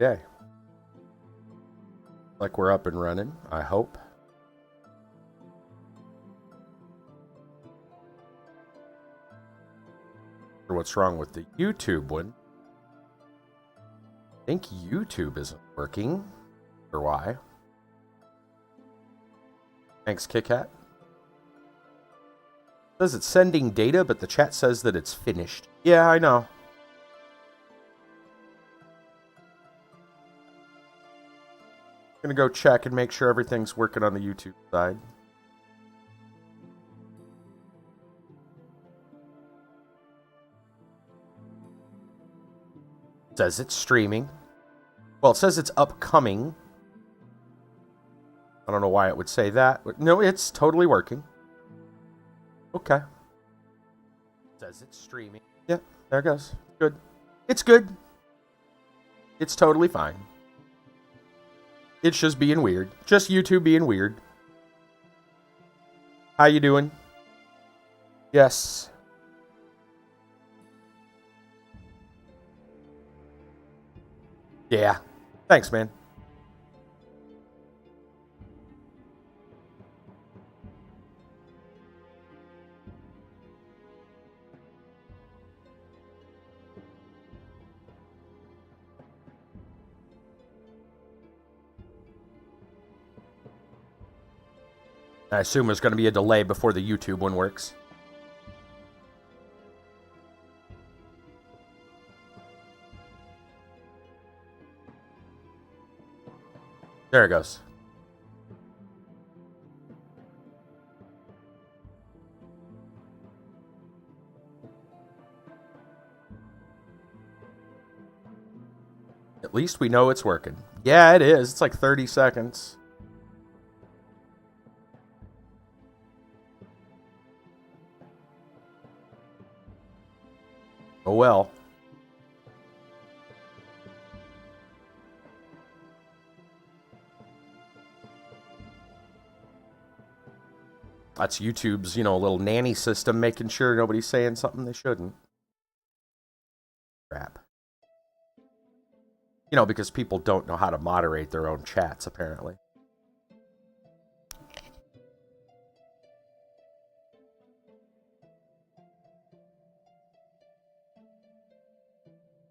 Okay. Like we're up and running, I hope. Or what's wrong with the YouTube one? I think YouTube isn't working. Or why? Thanks, KitKat. Says it's sending data, but the chat says that it's finished. Yeah, I know. Gonna go check and make sure everything's working on the YouTube side. It says it's streaming. Well, it says it's upcoming. I don't know why it would say that. But no, it's totally working. Okay. It says it's streaming. Yeah, there it goes. Good. It's good. It's totally fine. It's just being weird. Just YouTube being weird. How you doing? Yes. Yeah. Thanks, man. I assume there's going to be a delay before the YouTube one works. There it goes. At least we know it's working. Yeah, it is. It's like 30 seconds. Oh well. That's YouTube's, little nanny system making sure nobody's saying something they shouldn't. Crap. Because people don't know how to moderate their own chats, apparently.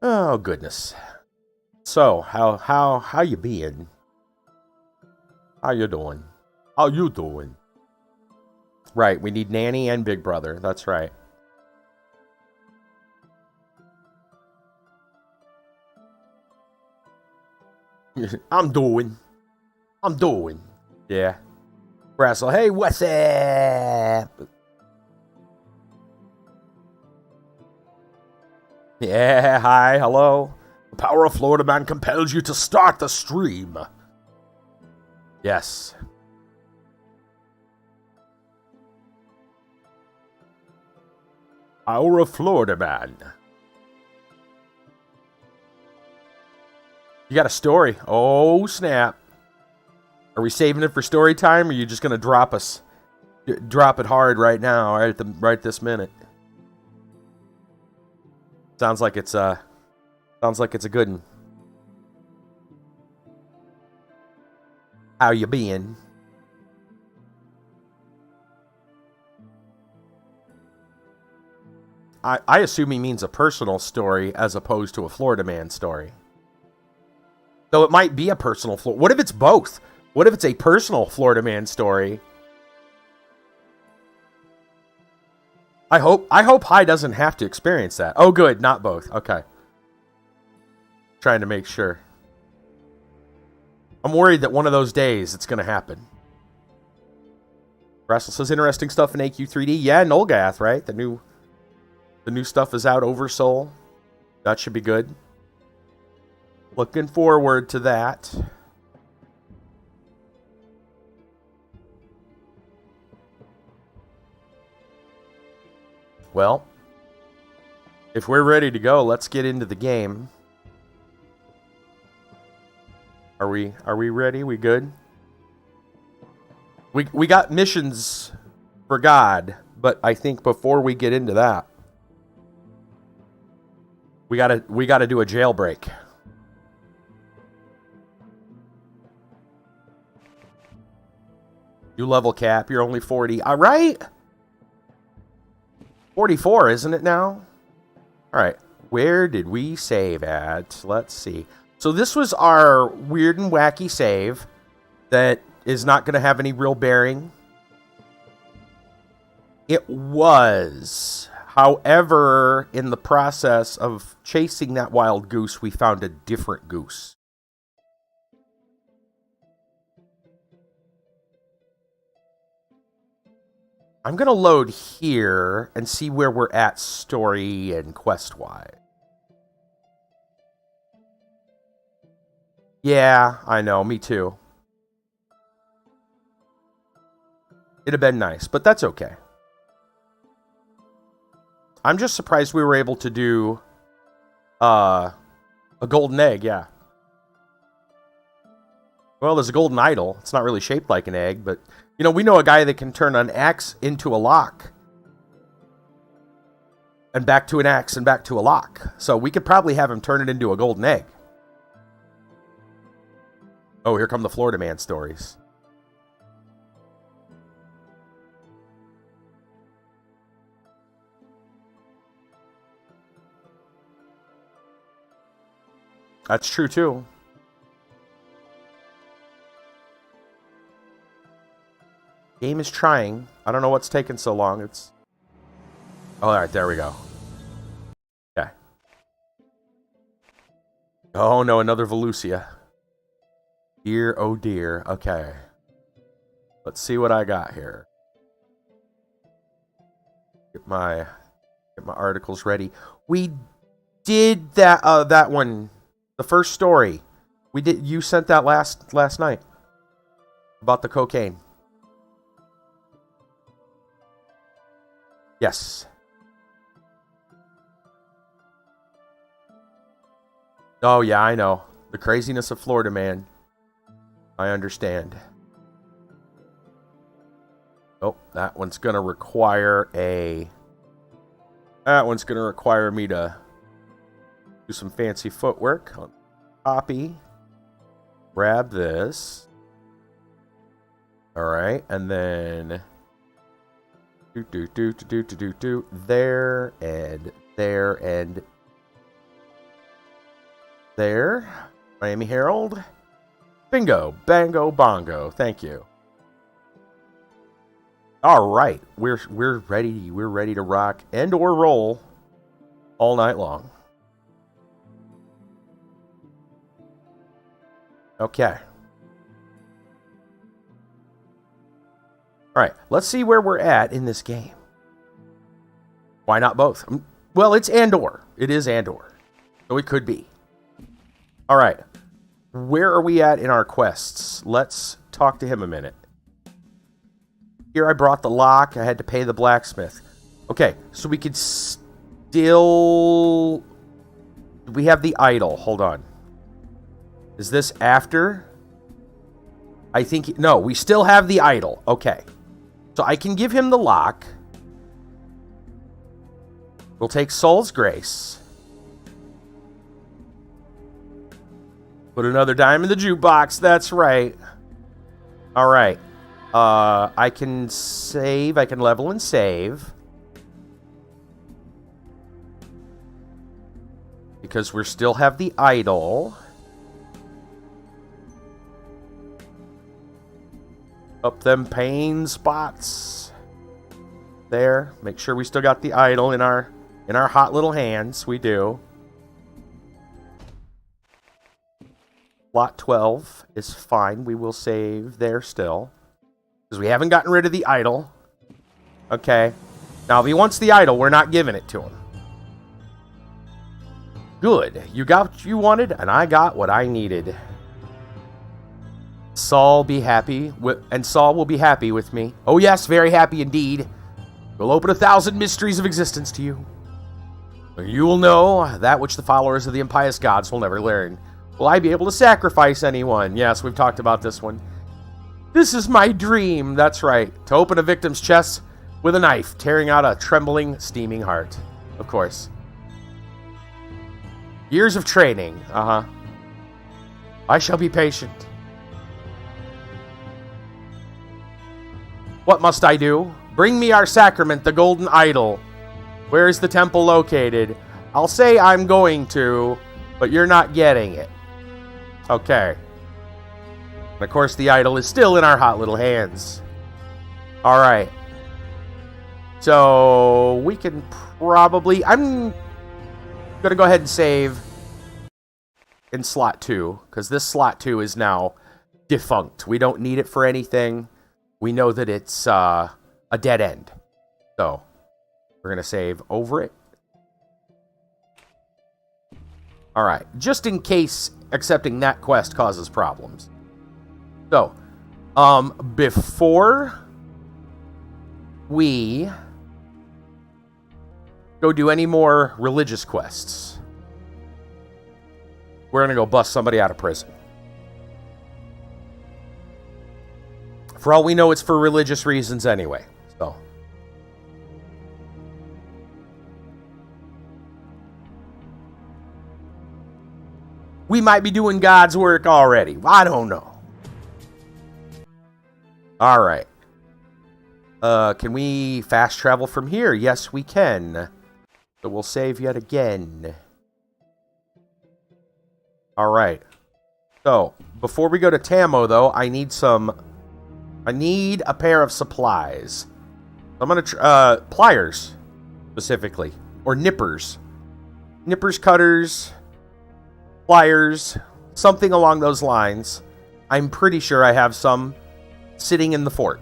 Oh, goodness. So, how you been? How you doing? How you doing? Right, we need Nanny and Big Brother. That's right. I'm doing. Yeah. Brassel, hey, what's up? Yeah, hi, hello. The power of Florida Man compels you to start the stream. Yes. Power of Florida Man. You got a story. Oh, snap. Are we saving it for story time, or are you just going to drop it hard right now, right this minute? Sounds like it's a good one. How you been? I assume he means a personal story as opposed to a Florida Man story. Though it might be a personal What if it's both? What if it's a personal Florida Man story? I hope High doesn't have to experience that. Oh, good, not both. Okay. Trying to make sure. I'm worried that one of those days it's going to happen. Russell says interesting stuff in AQ3D. Yeah, Nolgath, right? The new stuff is out, Oversoul. That should be good. Looking forward to that. Well, if we're ready to go, let's get into the game. Are we ready? We good? We got missions for God, but I think before we get into that, we gotta do a jailbreak. You level cap, you're only 40. All right. 44, isn't it now? All right. Where did we save at? Let's see. So this was our weird and wacky save that is not going to have any real bearing. It was. However, in the process of chasing that wild goose, we found a different goose. I'm going to load here and see where we're at story and quest-wise. Yeah, I know. Me too. It'd have been nice, but that's okay. I'm just surprised we were able to do a golden egg, yeah. Well, there's a golden idol. It's not really shaped like an egg, but... You know, we know a guy that can turn an axe into a lock. And back to an axe and back to a lock. So we could probably have him turn it into a golden egg. Oh, here come the Florida man stories. That's true, too. Game is trying. I don't know what's taking so long. It's... Oh, all right, there we go. Okay. Oh, no, another Volusia. Dear, oh dear. Okay. Let's see what I got here. Get my articles ready. We did that one, the first story. You sent that last night about the cocaine. Yes. Oh, yeah, I know. The craziness of Florida man. I understand. Oh, that one's going to require That one's going to require me to do some fancy footwork. Copy. Grab this. All right, and then... There, and there, and there. Miami Herald. Bingo, bango, bongo. Thank you. All right, we're ready. We're ready to rock and or roll all night long. Okay. All right, let's see where we're at in this game. Why not both? Well, it's and/or. It is and/or. So it could be. All right. Where are we at in our quests? Let's talk to him a minute. Here I brought the lock. I had to pay the blacksmith. Okay, so we could still... We have the idol. Hold on. Is this after? I think... No, we still have the idol. Okay. So I can give him the lock. We'll take Soul's Grace. Put another dime in the jukebox. That's right. All right. I can save. I can level and save. Because we still have the idol. Up them pain spots. There. Make sure we still got the idol in our hot little hands. We do. Lot 12 is fine. We will save there still. Because we haven't gotten rid of the idol. Okay. Now, if he wants the idol, we're not giving it to him. Good. You got what you wanted, and I got what I needed. Saul be happy, and Saul will be happy with me. Oh yes, very happy indeed. We'll open 1,000 mysteries of existence to you. You will know that which the followers of the impious gods will never learn. Will I be able to sacrifice anyone? Yes, we've talked about this one. This is my dream, that's right. To open a victim's chest with a knife, tearing out a trembling, steaming heart. Of course. Years of training, I shall be patient. What must I do? Bring me our sacrament, the golden idol. Where is the temple located? I'll say I'm going to, but you're not getting it. Okay. And of course, the idol is still in our hot little hands. Alright. So, we can probably... I'm going to go ahead and save in slot 2, because this slot 2 is now defunct. We don't need it for anything. We know that it's a dead end. So, we're going to save over it. Alright, just in case accepting that quest causes problems. So, before we go do any more religious quests, we're going to go bust somebody out of prison. For all we know, it's for religious reasons anyway. So, we might be doing God's work already. I don't know. Alright. Can we fast travel from here? Yes, we can. So we'll save yet again. Alright. So, before we go to Tamo, though, I need a pair of supplies. I'm gonna pliers, specifically. Or nippers. Nippers, cutters, pliers, something along those lines. I'm pretty sure I have some sitting in the fort.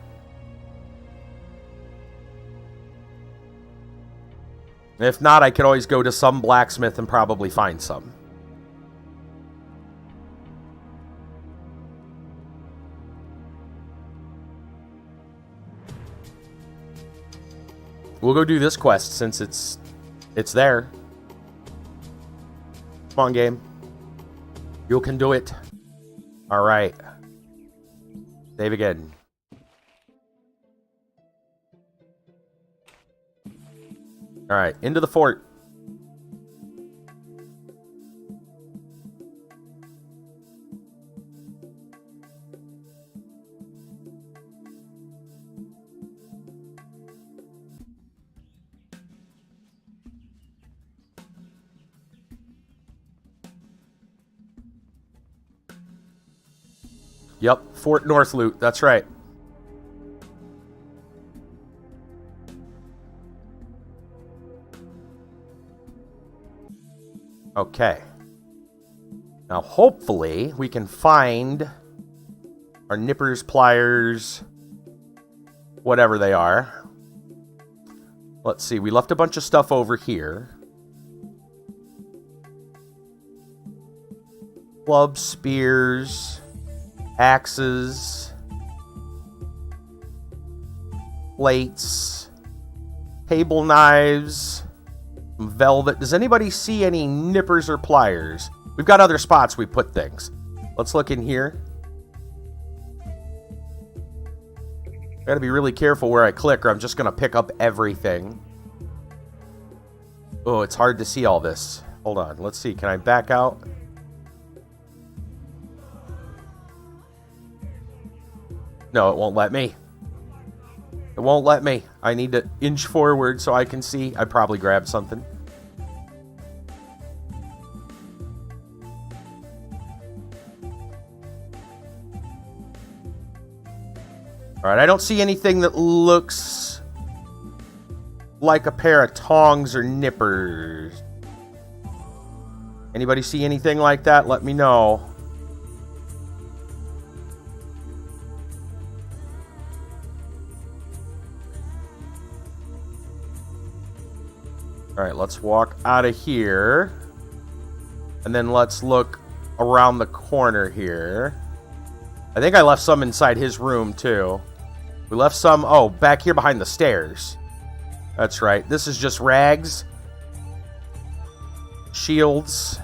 If not, I could always go to some blacksmith and probably find some. We'll go do this quest since it's there. Come on, game. You can do it. Alright. Save again. Alright, into the fort. Yep, Fort North loot, that's right. Okay. Now, hopefully, we can find our nippers, pliers, whatever they are. Let's see, we left a bunch of stuff over here. Clubs, spears, axes, plates, table knives, velvet. Does anybody see any nippers or pliers? We've got other spots we put things. Let's look in here. Gotta be really careful where I click or I'm just gonna pick up everything. Oh, it's hard to see all this. Hold on, let's see. Can I back out? No, it won't let me. It won't let me. I need to inch forward so I can see. I probably grabbed something. Alright, I don't see anything that looks like a pair of tongs or nippers. Anybody see anything like that? Let me know. Alright, let's walk out of here. And then let's look around the corner here. I think I left some inside his room, too. We left some... Oh, back here behind the stairs. That's right. This is just rags. Shields.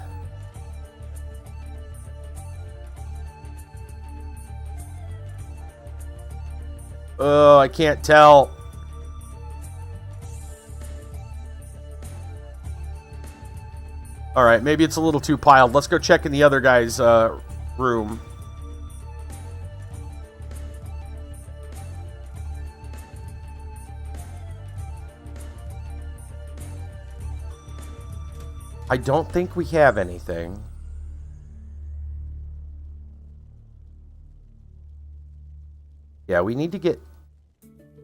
Oh, I can't tell. Alright, maybe it's a little too piled. Let's go check in the other guy's room. I don't think we have anything. Yeah, we need to get...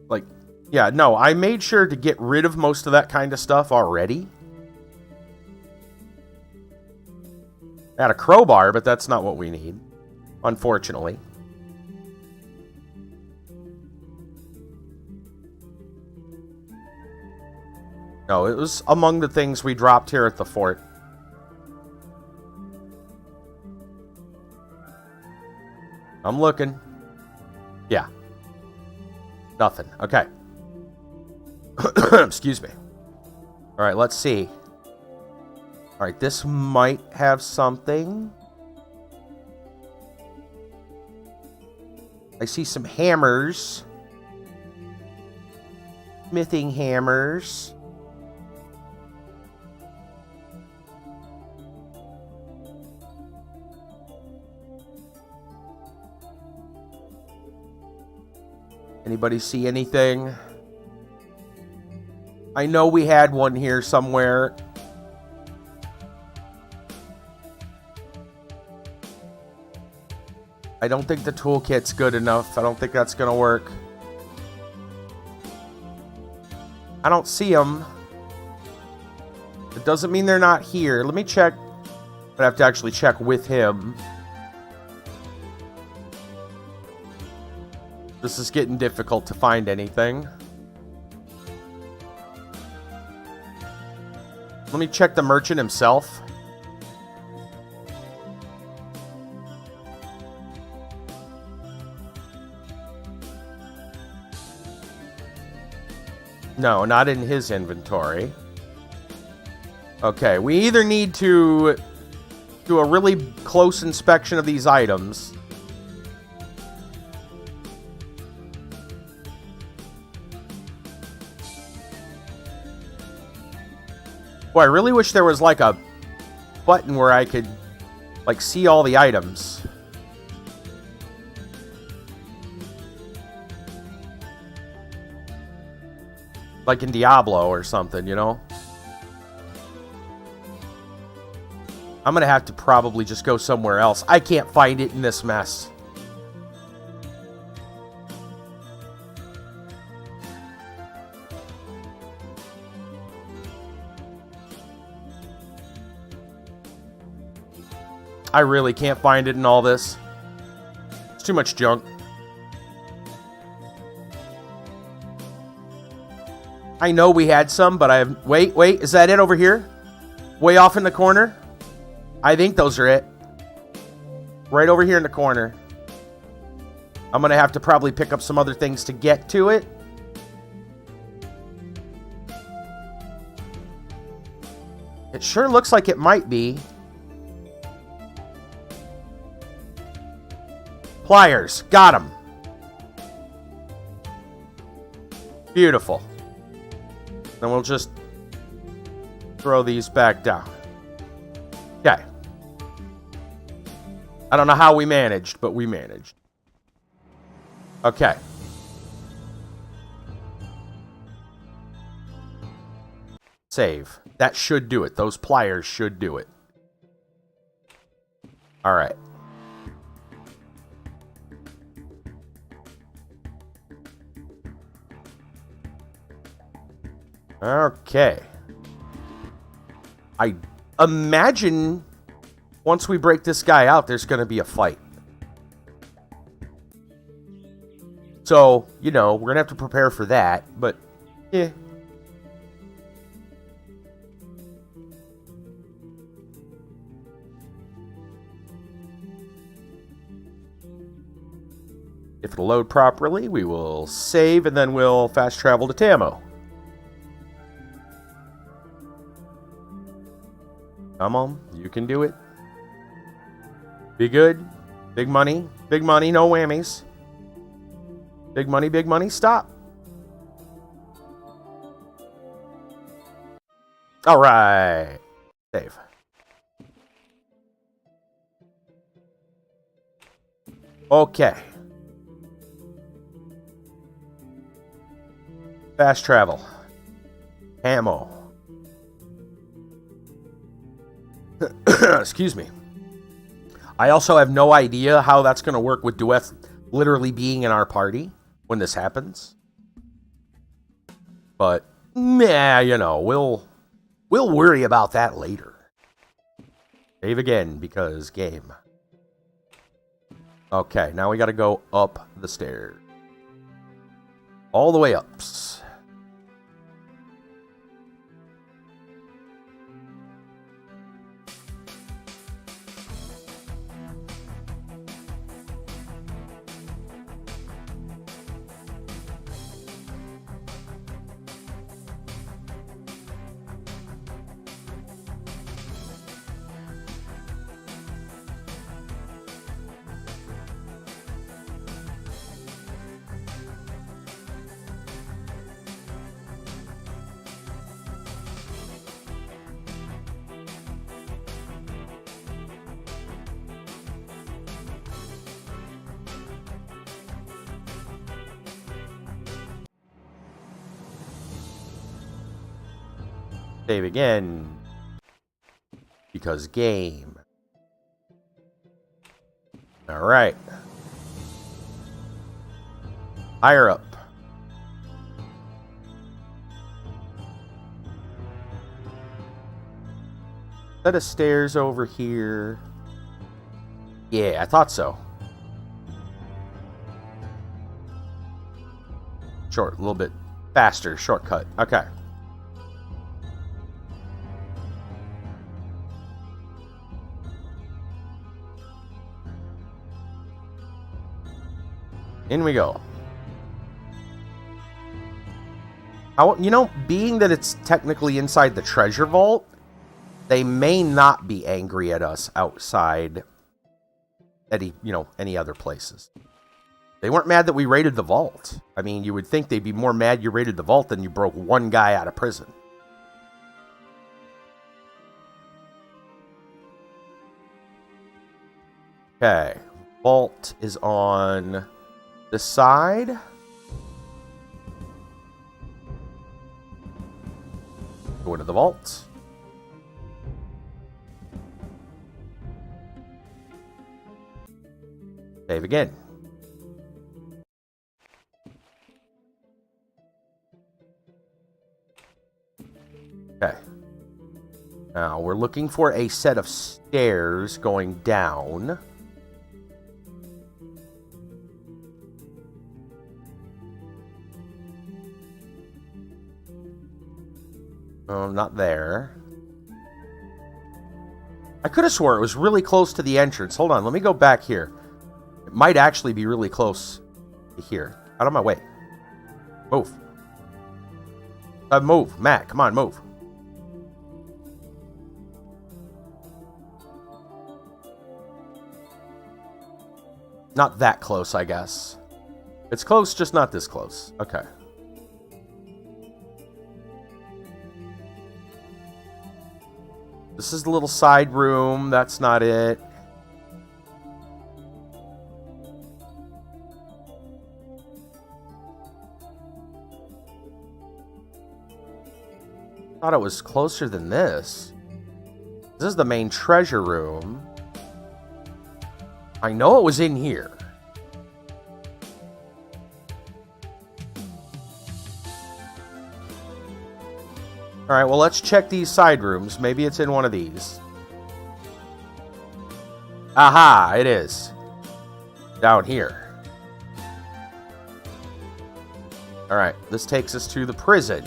Like... Yeah, no, I made sure to get rid of most of that kind of stuff already. I had a crowbar, but that's not what we need. Unfortunately. No, it was among the things we dropped here at the fort. I'm looking. Yeah. Nothing. Okay. Excuse me. Alright, let's see. Alright, this might have something. I see some hammers. Smithing hammers. Anybody see anything? I know we had one here somewhere. I don't think the toolkit's good enough. I don't think that's going to work. I don't see them. It doesn't mean they're not here. Let me check. I have to actually check with him. This is getting difficult to find anything. Let me check the merchant himself. No, not in his inventory. Okay, we either need to do a really close inspection of these items. Boy, I really wish there was like a button where I could like see all the items. Like in Diablo or something, you know? I'm gonna have to probably just go somewhere else. I can't find it in this mess. I really can't find it in all this. It's too much junk. I know we had some, but I have... Wait, is that it over here? Way off in the corner? I think those are it. Right over here in the corner. I'm going to have to probably pick up some other things to get to it. It sure looks like it might be. Pliers. Got them. Beautiful. Then we'll just throw these back down. Okay. I don't know how we managed, but we managed. Okay. Save. That should do it. Those pliers should do it. All right. Okay. I imagine once we break this guy out, there's going to be a fight. So, you know, we're going to have to prepare for that, but yeah. If it'll load properly, we will save and then we'll fast travel to Tamo. Come on, you can do it. Be good. Big money, no whammies. Big money, stop. All right. Save. Okay. Fast travel. Ammo. Excuse me. I also have no idea how that's going to work with Dueth literally being in our party when this happens. But, yeah, you know, we'll worry about that later. Save again, because game. Okay, now we got to go up the stairs. All the way ups. Save again. Because game. Alright. Higher up. Set of stairs over here. Yeah, I thought so. Short, a little bit faster, shortcut. Okay. In we go. You know, being that it's technically inside the treasure vault, they may not be angry at us outside any other places. They weren't mad that we raided the vault. I mean, you would think they'd be more mad you raided the vault than you broke one guy out of prison. Okay. Vault is on this side. Go into the vault. Save again. Okay. Now we're looking for a set of stairs going down. Oh, not there. I could have swore it was really close to the entrance. Hold on, let me go back here. It might actually be really close to here. Out of my way. Move. Move. Matt, come on, move. Not that close, I guess. It's close, just not this close. Okay. This is the little side room. That's not it. Thought it was closer than this. This is the main treasure room. I know it was in here. Alright, well, let's check these side rooms. Maybe it's in one of these. Aha, it is. Down here. Alright, this takes us to the prison.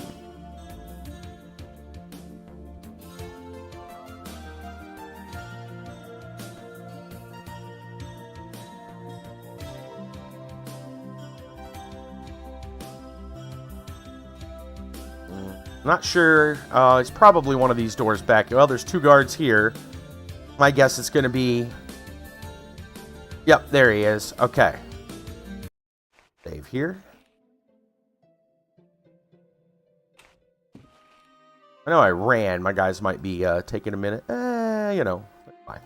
Not sure. It's probably one of these doors back. Well, there's two guards here. My guess it's going to be... Yep, there he is. Okay. Save here. I know I ran. My guys might be taking a minute. You know, fine.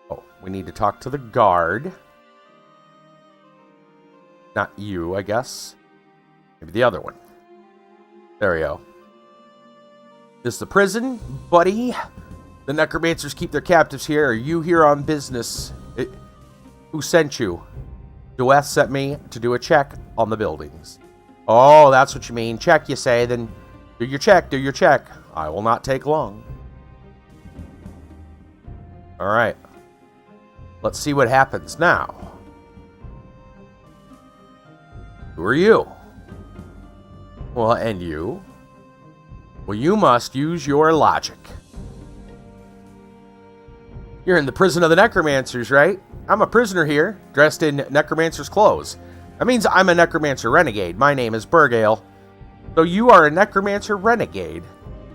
Oh, we need to talk to the guard. Not you, I guess. Maybe the other one. There we go. This is the prison, buddy. The necromancers keep their captives here. Are you here on business? Who sent you? Dueth sent me to do a check on the buildings. Oh, that's what you mean. Check, you say. Then do your check, do your check. I will not take long. Alright. Let's see what happens now. Who are you? Well, and you? Well, you must use your logic. You're in the prison of the necromancers, right? I'm a prisoner here, dressed in necromancer's clothes. That means I'm a necromancer renegade. My name is Burgale. So you are a necromancer renegade?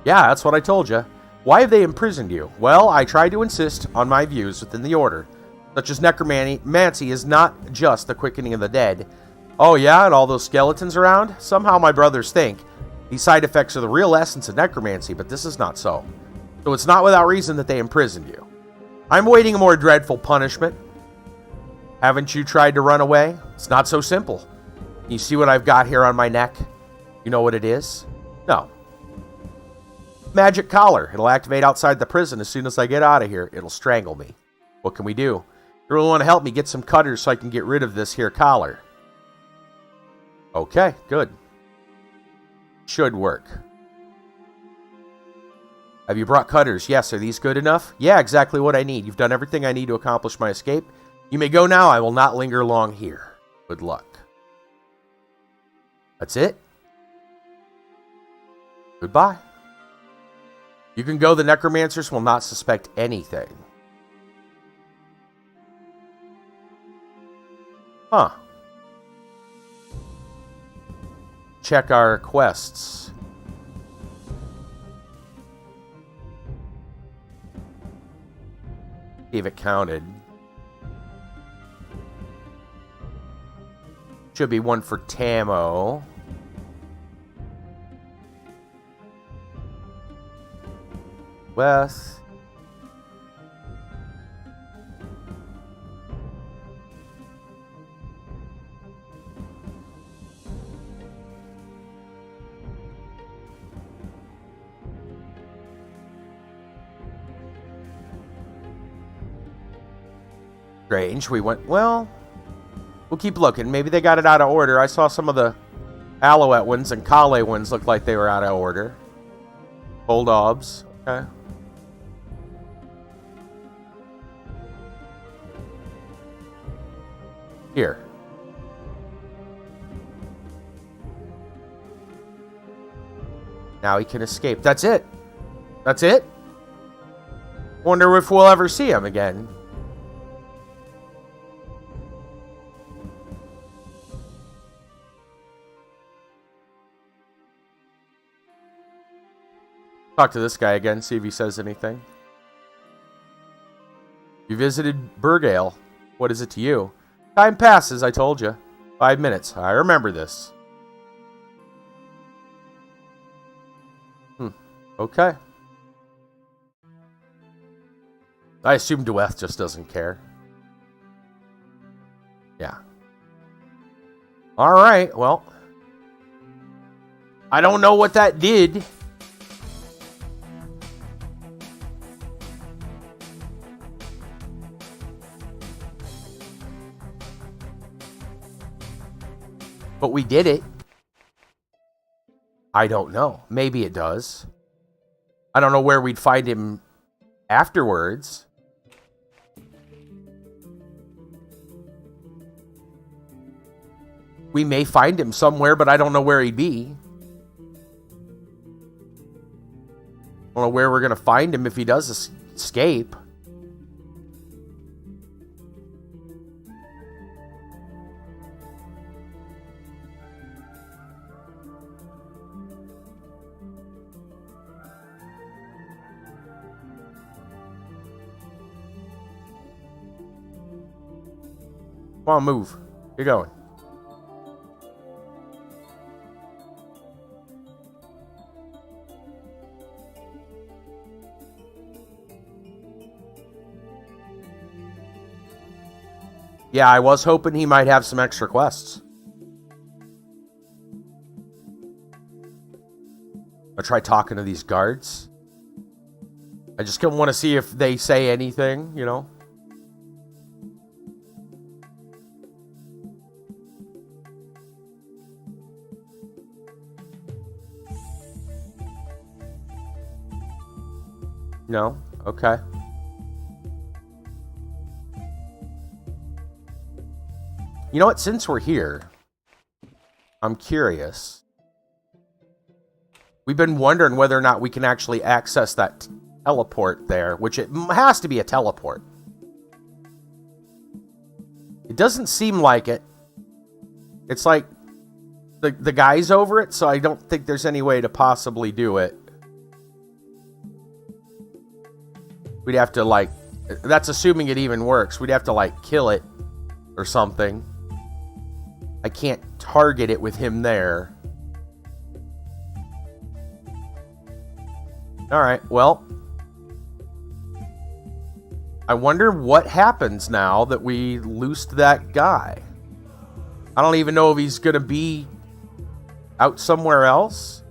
Yeah, that's what I told you. Why have they imprisoned you? Well, I tried to insist on my views within the order, such as necromancy is not just the quickening of the dead. Oh yeah, and all those skeletons around? Somehow my brothers think these side effects are the real essence of necromancy, but this is not so. So it's not without reason that they imprisoned you. I'm waiting a more dreadful punishment. Haven't you tried to run away? It's not so simple. You see what I've got here on my neck? You know what it is? No. Magic collar. It'll activate outside the prison as soon as I get out of here. It'll strangle me. What can we do? You really want to help me get some cutters so I can get rid of this here collar? Okay, good. Should work. Have you brought cutters? Yes. Are these good enough? Yeah, exactly what I need. You've done everything I need to accomplish my escape. You may go now. I will not linger long here. Good luck. That's it? Goodbye. You can go. The necromancers will not suspect anything. Huh. Check our quests. See if it counted. Should be one for Tamo. Wes. Strange. We went, well, we'll keep looking. Maybe they got it out of order. I saw some of the Alouette ones and Kale ones look like they were out of order. Old Obs. Okay. Here. Now he can escape. That's it. That's it? Wonder if we'll ever see him again. Talk to this guy again, see if he says anything. You visited Burgale. What is it to you? Time passes, I told you. 5 minutes. I remember this. Okay. I assume Dueth just doesn't care. Yeah. Alright, well. I don't know what that did. But we did it. I don't know. Maybe it does. I don't know where we'd find him afterwards. We may find him somewhere, but I don't know where he'd be. I don't know where we're going to find him if he does escape. Come on, move. You're going. Yeah, I was hoping he might have some extra quests. I'll try talking to these guards. I just want to see if they say anything, you know? No? Okay. You know what? Since we're here, I'm curious. We've been wondering whether or not we can actually access that teleport there, which it has to be a teleport. It doesn't seem like it. It's like the guy's over it, so I don't think there's any way to possibly do it. We'd have to, like... That's assuming it even works. We'd have to, like, kill it or something. I can't target it with him there. Alright, well... I wonder what happens now that we loosed that guy. I don't even know if he's gonna be out somewhere else.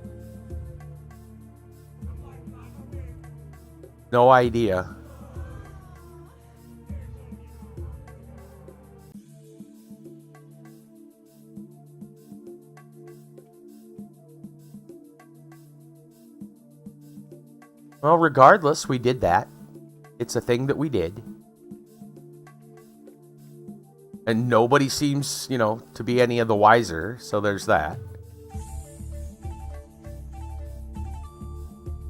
No idea. Well, regardless, we did that. It's a thing that we did. And nobody seems, you know, to be any of the wiser, so there's that.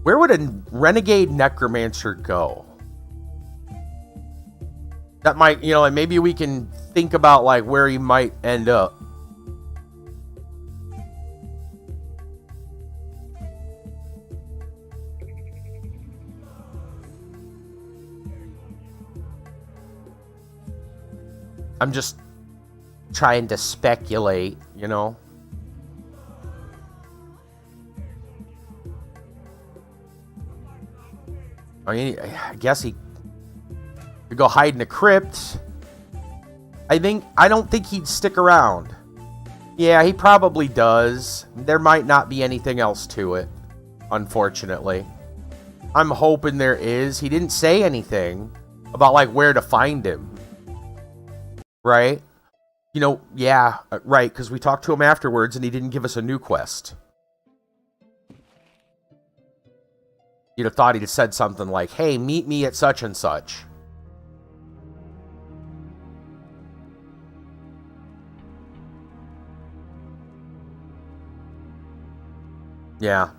Where would a renegade necromancer go? That might, you know, like maybe we can think about like where he might end up. I'm just trying to speculate, you know. I mean, I guess he could go hide in a crypt. I don't think he'd stick around. Yeah, he probably does. There might not be anything else to it, unfortunately. I'm hoping there is. He didn't say anything about like where to find him. Right? You know, yeah, right, because we talked to him afterwards and he didn't give us a new quest. You'd have thought he'd have said something like, hey, meet me at such and such. Yeah.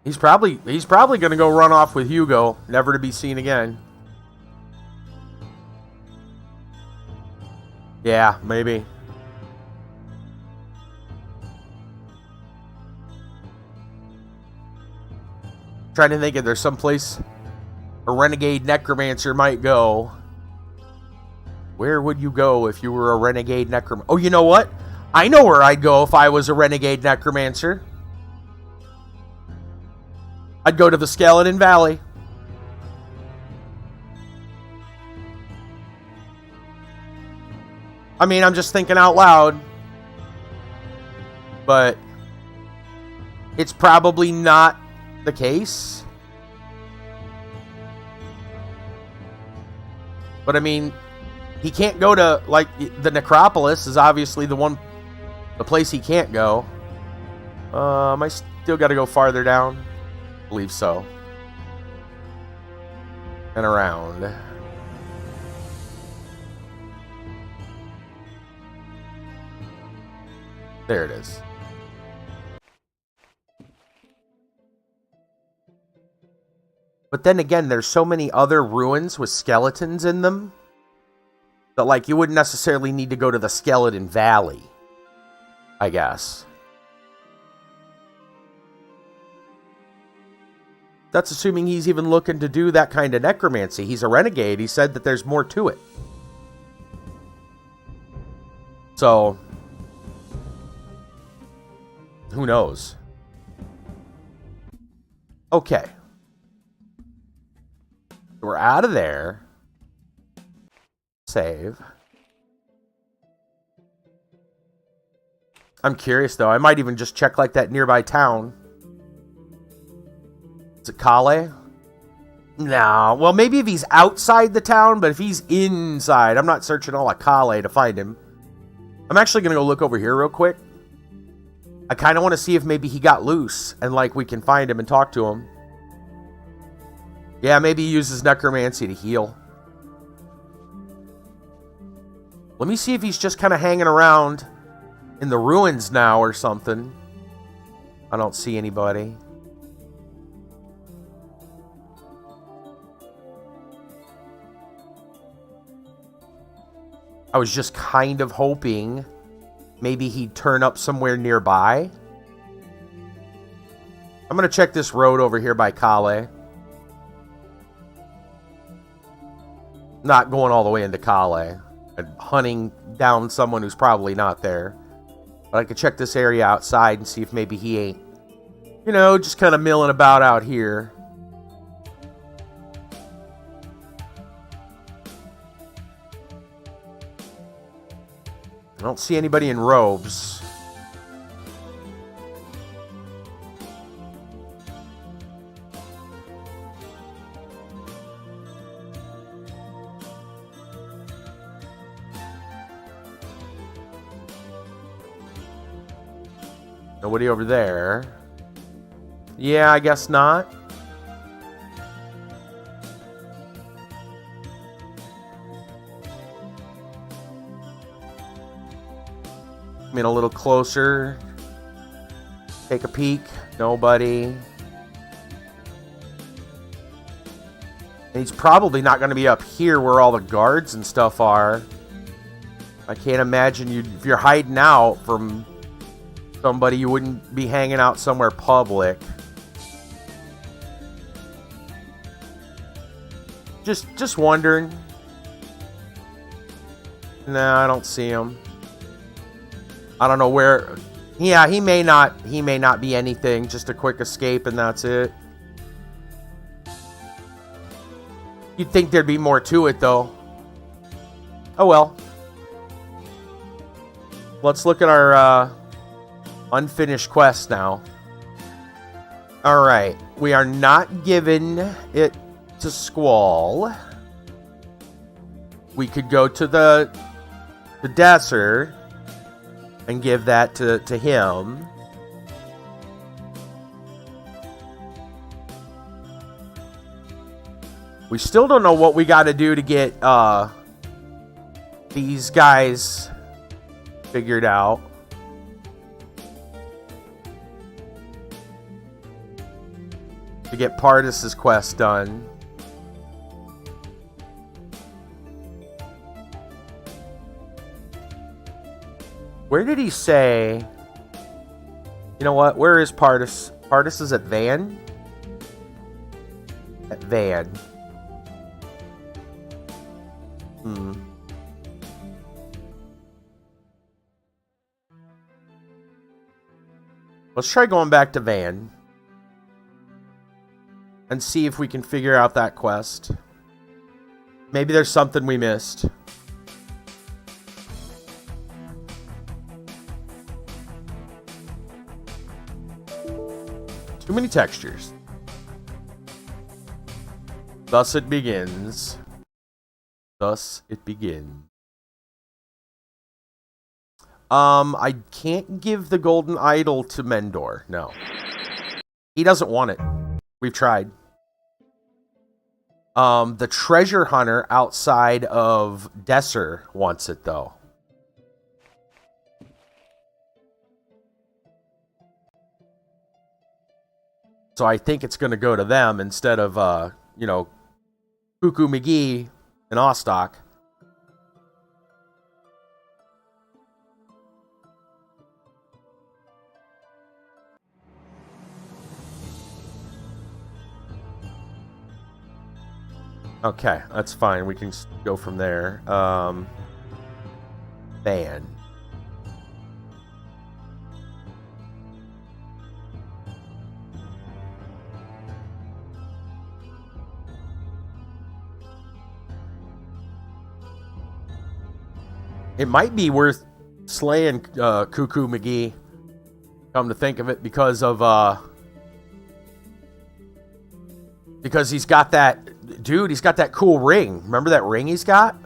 He's probably going to go run off with Hugo, never to be seen again. Yeah, maybe. Trying to think if there's some place a renegade necromancer might go. Where would you go if you were a renegade necromancer? Oh, you know what? I know where I'd go if I was a renegade necromancer. I'd go to the Skeleton Valley. I mean, I'm just thinking out loud. But it's probably not the case. But I mean, he can't go to, like, the Necropolis is obviously the place he can't go. I still got to go farther down. I believe so. And around. There it is. But then again, there's so many other ruins with skeletons in them that, like, you wouldn't necessarily need to go to the Skeleton Valley, I guess. That's assuming he's even looking to do that kind of necromancy. He's a renegade. He said that there's more to it. So, who knows? Okay. We're out of there. Save. I'm curious, though. I might even just check, like, that nearby town. Is it Kale? No. Well, maybe if he's outside the town, but if he's inside, I'm not searching all of Kale to find him. I'm actually going to go look over here real quick. I kind of want to see if maybe he got loose and, like, we can find him and talk to him. Yeah, maybe he uses necromancy to heal. Let me see if he's just kind of hanging around in the ruins now or something. I don't see anybody. I was just kind of hoping maybe he'd turn up somewhere nearby. I'm going to check this road over here by Kale. Not going all the way into Kale and hunting down someone who's probably not there. But I could check this area outside and see if maybe he ain't, you know, just kind of milling about out here. I don't see anybody in robes. Nobody over there. Yeah, I guess not. Come in a little closer. Take a peek. Nobody. And he's probably not going to be up here where all the guards and stuff are. I can't imagine if you're hiding out from somebody, you wouldn't be hanging out somewhere public. Just wondering. No, I don't see him. I don't know where. Yeah, he may not be anything. Just a quick escape and that's it. You'd think there'd be more to it though. Oh well. Let's look at our unfinished quest now. Alright. We are not giving it to Squall. We could go to the desert and give that to him. We still don't know what we got to do to get these guys figured out. To get Pardus's quest done. Where did he say? You know what? Where is Pardus? Pardus is at Van? At Van. Let's try going back to Van. And see if we can figure out that quest. Maybe there's something we missed. Too many textures. Thus it begins. Thus it begins. I can't give the golden idol to Mendor. No. He doesn't want it. We've tried. The treasure hunter outside of Desser wants it, though. So I think it's going to go to them instead of, Cuckoo McGee and Ostock. Okay, that's fine. We can go from there. Van. It might be worth slaying Cuckoo McGee. Come to think of it, because he's got that, dude, he's got that cool ring. Remember that ring he's got?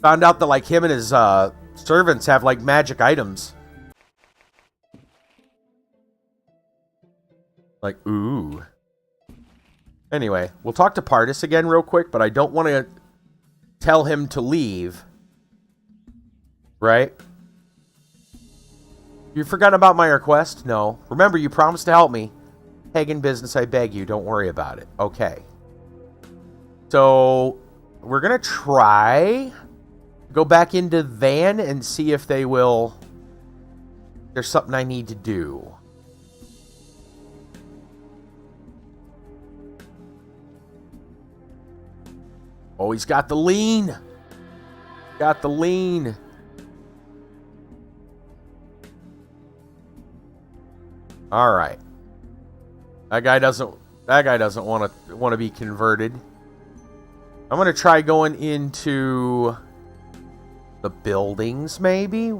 Found out that, like, him and his servants have, like, magic items. Like, ooh. Anyway, we'll talk to Pardis again real quick, but I don't want to tell him to leave. Right? You forgot about my request? No. Remember, you promised to help me. Pagan business, I beg you. Don't worry about it. Okay. So, we're going to try... go back into van and see if they will... there's something I need to do. Oh, he's got the lean. Got the lean. All right. That guy doesn't want to be converted. I'm going to try going into the buildings, maybe?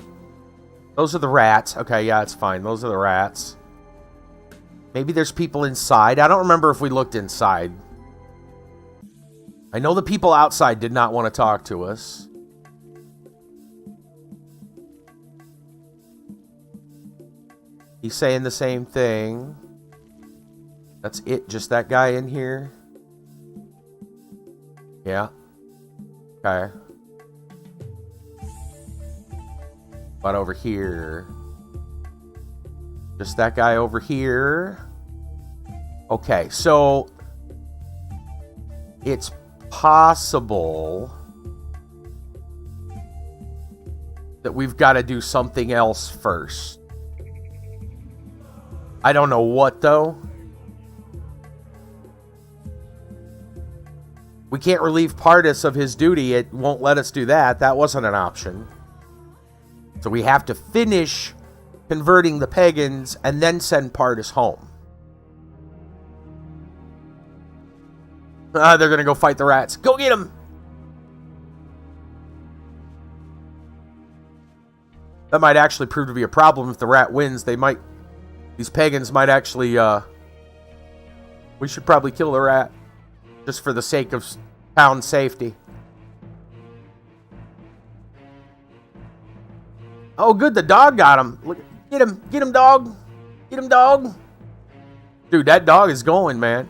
Those are the rats. Okay, yeah, it's fine. Those are the rats. Maybe there's people inside. I don't remember if we looked inside. I know the people outside did not want to talk to us. He's saying the same thing. That's it, just that guy in here. Yeah. Okay. But over here. Just that guy over here. Okay, so it's possible that we've got to do something else first. I don't know what, though. We can't relieve Pardis of his duty. It won't let us do that. That wasn't an option. So we have to finish converting the pagans and then send Pardis home. They're going to go fight the rats. Go get them! That might actually prove to be a problem if the rat wins. These pagans might actually, we should probably kill the rat. Just for the sake of town safety. Oh, good, the dog got him. Look, get him, dog. Get him, dog. Dude, that dog is going, man.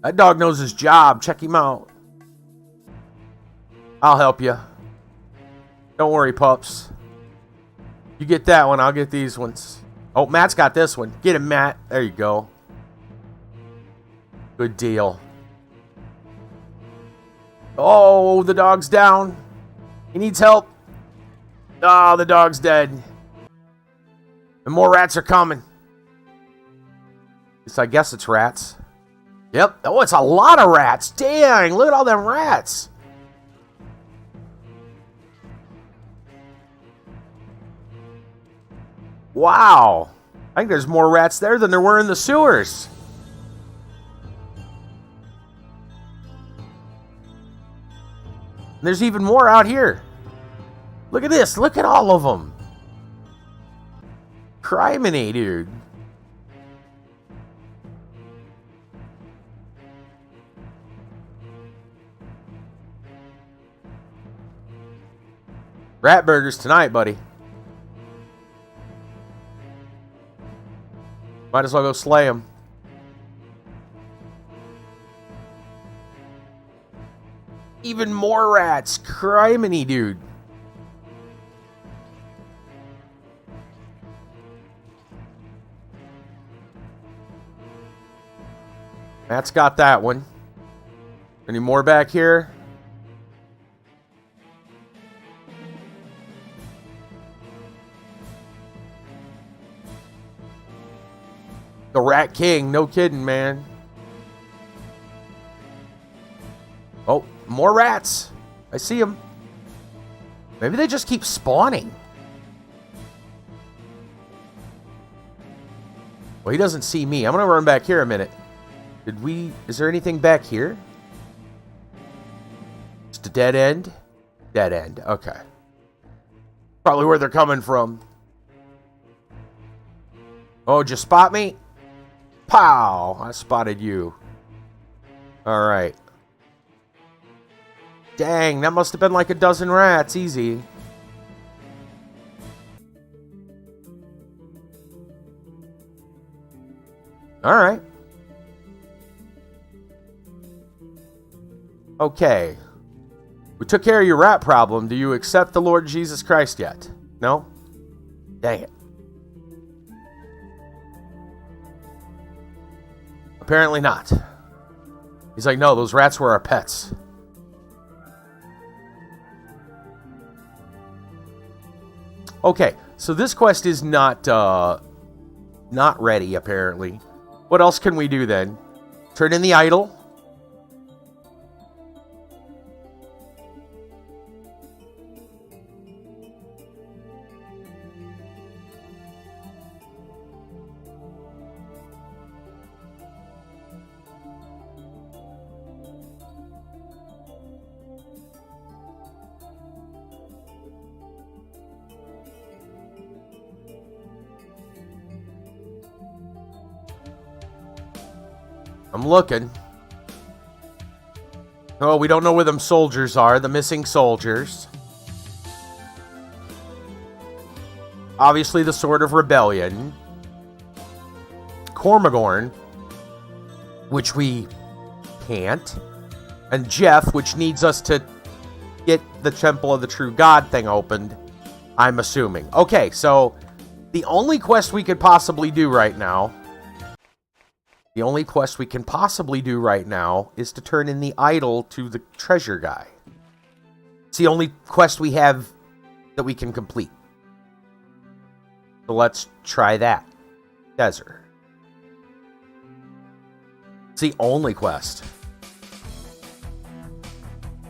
That dog knows his job. Check him out. I'll help you. Don't worry, pups. You get that one, I'll get these ones. Oh, Matt's got this one. Get him, Matt. There you go. Good deal. Oh, the dog's down. He needs help. Oh, the dog's dead. And more rats are coming. At least I guess it's rats. Yep. Oh, it's a lot of rats. Dang, look at all them rats. Wow. I think there's more rats there than there were in the sewers. And there's even more out here. Look at this. Look at all of them. Criminy, dude. Rat burgers tonight, buddy. Might as well go slay him. Even more rats. Criminy, dude. Matt's got that one. Any more back here? The Rat King, no kidding, man. Oh, more rats. I see them. Maybe they just keep spawning. Well, he doesn't see me. I'm going to run back here a minute. Is there anything back here? Just a dead end? Dead end, okay. Probably where they're coming from. Oh, did you spot me? Pow! I spotted you. Alright. Dang, that must have been like a dozen rats. Easy. Alright. Okay. We took care of your rat problem. Do you accept the Lord Jesus Christ yet? No? Dang it. Apparently not. He's like, no, those rats were our pets. Okay, so this quest is not ready, apparently. What else can we do then? Turn in the idol. I'm looking. Oh, we don't know where them soldiers are. The missing soldiers. Obviously, the Sword of Rebellion. Cormagorn, which we can't. And Jeff, which needs us to get the Temple of the True God thing opened, I'm assuming. Okay, so the only quest we could possibly do right now... The only quest we can possibly do right now is to turn in the idol to the treasure guy. It's the only quest we have that we can complete. So let's try that. Desert. It's the only quest.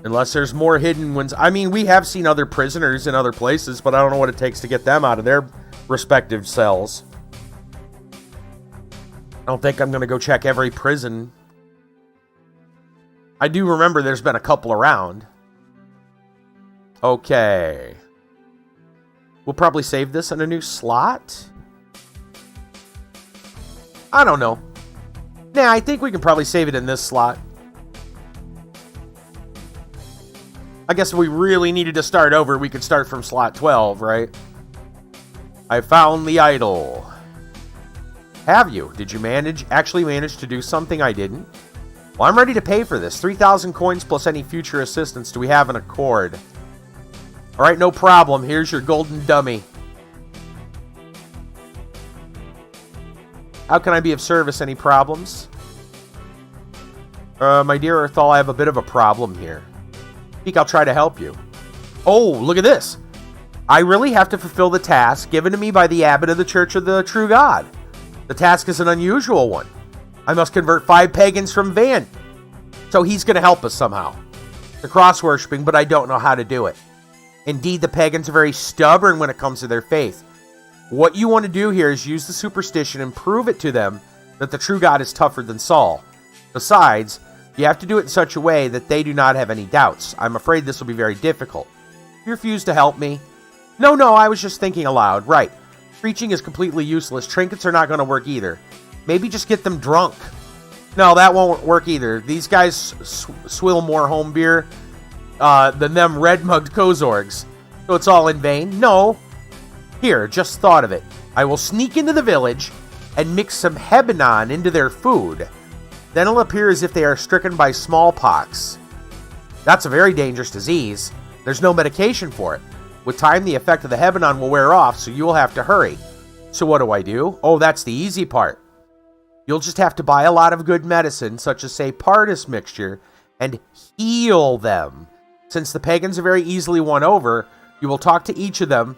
Unless there's more hidden ones. I mean, we have seen other prisoners in other places, but I don't know what it takes to get them out of their respective cells. I don't think I'm going to go check every prison. I do remember there's been a couple around. Okay. We'll probably save this in a new slot. I don't know. Nah, I think we can probably save it in this slot. I guess if we really needed to start over, we could start from slot 12, right? I found the idol. Have you? Did you actually manage to do something I didn't? Well, I'm ready to pay for this. 3,000 coins plus any future assistance. Do we have an accord? Alright, no problem. Here's your golden dummy. How can I be of service? Any problems? My dear Earthal, I have a bit of a problem here. Speak, I'll try to help you. Oh, look at this. I really have to fulfill the task given to me by the abbot of the Church of the True God. The task is an unusual one. I must convert 5 pagans from Van. So he's going to help us somehow. They're cross-worshipping, but I don't know how to do it. Indeed, the pagans are very stubborn when it comes to their faith. What you want to do here is use the superstition and prove it to them that the true God is tougher than Saul. Besides, you have to do it in such a way that they do not have any doubts. I'm afraid this will be very difficult. You refuse to help me? No, I was just thinking aloud. Right. Preaching is completely useless. Trinkets are not going to work either. Maybe just get them drunk. No, that won't work either. These guys swill more home beer than them red-mugged Kozorgs. So it's all in vain? No. Here, just thought of it. I will sneak into the village and mix some Hebanon into their food. Then it'll appear as if they are stricken by smallpox. That's a very dangerous disease. There's no medication for it. With time, the effect of the Hebanon will wear off, so you'll have to hurry. So what do? Oh, that's the easy part. You'll just have to buy a lot of good medicine, such as, say, Pardis mixture, and heal them. Since the pagans are very easily won over, you will talk to each of them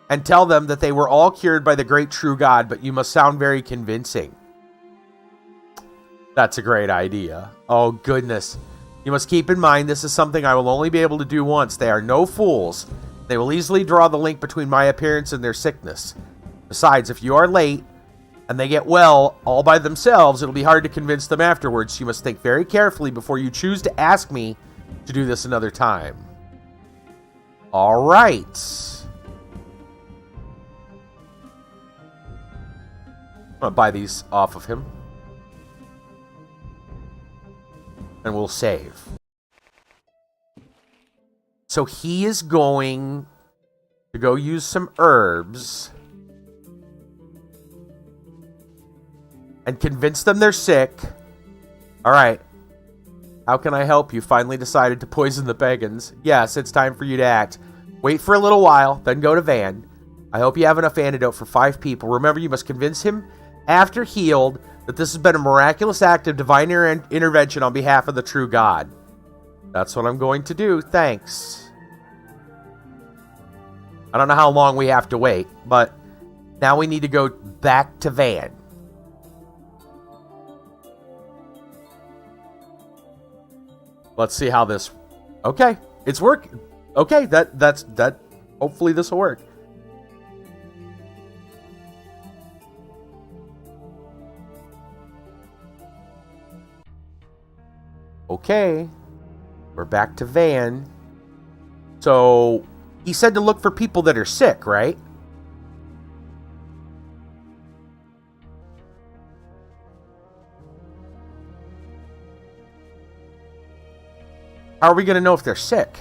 and tell them that they were all cured by the great true God, but you must sound very convincing. That's a great idea. Oh, goodness. You must keep in mind this is something I will only be able to do once. They are no fools. They will easily draw the link between my appearance and their sickness. Besides, if you are late, and they get well all by themselves, it'll be hard to convince them afterwards. You must think very carefully before you choose to ask me to do this another time. All right. I'm going to buy these off of him. And we'll save. So he is going to go use some herbs and convince them they're sick. All right. How can I help you? Finally decided to poison the pagans. Yes, it's time for you to act. Wait for a little while, then go to Van. I hope you have enough antidote for 5 people. Remember, you must convince him, after healed, that this has been a miraculous act of divine intervention on behalf of the true God. That's what I'm going to do. Thanks. I don't know how long we have to wait, but now we need to go back to Van. Let's see how this... Okay, it's working. Okay, that's hopefully this will work. Okay. We're back to Van. So, he said to look for people that are sick, right? How are we going to know if they're sick?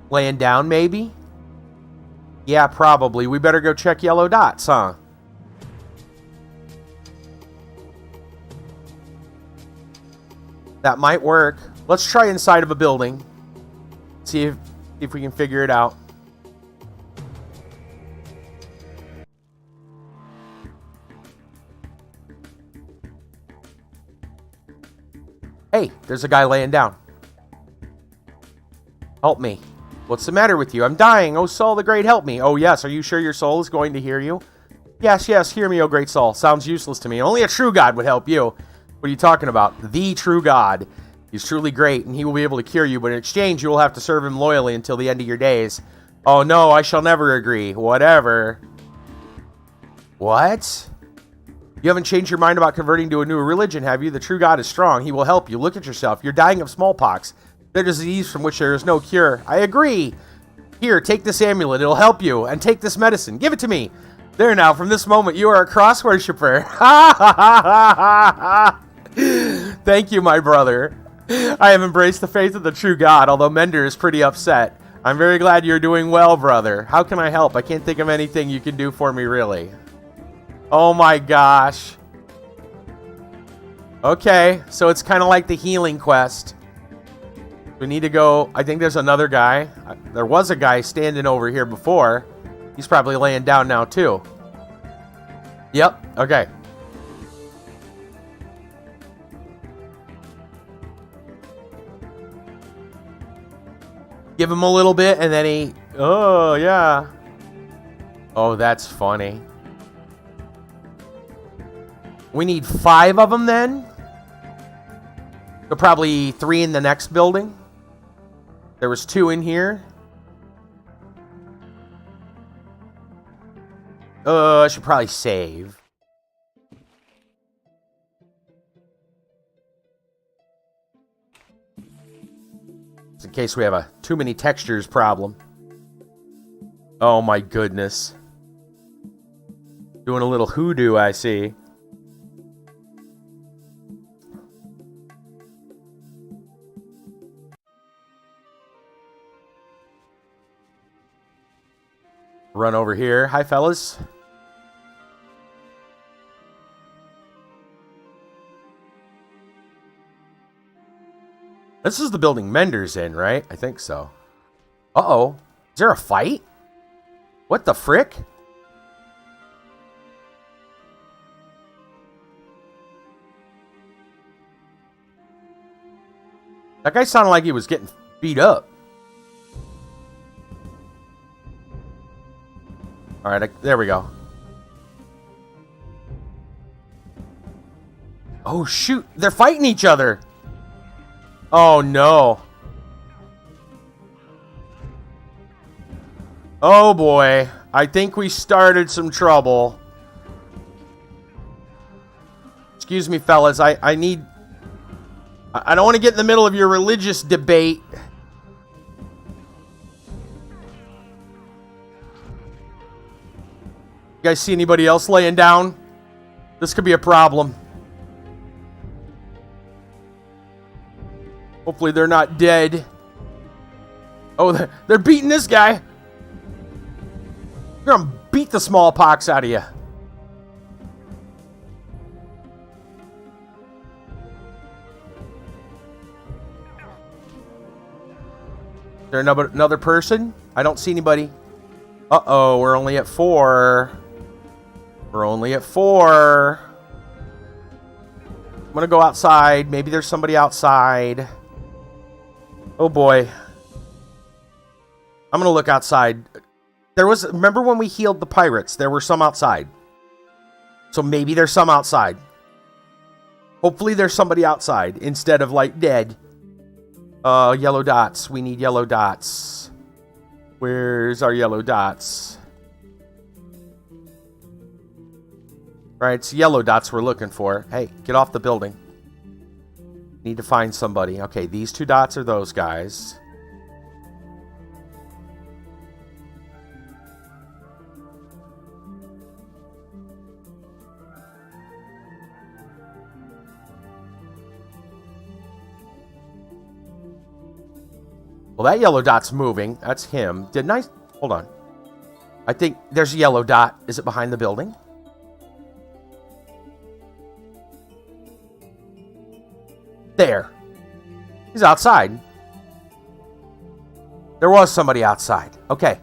Laying down, maybe? Yeah, probably. We better go check yellow dots, huh? That might work. Let's try inside of a building. See if we can figure it out. Hey, there's a guy laying down. Help me. What's the matter with you? I'm dying. Oh, Saul the Great, help me. Oh, yes. Are you sure your soul is going to hear you? Yes, yes. Hear me, O great Saul. Sounds useless to me. Only a true God would help you. What are you talking about? The true God. He's truly great, and he will be able to cure you, but in exchange, you will have to serve him loyally until the end of your days. Oh, no. I shall never agree. Whatever. What? You haven't changed your mind about converting to a new religion, have you? The true God is strong. He will help you. Look at yourself. You're dying of smallpox. The disease from which there is no cure. I agree. Here, take this amulet. It'll help you. And take this medicine. Give it to me. There now, from this moment, you are a cross worshiper. Thank you, my brother. I have embraced the faith of the true God, although Mender is pretty upset. I'm very glad you're doing well, brother. How can I help? I can't think of anything you can do for me, really. Oh my gosh. Okay, so it's kind of like the healing quest. We need to go... I think there's another guy. There was a guy standing over here before. He's probably laying down now, too. Yep, okay. Give him a little bit, and then he... Oh, yeah. Oh, that's funny. We need 5 of them, then? So probably 3 in the next building. There was 2 in here. I should probably save. Just in case we have a too many textures problem. Oh my goodness. Doing a little hoodoo, I see. Run over here. Hi, fellas. This is the building Mender's in, right? I think so. Uh-oh. Is there a fight? What the frick? That guy sounded like he was getting beat up. Alright, there we go. Oh, shoot. They're fighting each other. Oh, no. Oh, boy. I think we started some trouble. Excuse me, fellas. I need... I don't want to get in the middle of your religious debate. You guys see anybody else laying down? This could be a problem. Hopefully they're not dead. Oh, they're beating this guy. They're gonna beat the smallpox out of you. Is there another person? I don't see anybody. Uh-oh, we're only at 4. We're only at 4. I'm gonna go outside. Maybe there's somebody outside. Oh boy. I'm gonna look outside. Remember when we healed the pirates? There were some outside. So maybe there's some outside. Hopefully there's somebody outside instead of like dead. Yellow dots. We need yellow dots. Where's our yellow dots? Right, it's yellow dots we're looking for. Hey, get off the building. Need to find somebody. Okay, these 2 dots are those guys. Well, that yellow dot's moving. That's him. Didn't I? Hold on. I think there's a yellow dot. Is it behind the building? There. He's outside. There was somebody outside. Okay.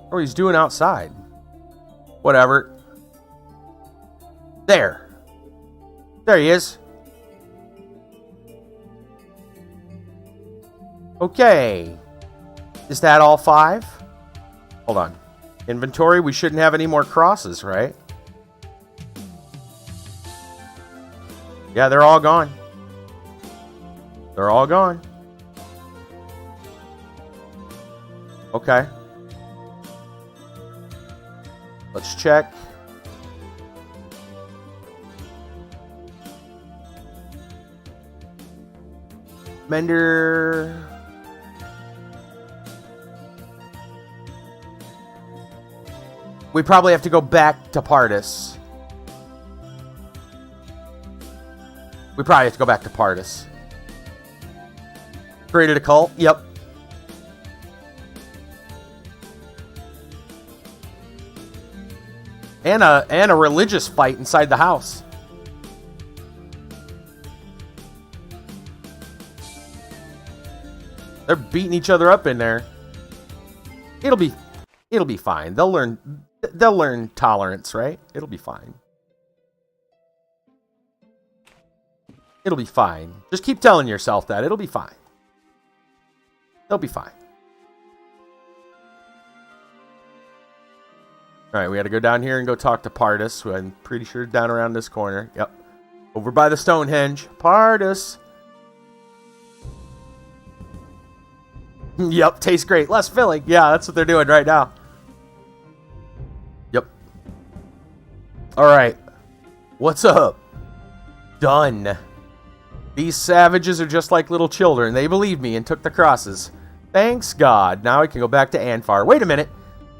Oh, he's doing outside. Whatever. There. There he is. Okay. Is that all 5? Hold on. Inventory, we shouldn't have any more crosses, right? Yeah, they're all gone. They're all gone. Okay. Let's check. Mender. We probably have to go back to Pardis. We probably have to go back to Pardis. Created a cult? Yep. And a religious fight inside the house. They're beating each other up in there. It'll be fine. They'll learn tolerance, right? It'll be fine. It'll be fine. Just keep telling yourself that. It'll be fine. They'll be fine. Alright, we gotta go down here and go talk to Pardis, who I'm pretty sure is down around this corner. Yep. Over by the Stonehenge. Pardis. Yep, tastes great. Less filling. Yeah, that's what they're doing right now. Yep. Alright. What's up? Done. These savages are just like little children. They believed me and took the crosses. Thanks God. Now I can go back to Anfar. Wait a minute.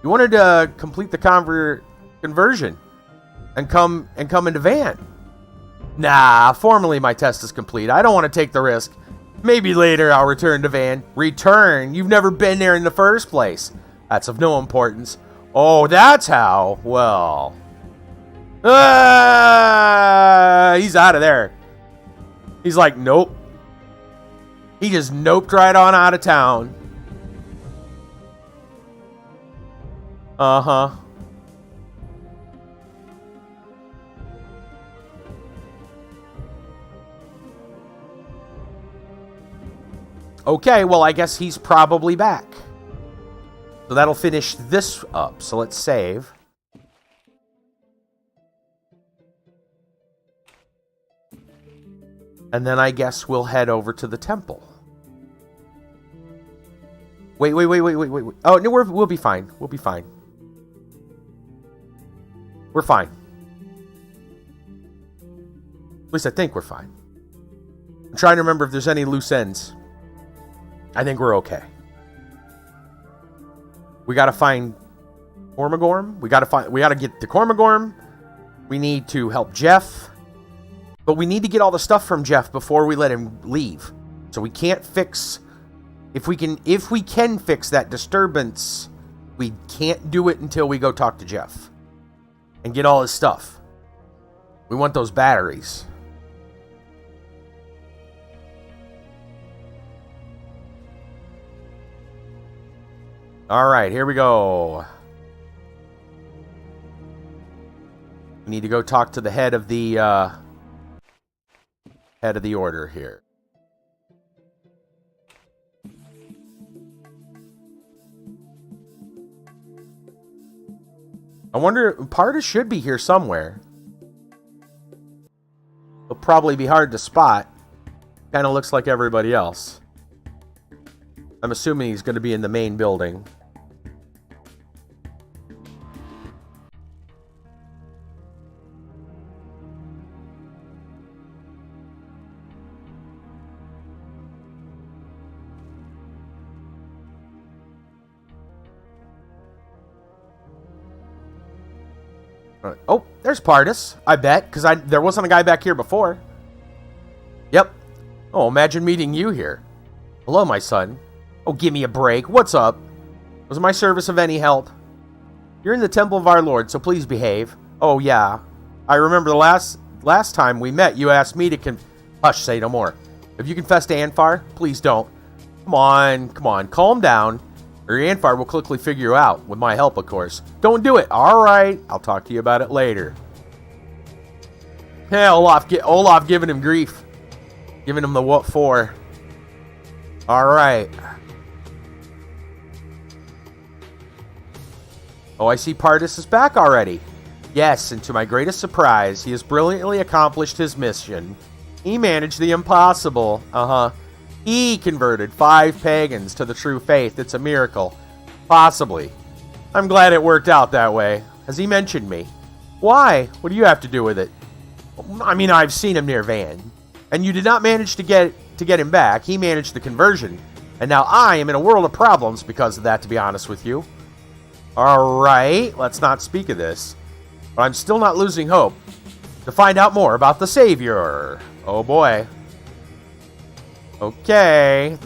You wanted to complete the conversion and come into Van. Nah, formally my test is complete. I don't want to take the risk. Maybe later I'll return to Van. Return? You've never been there in the first place. That's of no importance. Oh, that's how. Well. He's out of there. He's like, nope. He just noped right on out of town. Uh-huh. Okay, well, I guess he's probably back. So that'll finish this up. So let's save. And then I guess we'll head over to the temple. Wait. Oh, no, we'll be fine. We'll be fine. We're fine. At least I think we're fine. I'm trying to remember if there's any loose ends. I think we're okay. We gotta find Cormagorm. We gotta get the Cormagorm. We need to help Jeff. But we need to get all the stuff from Jeff before we let him leave. So we can't fix... If we can fix that disturbance, we can't do it until we go talk to Jeff. And get all his stuff. We want those batteries. Alright, here we go. We need to go talk to the head of the order here. I wonder, Partis should be here somewhere. He'll probably be hard to spot. Kind of looks like everybody else. I'm assuming he's going to be in the main building. Oh, there's Partis, I bet, because there wasn't a guy back here before. Yep. Oh, imagine meeting you here. Hello, my son. Oh, give me a break. What's up? Was my service of any help? You're in the temple of our Lord, so please behave. Oh, yeah. I remember the last time we met, you asked me to Hush, say no more. Have you confessed to Anfar? Please don't. Come on, calm down. Or Anfar will quickly figure you out, with my help, of course. Don't do it. All right, I'll talk to you about it later. Yeah, Olaf giving him grief. Giving him the what for. All right. Oh, I see Partis is back already. Yes, and to my greatest surprise, he has brilliantly accomplished his mission. He managed the impossible. He converted 5 pagans to the true faith. It's a miracle. Possibly. I'm glad it worked out that way. Has he mentioned me? Why? What do you have to do with it? I mean, I've seen him near Van. And you did not manage to get him back. He managed the conversion. And now I am in a world of problems because of that, to be honest with you. Alright, let's not speak of this. But I'm still not losing hope to find out more about the Savior. Oh boy. Okay.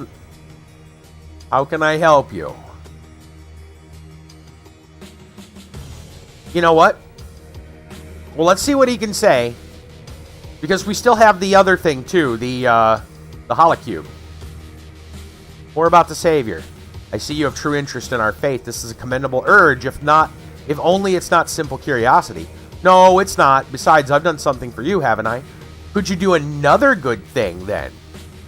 How can I help you? You know what? Well, let's see what he can say. Because we still have the other thing, too. The Holocube. More about the Savior. I see you have true interest in our faith. This is a commendable urge, if only it's not simple curiosity. No, it's not. Besides, I've done something for you, haven't I? Could you do another good thing, then?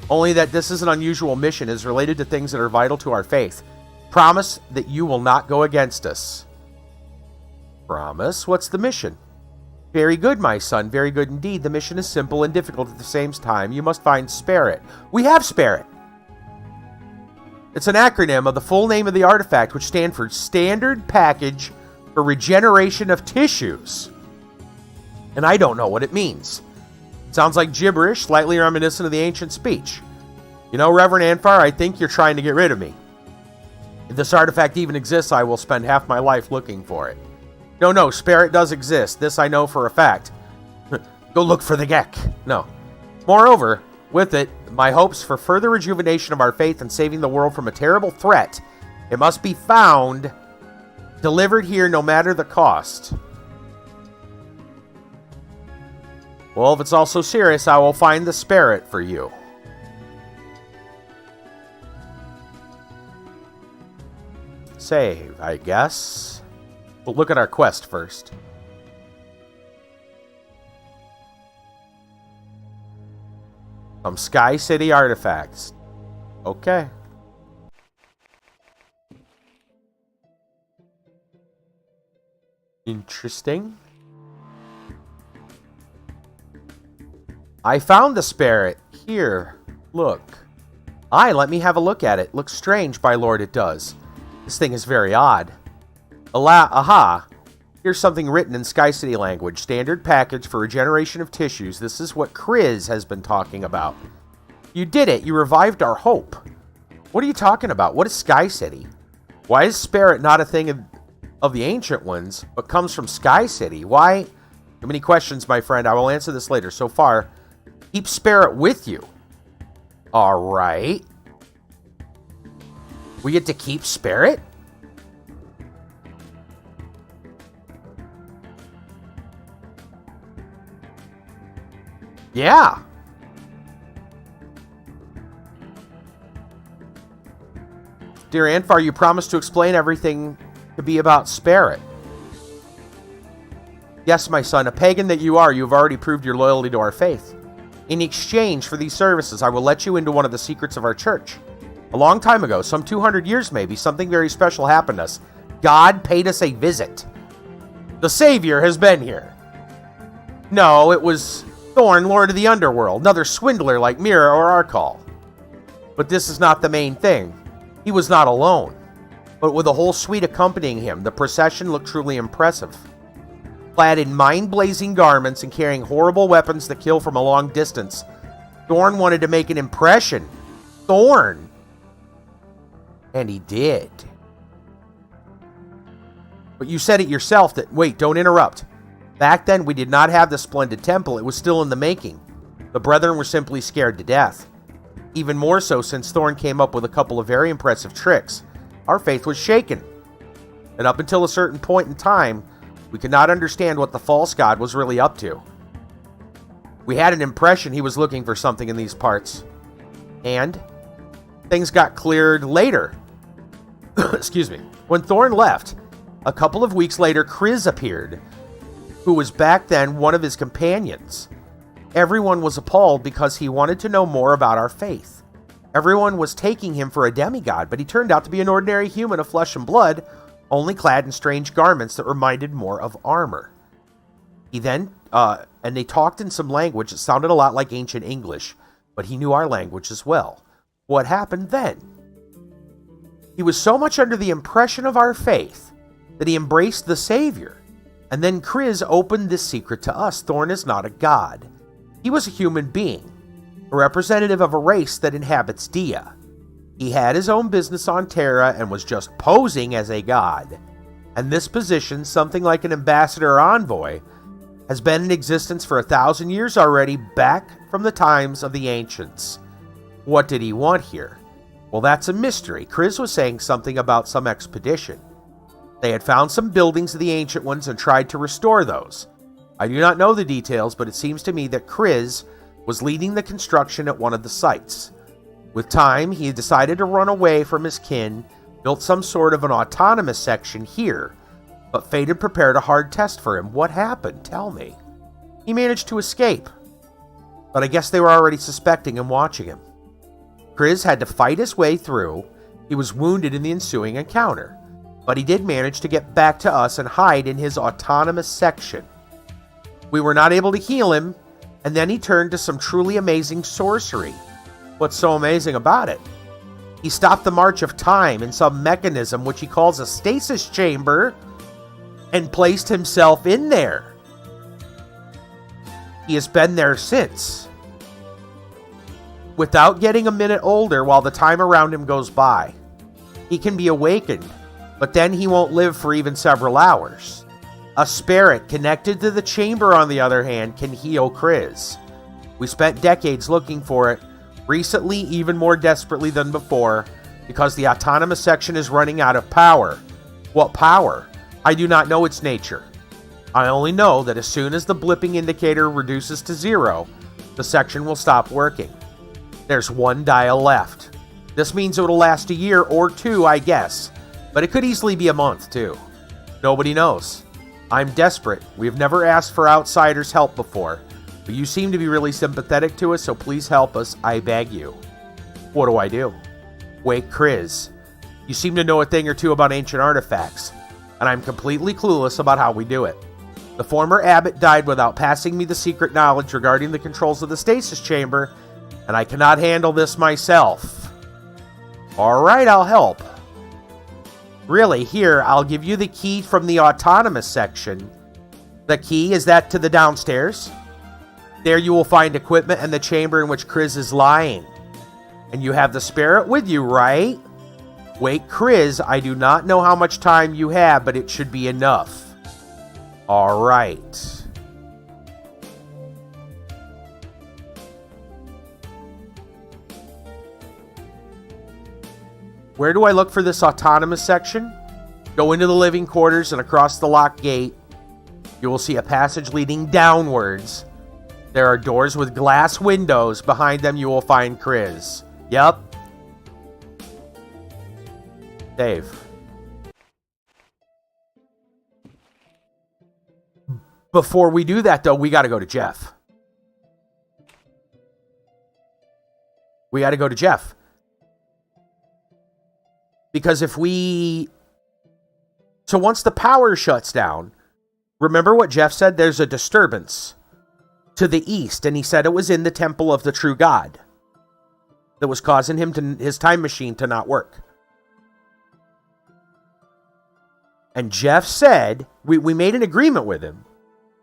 Only that this is an unusual mission, is related to things that are vital to our faith. Promise that you will not go against us. Promise? What's the mission? Very good, my son. Very good indeed. The mission is simple and difficult at the same time. You must find Spirit. We have Spirit. It's an acronym of the full name of the artifact, which stands for Standard Package for Regeneration of Tissues. And I don't know what it means. It sounds like gibberish, slightly reminiscent of the ancient speech. You know, Reverend Anfar, I think you're trying to get rid of me. If this artifact even exists, I will spend half my life looking for it. No, Spirit does exist. This I know for a fact. Go look for the Gek. No. Moreover, with it, my hopes for further rejuvenation of our faith and saving the world from a terrible threat, it must be found, delivered here no matter the cost. Well, if it's all so serious, I will find the Spirit for you. Save, I guess. We'll look at our quest first. Some Sky City artifacts. Okay. Interesting. I found the Spirit. Here, look. Aye, let me have a look at it. Looks strange, by Lord it does. This thing is very odd. Aha! Here's something written in Sky City language. Standard package for regeneration of tissues. This is what Kriz has been talking about. You did it. You revived our hope. What are you talking about? What is Sky City? Why is Spirit not a thing of the Ancient Ones, but comes from Sky City? Why? Too many questions, my friend. I will answer this later. So far, keep Spirit with you. Alright. We get to keep Spirit? Yeah. Dear Anfar, you promised to explain everything to be about Spirit. Yes, my son, a pagan that you are, you have already proved your loyalty to our faith. In exchange for these services, I will let you into one of the secrets of our church. A long time ago, some 200 years maybe, something very special happened to us. God paid us a visit. The Savior has been here. No, it was Thorn, Lord of the Underworld, another swindler like Mira or Arkal. But this is not the main thing. He was not alone, but with a whole suite accompanying him. The procession looked truly impressive. Clad in mind-blazing garments and carrying horrible weapons that kill from a long distance, Thorn wanted to make an impression. Thorn! And he did. But you said it yourself that... Wait, don't interrupt. Back then, we did not have the splendid temple. It was still in the making. The brethren were simply scared to death. Even more so since Thorn came up with a couple of very impressive tricks. Our faith was shaken. And up until a certain point in time, we could not understand what the false god was really up to. We had an impression he was looking for something in these parts. And things got cleared later. Excuse me. When Thorn left, a couple of weeks later, Kriz appeared, who was back then one of his companions. Everyone was appalled because he wanted to know more about our faith. Everyone was taking him for a demigod, but he turned out to be an ordinary human of flesh and blood, only clad in strange garments that reminded more of armor. He then, and they talked in some language that sounded a lot like ancient English, but he knew our language as well. What happened then? He was so much under the impression of our faith that he embraced the Savior. And then Kriz opened this secret to us. Thorn is not a god. He was a human being, a representative of a race that inhabits Dia. He had his own business on Terra and was just posing as a god. And this position, something like an ambassador or envoy, has been in existence for 1,000 years already, back from the times of the ancients. What did he want here? Well, that's a mystery. Kriz was saying something about some expedition. They had found some buildings of the Ancient Ones and tried to restore those. I do not know the details, but it seems to me that Kriz was leading the construction at one of the sites. With time, he decided to run away from his kin, built some sort of an autonomous section here, but fate had prepared a hard test for him. What happened? Tell me. He managed to escape, but I guess they were already suspecting and watching him. Kriz had to fight his way through. He was wounded in the ensuing encounter, but he did manage to get back to us and hide in his autonomous section. We were not able to heal him, and then he turned to some truly amazing sorcery. What's so amazing about it? He stopped the march of time in some mechanism which he calls a stasis chamber and placed himself in there. He has been there since, without getting a minute older while the time around him goes by. He can be awakened, but then he won't live for even several hours. A spirit connected to the chamber, on the other hand, can heal Kriz. We spent decades looking for it, recently even more desperately than before, because the autonomous section is running out of power. What power? I do not know its nature. I only know that as soon as the blipping indicator reduces to 0, the section will stop working. There's one dial left. This means it will last a year or 2, I guess, but it could easily be a month too. Nobody knows. I'm desperate. We have never asked for outsiders' help before, but you seem to be really sympathetic to us, so please help us, I beg you. What do I do? Wake Kriz. You seem to know a thing or two about ancient artifacts, and I'm completely clueless about how we do it. The former abbot died without passing me the secret knowledge regarding the controls of the stasis chamber, and I cannot handle this myself. All right, I'll help. Really, here, I'll give you the key from the autonomous section. The key is that to the downstairs. There you will find equipment and the chamber in which Chris is lying. And you have the spirit with you, right? Wait, Chris, I do not know how much time you have, but it should be enough. All right. Where do I look for this autonomous section? Go into the living quarters and across the locked gate. You will see a passage leading downwards. There are doors with glass windows. Behind them you will find Chris. Yep. Dave. Before we do that, though, we got to go to Jeff. We got to go to Jeff. Because if we... So once the power shuts down, remember what Jeff said? There's a disturbance to the east, and he said it was in the temple of the true God that was causing his time machine to not work. And Jeff said, we made an agreement with him,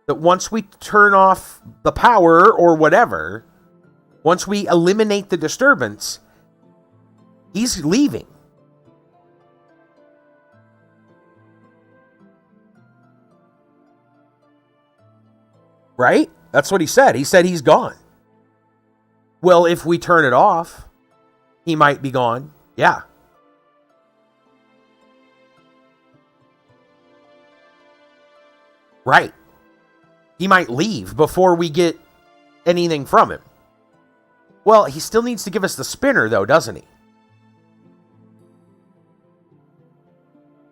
that once we turn off the power or whatever, once we eliminate the disturbance, he's leaving. Right? That's what he said. He said he's gone. Well, if we turn it off, he might be gone. Yeah. Right. He might leave before we get anything from him. Well, he still needs to give us the spinner, though, doesn't he?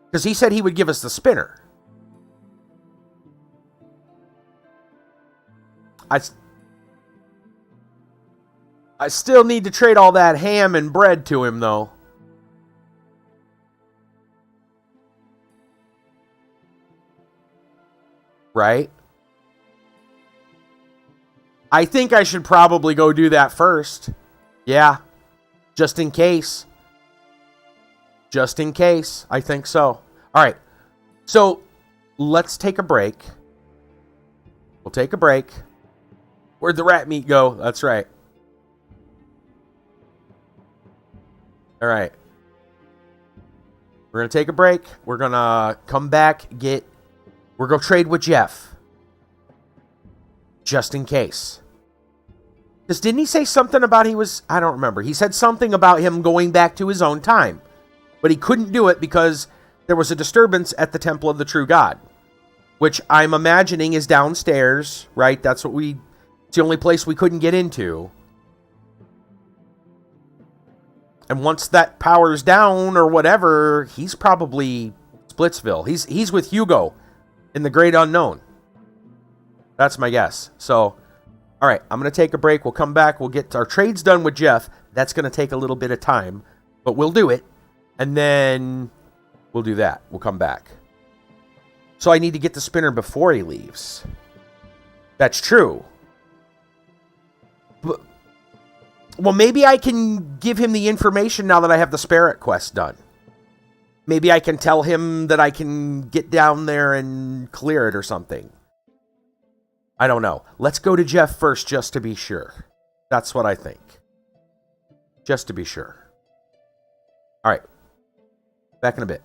Because he said he would give us the spinner. I still need to trade all that ham and bread to him, though. Right? I think I should probably go do that first. Yeah. Just in case. Just in case. I think so. All right. So, let's take a break. We'll take a break. Where'd the rat meat go? That's right. All right. We're going to take a break. We're going to come back, we're going to trade with Jeff. Just in case. Because didn't he say something about I don't remember. He said something about him going back to his own time. But he couldn't do it because there was a disturbance at the Temple of the True God. Which I'm imagining is downstairs, right? It's the only place we couldn't get into. And once that power's down or whatever, he's probably Splitsville. He's with Hugo in the Great Unknown. That's my guess. So, all right, I'm going to take a break. We'll come back. We'll get our trades done with Jeff. That's going to take a little bit of time, but we'll do it. And then we'll do that. We'll come back. So I need to get the spinner before he leaves. That's true. But, well, maybe I can give him the information now that I have the Spirit quest done. Maybe I can tell him that I can get down there and clear it or something. I don't know. Let's go to Jeff first just to be sure. That's what I think. Just to be sure. All right. Back in a bit.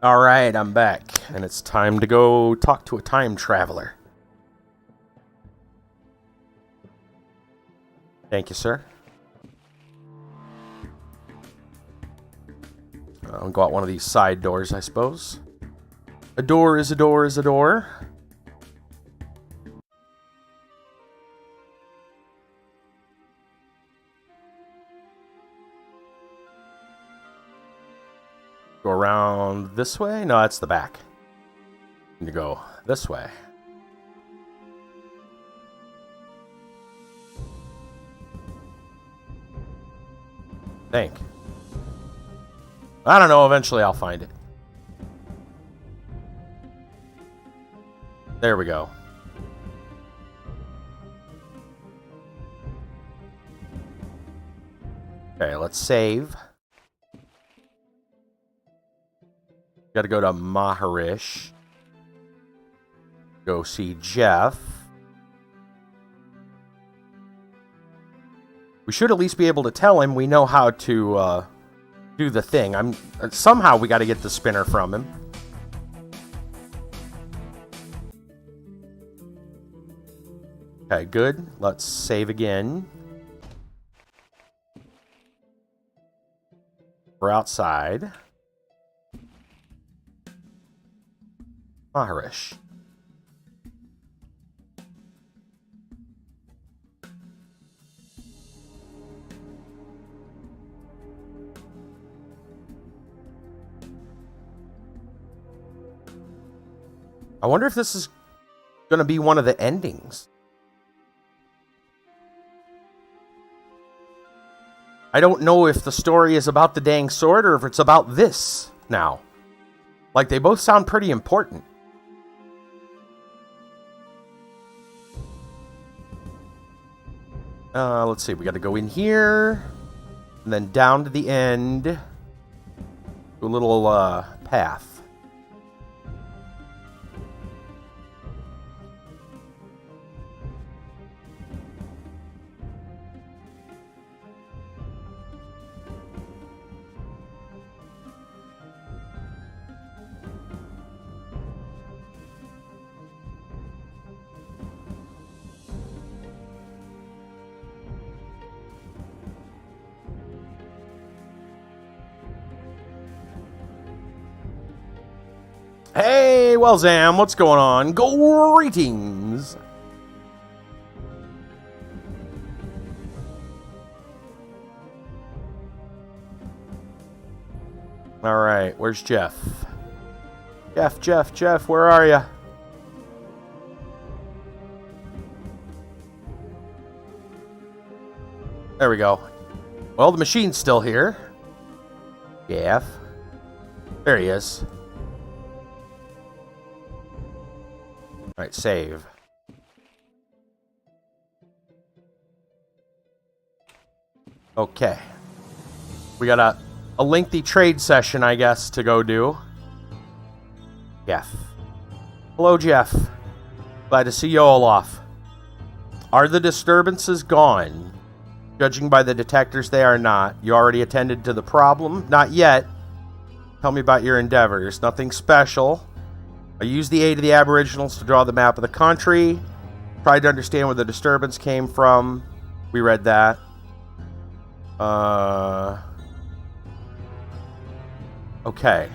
Alright, I'm back. And it's time to go talk to a time traveler. Thank you, sir. I'll go out one of these side doors, I suppose. A door is a door is a door. Go around this way? No, that's the back. Need to go this way. Think. I don't know, eventually I'll find it. There we go. Okay, let's save. Got to go to Maharish. Go see Jeff. We should at least be able to tell him we know how to do the thing. Somehow we got to get the spinner from him. Okay, good. Let's save again. We're outside. Maharish. I wonder if this is going to be one of the endings. I don't know if the story is about the dang sword or if it's about this now. Like, they both sound pretty important. Let's see. We got to go in here. And then down to the end. Do a little path. Hey, well, Zam, what's going on? Greetings. All right, where's Jeff? Jeff, where are you? There we go. Well, the machine's still here. Jeff. There he is. All right, save. Okay. We got a lengthy trade session, I guess, to go do. Jeff. Hello, Jeff. Glad to see you, Olaf. Are the disturbances gone? Judging by the detectors, they are not. You already attended to the problem? Not yet. Tell me about your endeavors. Nothing special. I used the aid of the Aboriginals to draw the map of the country. Tried to understand where the disturbance came from. We read that. Okay.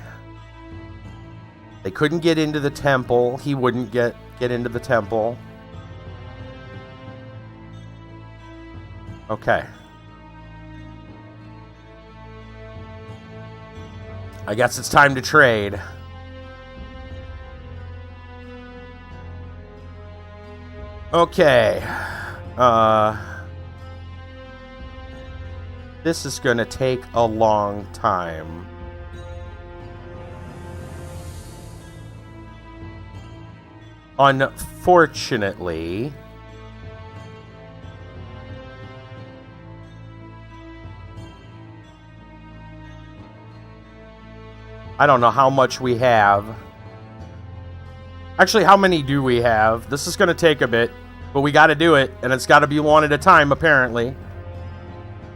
They couldn't get into the temple. He wouldn't get into the temple. Okay. I guess it's time to trade. Okay. This is going to take a long time. Unfortunately, I don't know how much we have. Actually, how many do we have? This is going to take a bit, but we got to do it, and it's got to be one at a time, apparently.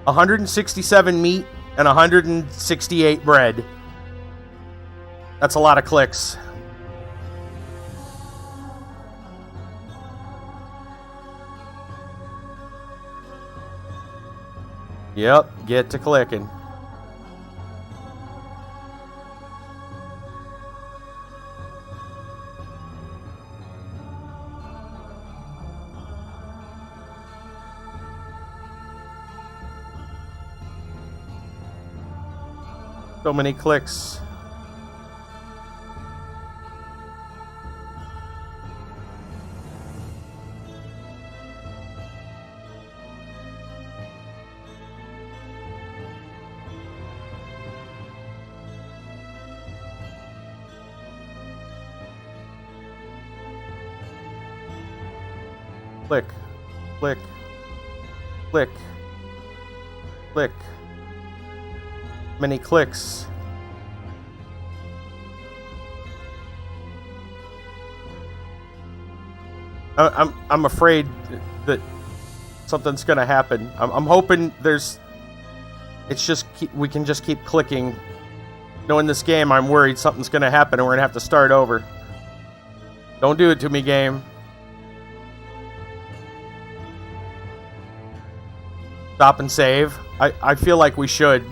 167 meat and 168 bread. That's a lot of clicks. Yep, get to clicking. So many clicks. Click, click, click, click. Many clicks. I'm afraid that something's gonna happen. I'm hoping there's. It's just we can just keep clicking. Knowing this game, I'm worried something's gonna happen and we're gonna have to start over. Don't do it to me, game. Stop and save. I feel like we should.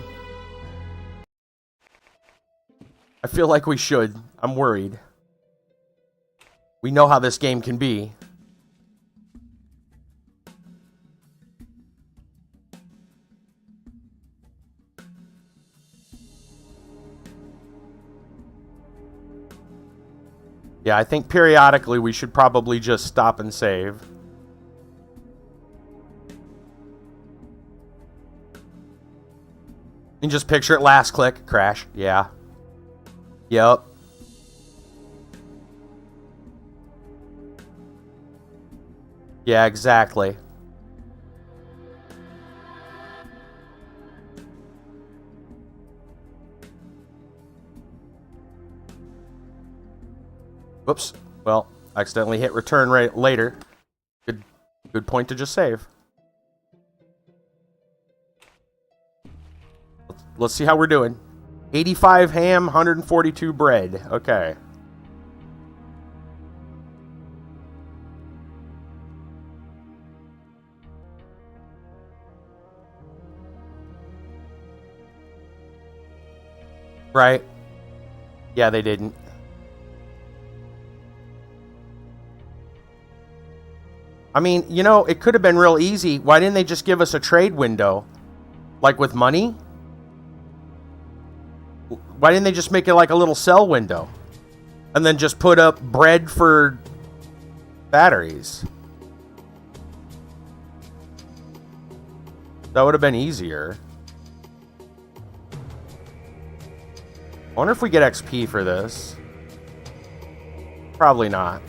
I feel like we should. I'm worried. We know how this game can be. Yeah, I think periodically we should probably just stop and save. And just picture it, last click, crash. Yeah. Yep. Yeah, exactly. Whoops. Well, I accidentally hit return right later. Good point to just save. Let's see how we're doing. 85 ham, 142 bread. Okay. Right. Yeah, they didn't. I mean, you know, it could have been real easy. Why didn't they just give us a trade window? Like with money? Why didn't they just make it like a little sell window? And then just put up bread for batteries? That would have been easier. I wonder if we get XP for this. Probably not.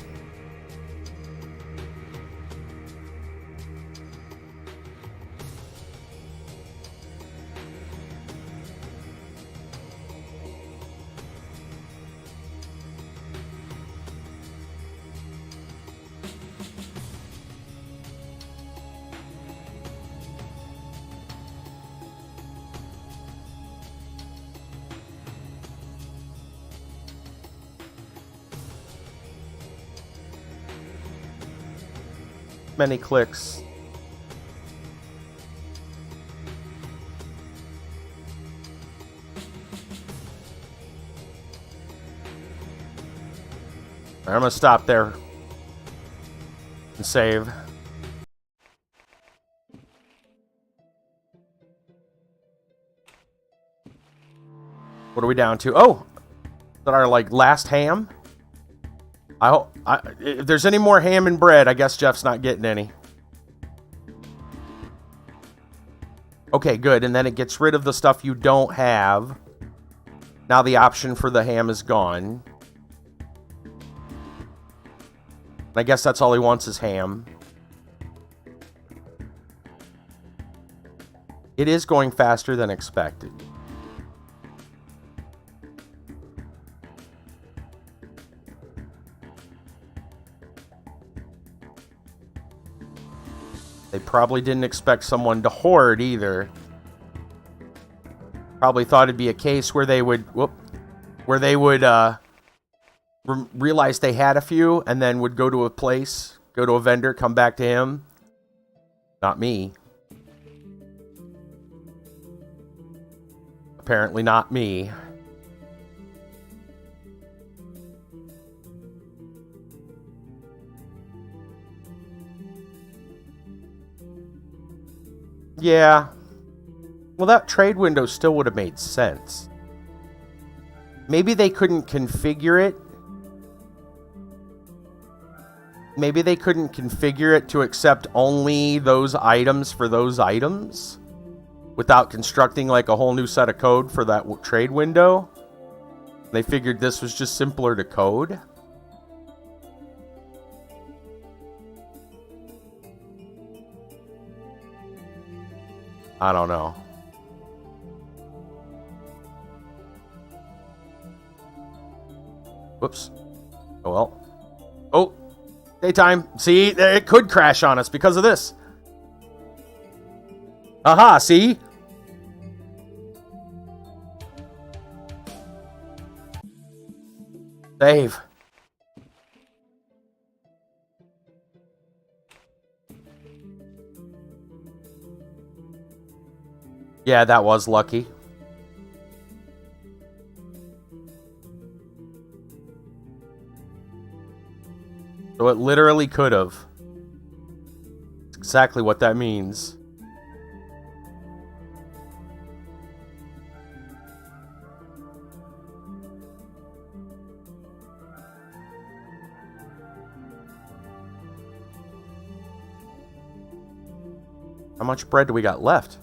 Many clicks. I'm gonna stop there and save. What are we down to? Oh, is that our like last ham? I hope if there's any more ham and bread, I guess Jeff's not getting any. Okay, good. And then it gets rid of the stuff you don't have. Now the option for the ham is gone. I guess that's all he wants is ham. It is going faster than expected. They probably didn't expect someone to hoard either. Probably thought it'd be a case where they would... Whoop. where they would realize they had a few and then would go to a place, go to a vendor, come back to him. Not me. Apparently not me. Yeah. Well, that trade window still would have made sense. Maybe they couldn't configure it. Maybe they couldn't configure it to accept only those items for those items without constructing like a whole new set of code for that trade window. They figured this was just simpler to code. I don't know. Whoops. Oh well. Oh, daytime. See, it could crash on us because of this. Aha, see? Save. Yeah, that was lucky. So it literally could have. That's exactly what that means. How much bread do we got left?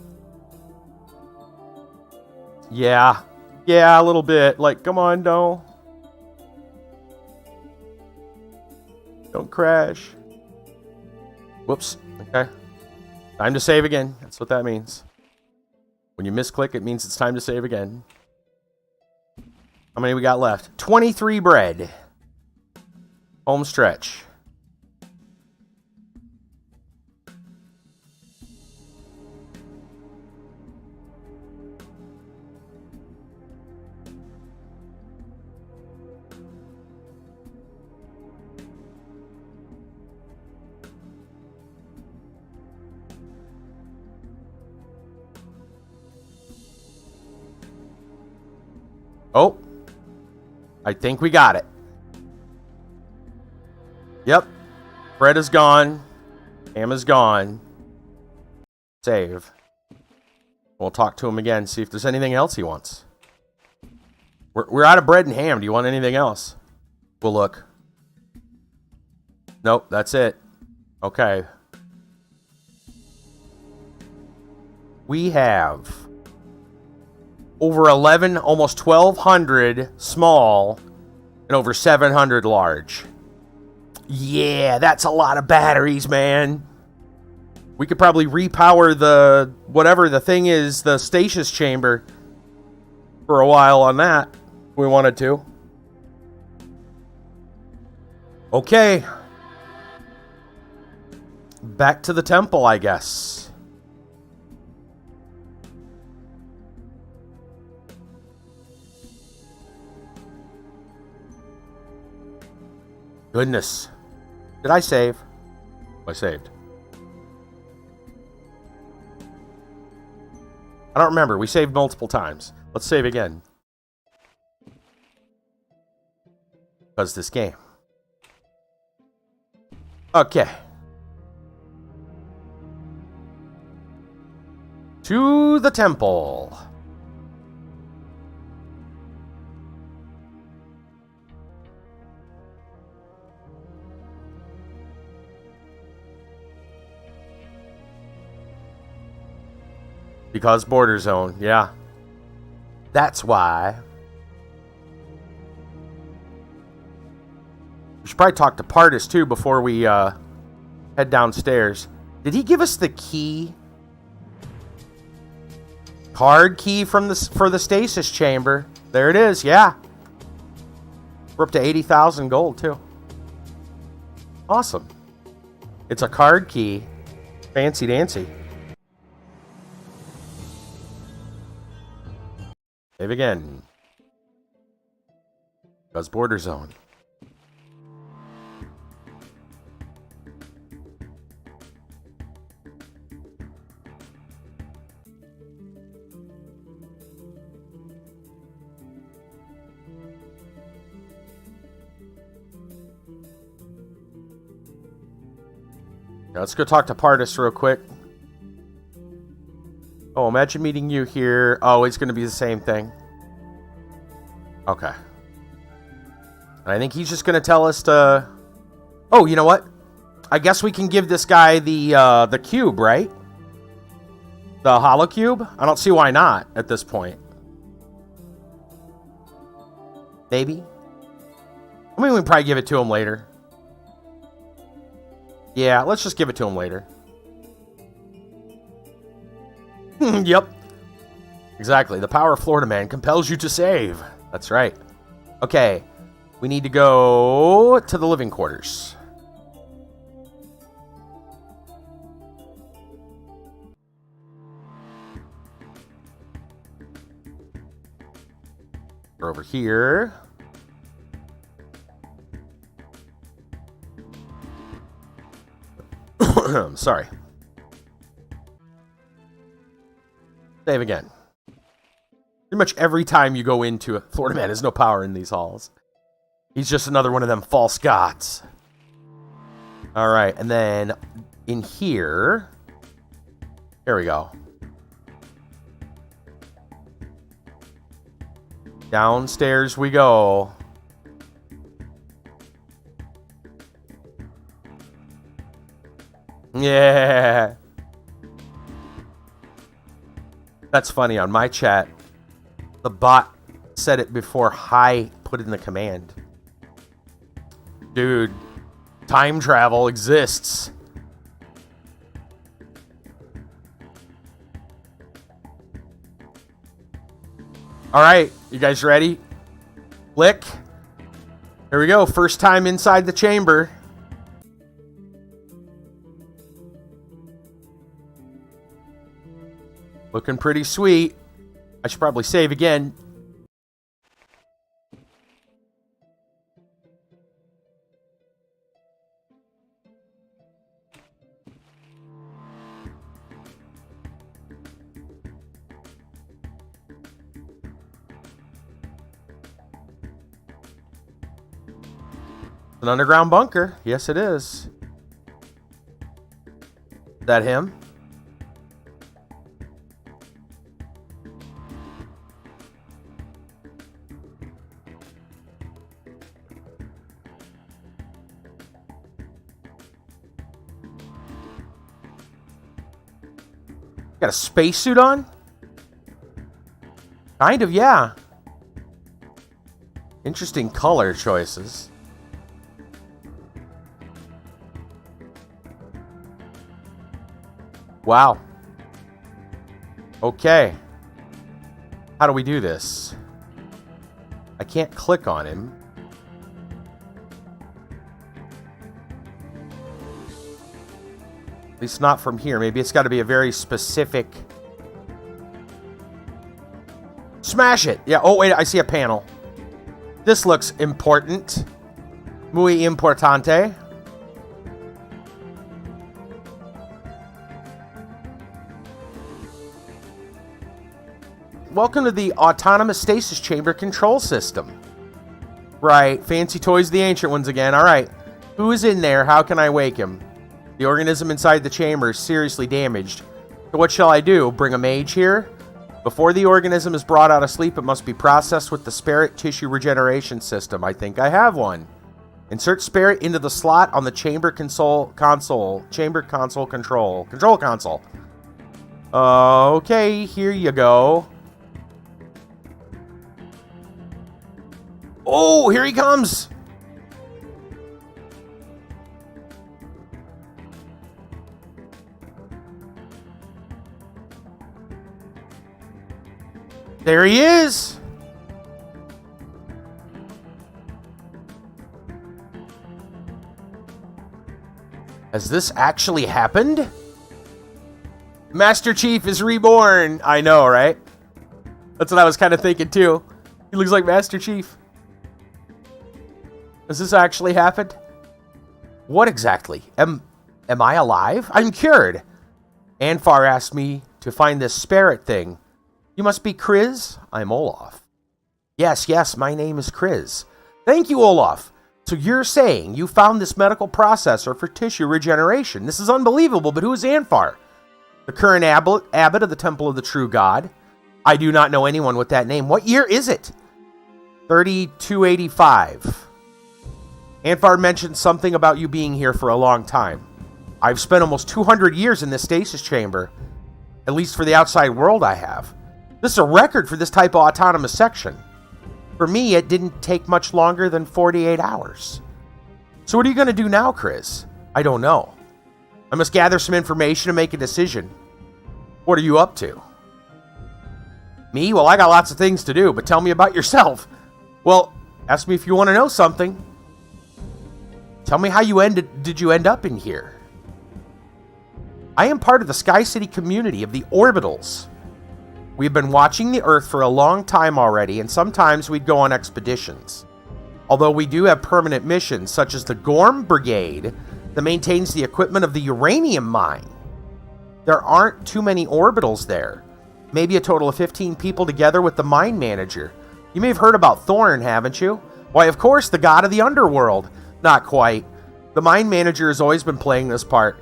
Yeah. Yeah, a little bit. Like, come on, no. Don't crash. Whoops. Okay. Time to save again. That's what that means. When you misclick, it means it's time to save again. How many we got left? 23 bread. Home stretch. Oh, I think we got it. Yep. Bread is gone. Ham is gone. Save. We'll talk to him again, see if there's anything else he wants. We're out of bread and ham. Do you want anything else? We'll look. Nope, that's it. Okay. We have over 11, almost 1,200 small and over 700 large. Yeah, that's a lot of batteries, man. We could probably repower the, whatever the thing is, the stasis chamber for a while on that, if we wanted to. Okay. Back to the temple, I guess. Goodness. Did I save? I saved. I don't remember. We saved multiple times. Let's save again. Because this game. Okay. To the temple. Because BorderZone, yeah. That's why. We should probably talk to Pardis, too, before we head downstairs. Did he give us the key? Card key for the stasis chamber. There it is, yeah. We're up to 80,000 gold, too. Awesome. It's a card key. Fancy dancy. Save again. Goes BorderZone. Now let's go talk to Pardis real quick. Oh, imagine meeting you here. Oh, it's going to be the same thing. Okay. I think he's just going to tell us to... Oh, you know what? I guess we can give this guy the cube, right? The hollow cube? I don't see why not at this point. Maybe? I mean, we can probably give it to him later. Yeah, let's just give it to him later. Yep. Exactly. The power of Florida Man compels you to save. That's right. Okay. We need to go to the living quarters. We're over here. Sorry. Save again. Pretty much every time you go into it, Florida Man has no power in these halls. He's just another one of them false gods. Alright, and then in here... There we go. Downstairs we go. Yeah. That's funny. On my chat, the bot said it before Hi put in the command. Dude, time travel exists. All right, you guys ready? Lick. Here we go. First time inside the chamber. Looking pretty sweet. I should probably save again. An underground bunker. Yes, it is. Is that him? Got a spacesuit on? Kind of, yeah. Interesting color choices. Wow. Okay. How do we do this? I can't click on him. At least not from here. Maybe it's got to be a very specific... Smash it! Yeah, oh wait, I see a panel. This looks important. Muy importante. Welcome to the Autonomous Stasis Chamber Control System. Right, fancy toys, the ancient ones again. Alright, who is in there? How can I wake him? The organism inside the chamber is seriously damaged. So what shall I do? Bring a mage here? Before the organism is brought out of sleep, it must be processed with the spirit tissue regeneration system. I think I have one. Insert spirit into the slot on the chamber control console. Control console. Okay, here you go. Oh, here he comes! There he is! Has this actually happened? Master Chief is reborn! I know, right? That's what I was kind of thinking, too. He looks like Master Chief. Has this actually happened? What exactly? Am I alive? I'm cured. Anfar asked me to find this spirit thing. You must be Chris? I'm Olaf. Yes, my name is Chris. Thank you, Olaf. So you're saying you found this medical processor for tissue regeneration. This is unbelievable, but who is Anfar? The current abbot of the Temple of the True God. I do not know anyone with that name. What year is it? 3285. Anfar mentioned something about you being here for a long time. I've spent almost 200 years in this stasis chamber. At least for the outside world I have. This is a record for this type of autonomous section. For me, it didn't take much longer than 48 hours. So what are you going to do now, Chris? I don't know. I must gather some information and make a decision. What are you up to? Me? Well, I got lots of things to do, but tell me about yourself. Well, ask me if you want to know something. Tell me how did you end up in here? I am part of the Sky City community of the Orbitals. We've been watching the Earth for a long time already, and sometimes we'd go on expeditions. Although we do have permanent missions, such as the Gorm Brigade, that maintains the equipment of the uranium mine. There aren't too many Orbitals there. Maybe a total of 15 people together with the mine manager. You may have heard about Thorn, haven't you? Why, of course, the god of the underworld. Not quite. The mine manager has always been playing this part.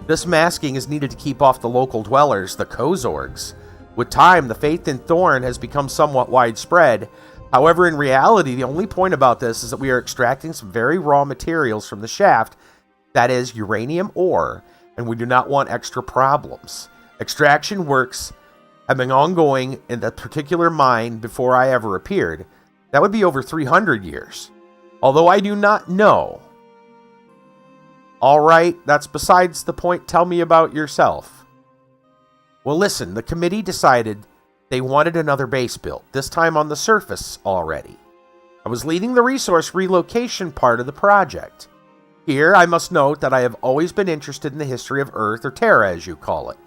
This masking is needed to keep off the local dwellers, the Kozorgs. With time, the faith in Thorn has become somewhat widespread. However, in reality, the only point about this is that we are extracting some very raw materials from the shaft, that is, uranium ore, and we do not want extra problems. Extraction works have been ongoing in that particular mine before I ever appeared. That would be over 300 years. Although I do not know. Alright, that's besides the point. Tell me about yourself. Well, listen, the committee decided they wanted another base built, this time on the surface already. I was leading the resource relocation part of the project. Here, I must note that I have always been interested in the history of Earth, or Terra as you call it.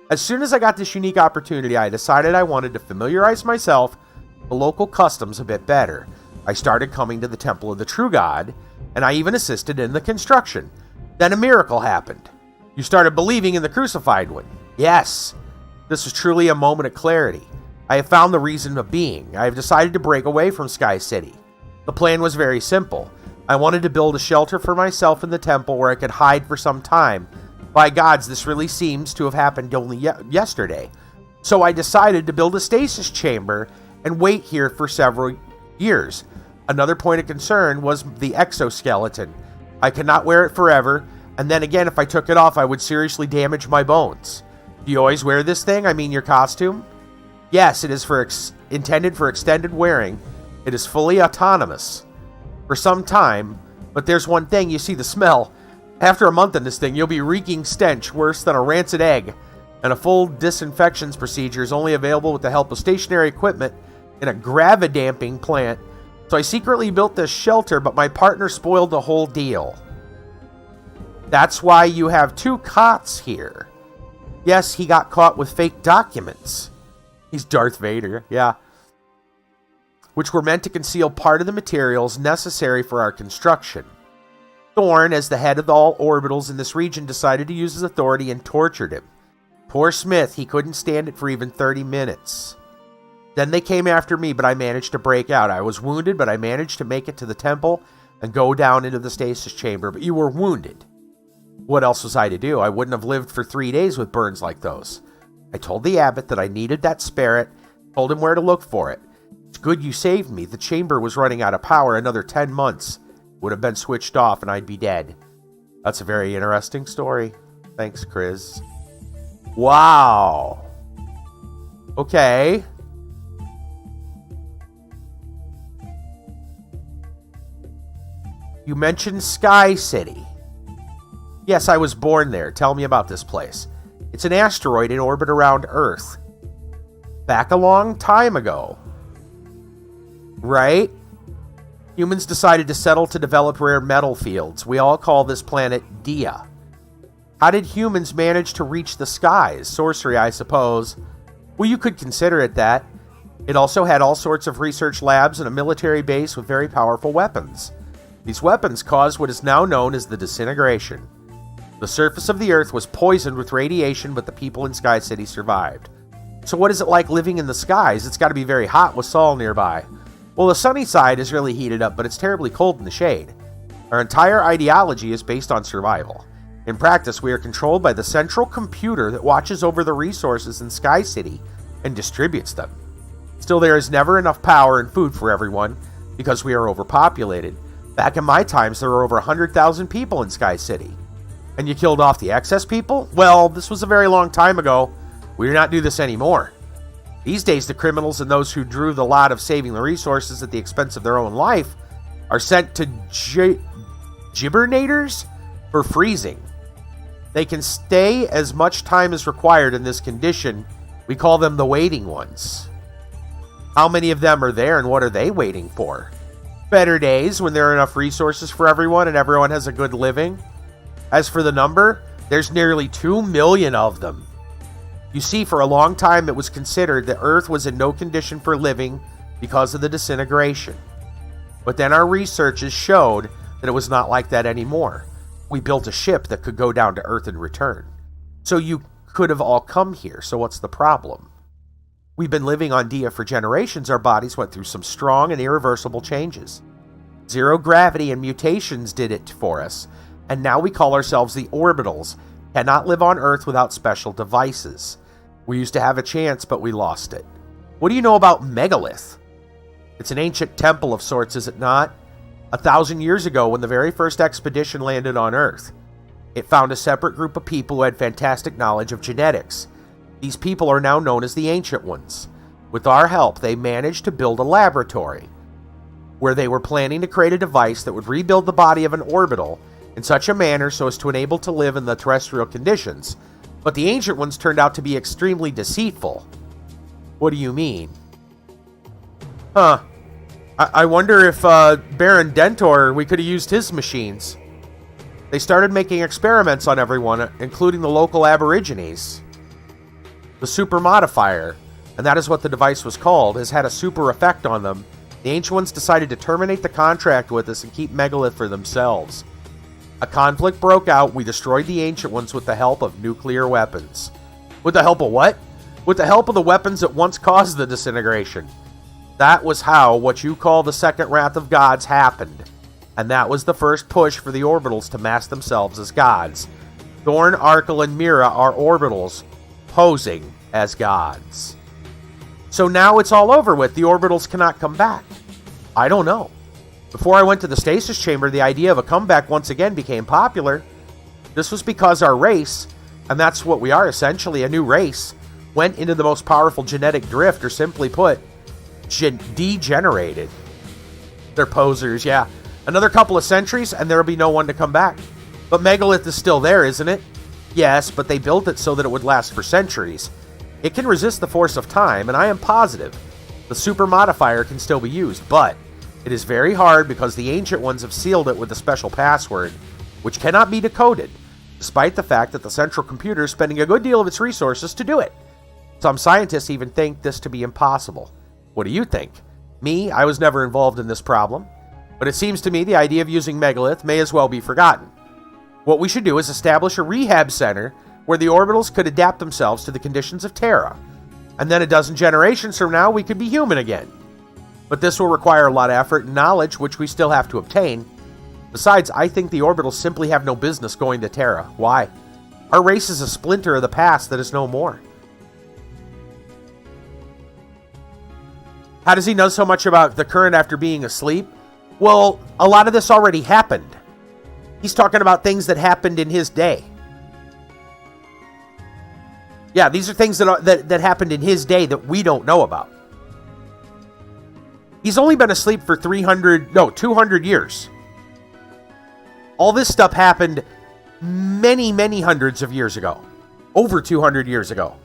As soon as I got this unique opportunity, I decided I wanted to familiarize myself with the local customs a bit better. I started coming to the Temple of the True God, and I even assisted in the construction. Then a miracle happened. You started believing in the Crucified One. Yes, this was truly a moment of clarity. I have found the reason of being. I have decided to break away from Sky City. The plan was very simple. I wanted to build a shelter for myself in the temple where I could hide for some time. By gods, this really seems to have happened only yesterday. So I decided to build a stasis chamber and wait here for several years. Another point of concern was the exoskeleton. I could not wear it forever, and then again, if I took it off, I would seriously damage my bones. Do you always wear this thing? I mean your costume? Yes, it is intended for extended wearing. It is fully autonomous. For some time, but there's one thing, you see the smell. After a month in this thing, you'll be reeking stench worse than a rancid egg, and a full disinfection procedure is only available with the help of stationary equipment in a gravidamping plant. So I secretly built this shelter, but my partner spoiled the whole deal. That's why you have two cots here. Yes, he got caught with fake documents. He's Darth Vader, yeah. Which were meant to conceal part of the materials necessary for our construction. Thorn, as the head of all orbitals in this region, decided to use his authority and tortured him. Poor Smith, he couldn't stand it for even 30 minutes. Then they came after me, but I managed to break out. I was wounded, but I managed to make it to the temple and go down into the stasis chamber. But you were wounded. What else was I to do? I wouldn't have lived for 3 days with burns like those. I told the abbot that I needed that spirit, told him where to look for it. It's good you saved me. The chamber was running out of power. Another 10 months would have been switched off and I'd be dead. That's a very interesting story. Thanks, Chris. Wow. Okay. You mentioned Sky City. Yes, I was born there. Tell me about this place. It's an asteroid in orbit around Earth. Back a long time ago. Right? Humans decided to settle to develop rare metal fields. We all call this planet Dia. How did humans manage to reach the skies? Sorcery, I suppose. Well, you could consider it that. It also had all sorts of research labs and a military base with very powerful weapons. These weapons caused what is now known as the disintegration. The surface of the Earth was poisoned with radiation, but the people in Sky City survived. So what is it like living in the skies? It's got to be very hot with Sol nearby. Well, the sunny side is really heated up, but it's terribly cold in the shade. Our entire ideology is based on survival. In practice, we are controlled by the central computer that watches over the resources in Sky City and distributes them. Still, there is never enough power and food for everyone because we are overpopulated. Back in my times, there were over 100,000 people in Sky City. And you killed off the excess people? Well, this was a very long time ago. We do not do this anymore. These days, the criminals and those who drew the lot of saving the resources at the expense of their own life are sent to gibernators for freezing. They can stay as much time as required in this condition. We call them the waiting ones. How many of them are there and what are they waiting for? Better days when there are enough resources for everyone and everyone has a good living. As for the number, there's nearly 2 million of them. You see, for a long time it was considered that Earth was in no condition for living because of the disintegration. But then our researches showed that it was not like that anymore. We built a ship that could go down to Earth and return. So you could have all come here, so what's the problem? We've been living on Dia for generations. Our bodies went through some strong and irreversible changes. Zero gravity and mutations did it for us. And now we call ourselves the Orbitals. Cannot live on Earth without special devices. We used to have a chance, but we lost it. What do you know about Megalith? It's an ancient temple of sorts, is it not? 1,000 years ago, when the very first expedition landed on Earth, it found a separate group of people who had fantastic knowledge of genetics. These people are now known as the Ancient Ones. With our help, they managed to build a laboratory where they were planning to create a device that would rebuild the body of an orbital in such a manner so as to enable to live in the terrestrial conditions. But the Ancient Ones turned out to be extremely deceitful. What do you mean? Huh. I wonder if Baron Dentor, we could have used his machines. They started making experiments on everyone, including the local aborigines. The super modifier, and that is what the device was called, has had a super effect on them. The Ancient Ones decided to terminate the contract with us and keep Megalith for themselves. A conflict broke out. We destroyed the Ancient Ones with the help of nuclear weapons. With the help of what? With the help of the weapons that once caused the disintegration. That was how what you call the Second Wrath of Gods happened. And that was the first push for the Orbitals to mask themselves as gods. Thorn, Arkle, and Mira are Orbitals, posing as gods. So now it's all over with. The Orbitals cannot come back. I don't know. Before I went to the stasis chamber, the idea of a comeback once again became popular. This was because our race, and that's what we are essentially, a new race, went into the most powerful genetic drift, or simply put, degenerated. They're posers, yeah. Another couple of centuries and there'll be no one to come back. But Megalith is still there, isn't it? Yes, but they built it so that it would last for centuries. It can resist the force of time, and I am positive the super modifier can still be used, but it is very hard because the Ancient Ones have sealed it with a special password, which cannot be decoded, despite the fact that the central computer is spending a good deal of its resources to do it. Some scientists even think this to be impossible. What do you think? Me, I was never involved in this problem, but it seems to me the idea of using Megalith may as well be forgotten. What we should do is establish a rehab center where the Orbitals could adapt themselves to the conditions of Terra, and then a dozen generations from now we could be human again. But this will require a lot of effort and knowledge, which we still have to obtain. Besides, I think the Orbitals simply have no business going to Terra. Why? Our race is a splinter of the past that is no more. How does he know so much about the current after being asleep? Well, a lot of this already happened. He's talking about things that happened in his day. Yeah, these are things that happened in his day that we don't know about. He's only been asleep for 200 years. All this stuff happened many, many hundreds of years ago. Over 200 years ago.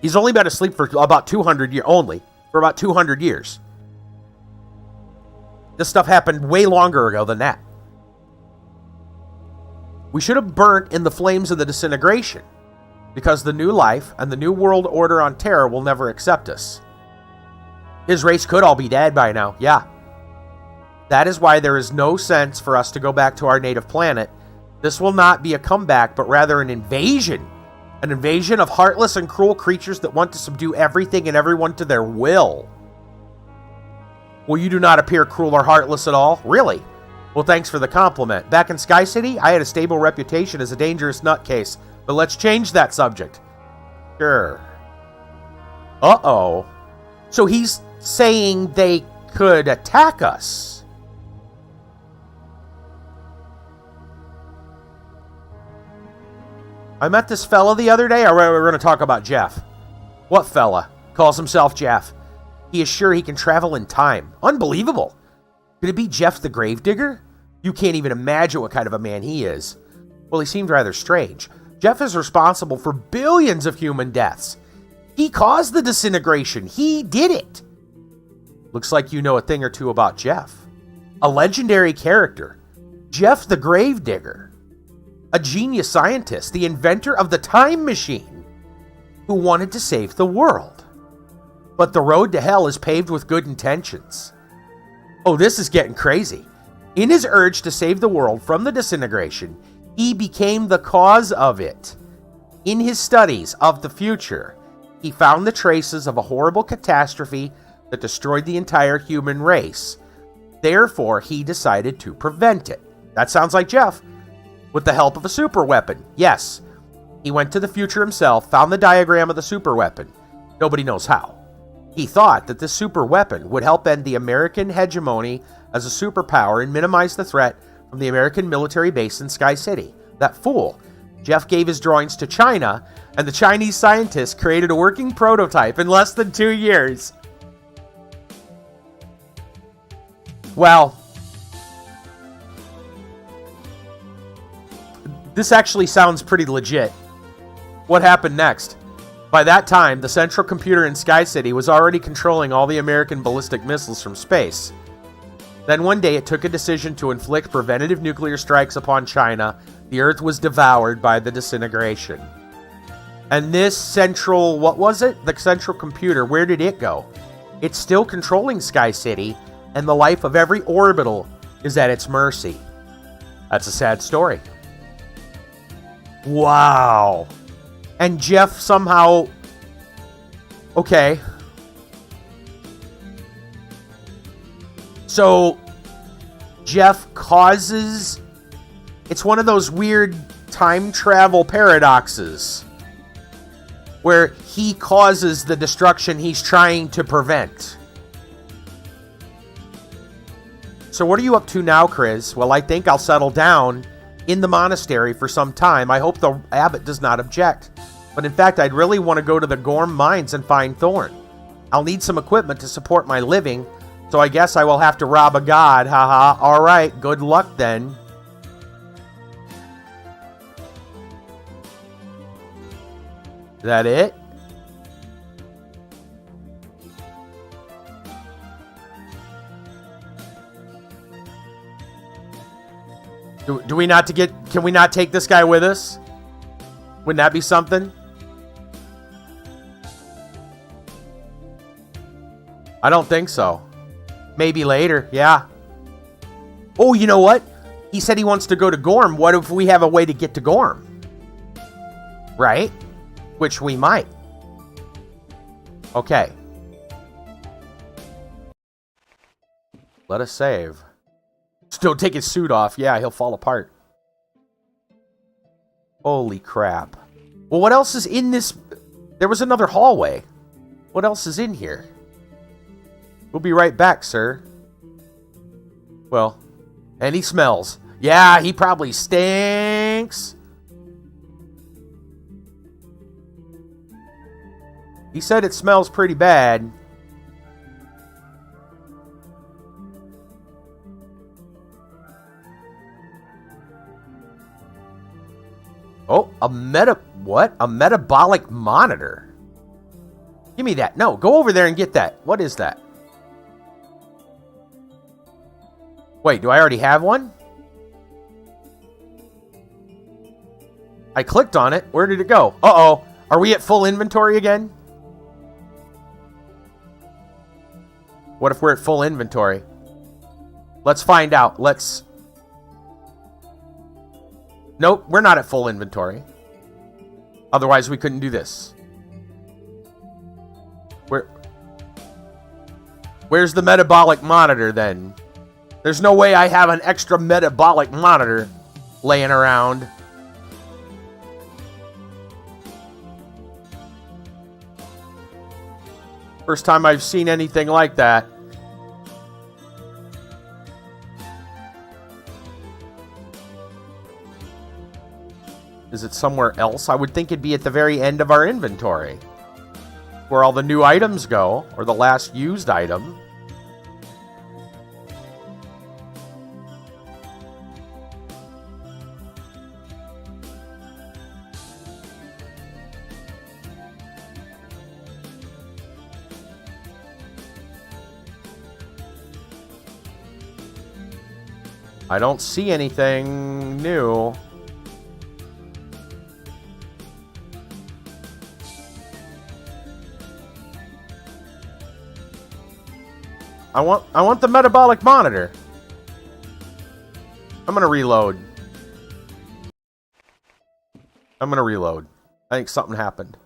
He's only been asleep for about 200 years, for about 200 years. This stuff happened way longer ago than that. We should have burnt in the flames of the disintegration, because the new life and the new world order on Terra will never accept us. His race could all be dead by now. Yeah. That is why there is no sense for us to go back to our native planet. This will not be a comeback, but rather an invasion. An invasion of heartless and cruel creatures that want to subdue everything and everyone to their will. Well, you do not appear cruel or heartless at all. Really? Well, thanks for the compliment. Back in Sky City, I had a stable reputation as a dangerous nutcase. But let's change that subject. Sure. Uh-oh. So he's saying they could attack us. I met this fella the other day. We're going to talk about Jeff. What fella? Calls himself Jeff. He is sure he can travel in time. Unbelievable. Could it be Jeff the Gravedigger? You can't even imagine what kind of a man he is. Well, he seemed rather strange. Jeff is responsible for billions of human deaths. He caused the disintegration. He did it. Looks like you know a thing or two about Jeff. A legendary character. Jeff the Gravedigger. A genius scientist, the inventor of the time machine, who wanted to save the world. But the road to hell is paved with good intentions. Oh, this is getting crazy. In his urge to save the world from the disintegration, he became the cause of it. In his studies of the future, he found the traces of a horrible catastrophe that destroyed the entire human race. Therefore, he decided to prevent it. That sounds like Jeff. With the help of a super weapon. Yes. He went to the future himself, found the diagram of the super weapon. Nobody knows how. He thought that this super weapon would help end the American hegemony as a superpower and minimize the threat from the American military base in Sky City. That fool. Jeff gave his drawings to China, and the Chinese scientists created a working prototype in less than 2 years. Well, this actually sounds pretty legit. What happened next? By that time, the central computer in Sky City was already controlling all the American ballistic missiles from space. Then one day it took a decision to inflict preventative nuclear strikes upon China. The Earth was devoured by the disintegration. And this central, what was it? The central computer, where did it go? It's still controlling Sky City, and the life of every orbital is at its mercy. That's a sad story. Wow. And Jeff somehow... Okay. So, Jeff causes... It's one of those weird time travel paradoxes where he causes the destruction he's trying to prevent. So what are you up to now, Chris? Well, I think I'll settle down in the monastery for some time. I hope the abbot does not object. But in fact, I'd really want to go to the Gorm mines and find Thorn. I'll need some equipment to support my living, so I guess I will have to rob a god. Haha. All right, good luck then. Is that it? Do we not can we not take this guy with us? Wouldn't that be something? I don't think so. Maybe later, yeah. Oh, you know what? He said he wants to go to Gorm. What if we have a way to get to Gorm? Right? Which we might. Okay. Let us save. Just don't take his suit off. Yeah, he'll fall apart. Holy crap. Well, what else is in this? There was another hallway. What else is in here? We'll be right back, sir. Well, and he smells. Yeah, he probably stinks. He said it smells pretty bad. Oh, a metabolic monitor. Give me that. No, go over there and get that. What is that? Wait, do I already have one? I clicked on it. Where did it go? Uh-oh. Are we at full inventory again? What if we're at full inventory? Let's find out. Nope, we're not at full inventory. Otherwise, we couldn't do this. Where's the metabolic monitor, then? There's no way I have an extra metabolic monitor laying around. First time I've seen anything like that. Is it somewhere else? I would think it'd be at the very end of our inventory, where all the new items go, or the last used item. I don't see anything new. I want the metabolic monitor. I'm gonna reload. I think something happened.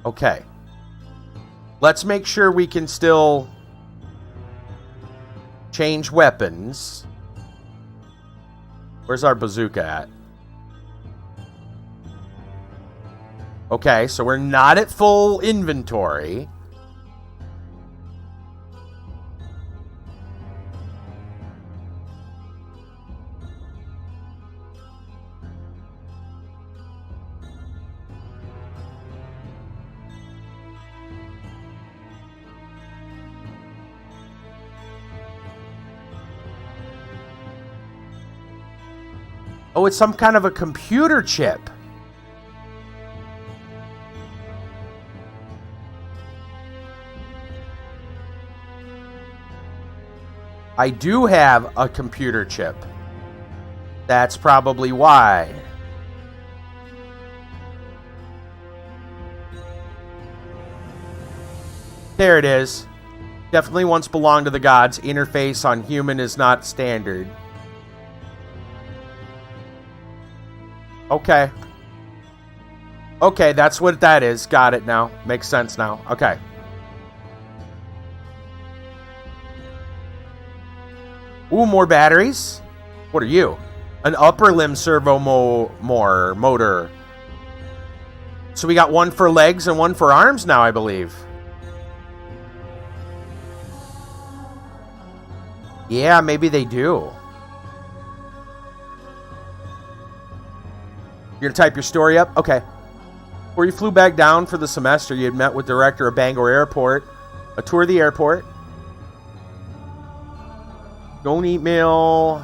Okay. Let's make sure we can still change weapons. Where's our bazooka at? Okay, so we're not at full inventory. Oh, it's some kind of a computer chip. I do have a computer chip. That's probably why. There it is. Definitely once belonged to the gods. Interface on human is not standard. Okay. Okay, that's what that is. Got it now. Makes sense now. Okay. Ooh, more batteries. What are you? An upper limb servo motor. So we got one for legs and one for arms now, I believe. Yeah, maybe they do. You're gonna type your story up? Okay. Before you flew back down for the semester, you had met with director of Bangor Airport. A tour of the airport. Don't email.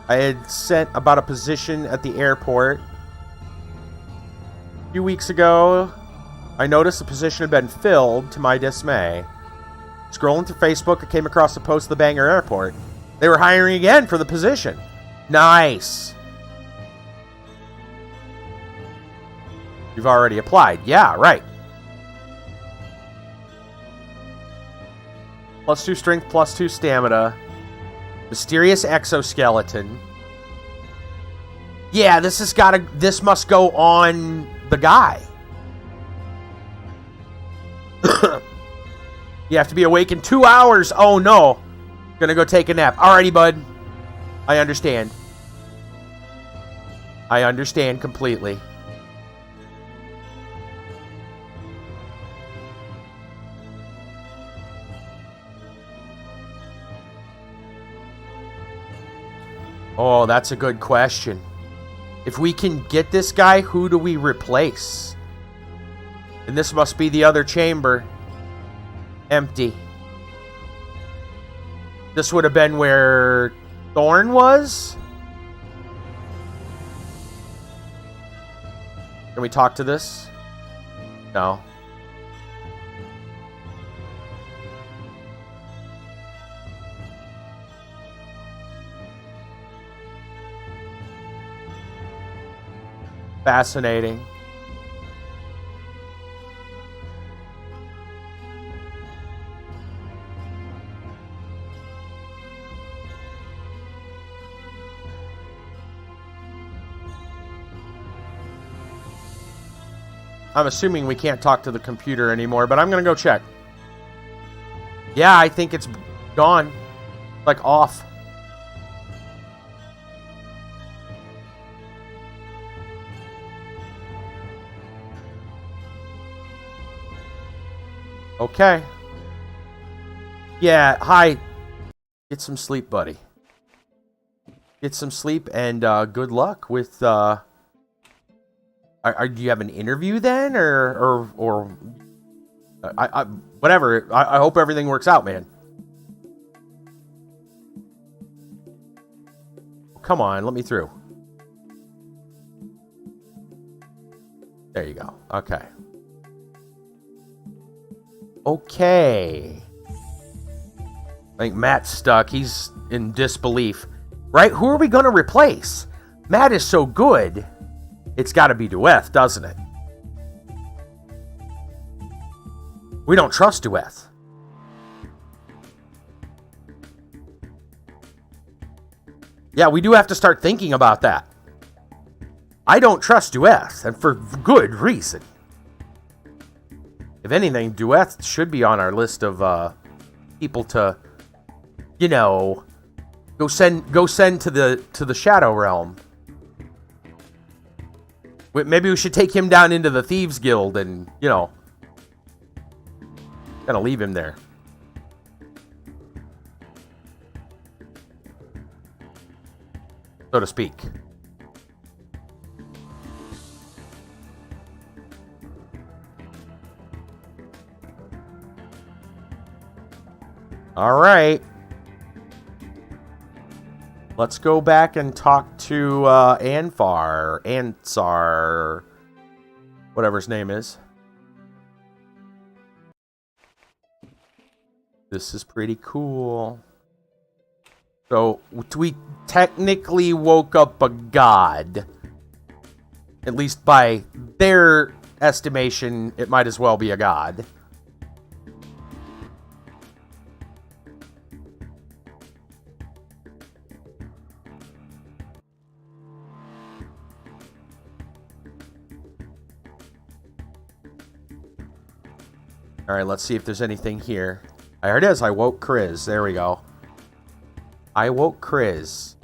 I had sent about a position at the airport. A few weeks ago, I noticed the position had been filled, to my dismay. Scrolling through Facebook, I came across a post of the Bangor Airport. They were hiring again for the position. Nice. You've already applied. Yeah, right. +2 strength, +2 stamina. Mysterious exoskeleton. Yeah, this must go on the guy. You have to be awake in 2 hours. Oh no. Gonna go take a nap. Alrighty, bud. I understand. I understand completely. Oh, that's a good question. If we can get this guy, who do we replace? And this must be the other chamber. Empty. This would have been where Thorn was? Can we talk to this? No. Fascinating. I'm assuming we can't talk to the computer anymore, but I'm going to go check. Yeah, I think it's gone. Like, off. Okay. Yeah, hi. Get some sleep, buddy. Get some sleep, and good luck with... do you have an interview then, or whatever. I hope everything works out, man. Come on, let me through. There you go. Okay. Okay. I think Matt's stuck. He's in disbelief. Right? Who are we going to replace? Matt is so good. It's got to be Dueth, doesn't it? We don't trust Dueth. Yeah, we do have to start thinking about that. I don't trust Dueth, and for good reason. If anything, Dueth should be on our list of people to, you know, go send to the Shadow Realm. Maybe we should take him down into the Thieves Guild and, you know, gotta leave him there. So to speak. All right. Let's go back and talk to Ansar, whatever his name is. This is pretty cool. So, we technically woke up a god. At least by their estimation, it might as well be a god. Alright, let's see if there's anything here. There it is. I woke Kriz. There we go. I woke Kriz.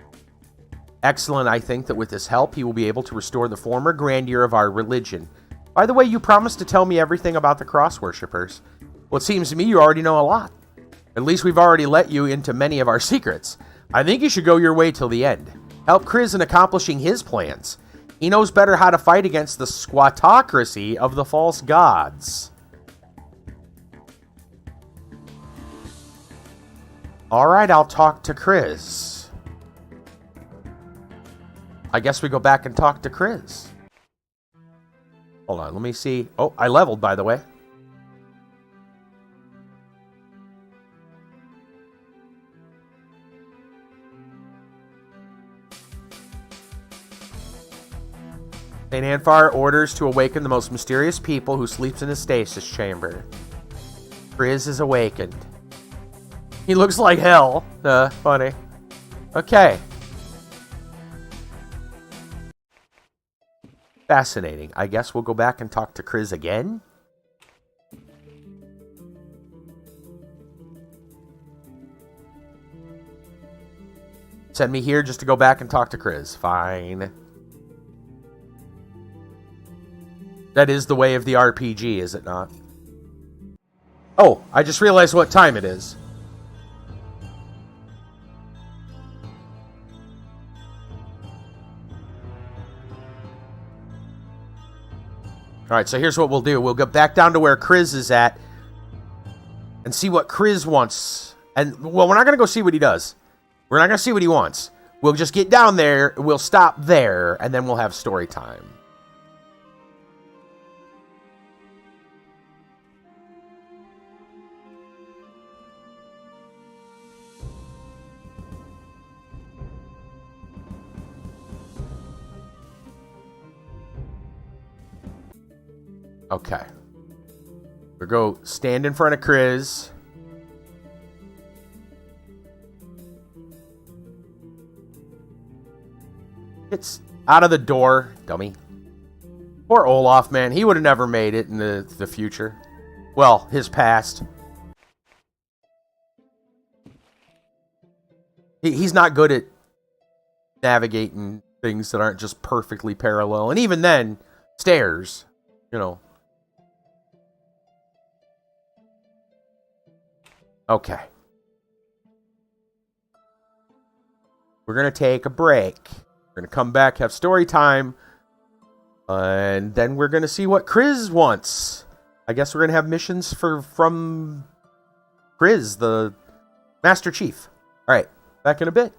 Excellent. I think that with his help, he will be able to restore the former grandeur of our religion. By the way, you promised to tell me everything about the cross worshippers. Well, it seems to me you already know a lot. At least we've already let you into many of our secrets. I think you should go your way till the end. Help Kriz in accomplishing his plans. He knows better how to fight against the squatocracy of the false gods. Alright, I'll talk to Kriz. I guess we go back and talk to Kriz. Hold on, let me see. Oh, I leveled, by the way. St. Anfar orders to awaken the most mysterious people who sleeps in a stasis chamber. Kriz is awakened. He looks like hell. Funny. Okay. Fascinating. I guess we'll go back and talk to Kriz again. Send me here just to go back and talk to Kriz. Fine. That is the way of the RPG, is it not? Oh, I just realized what time it is. Alright, so here's what we'll do. We'll go back down to where Kriz is at and see what Kriz wants. And, well, we're not going to go see what he does. We're not going to see what he wants. We'll just get down there, we'll stop there, and then we'll have story time. Okay. We'll go stand in front of Chris. It's out of the door, dummy. Poor Olaf, man. He would have never made it in the future. Well, his past. He's not good at navigating things that aren't just perfectly parallel. And even then, stairs, you know. Okay. We're going to take a break. We're going to come back, have story time. And then we're going to see what Chris wants. I guess we're going to have missions from Chris, the Master Chief. All right. Back in a bit.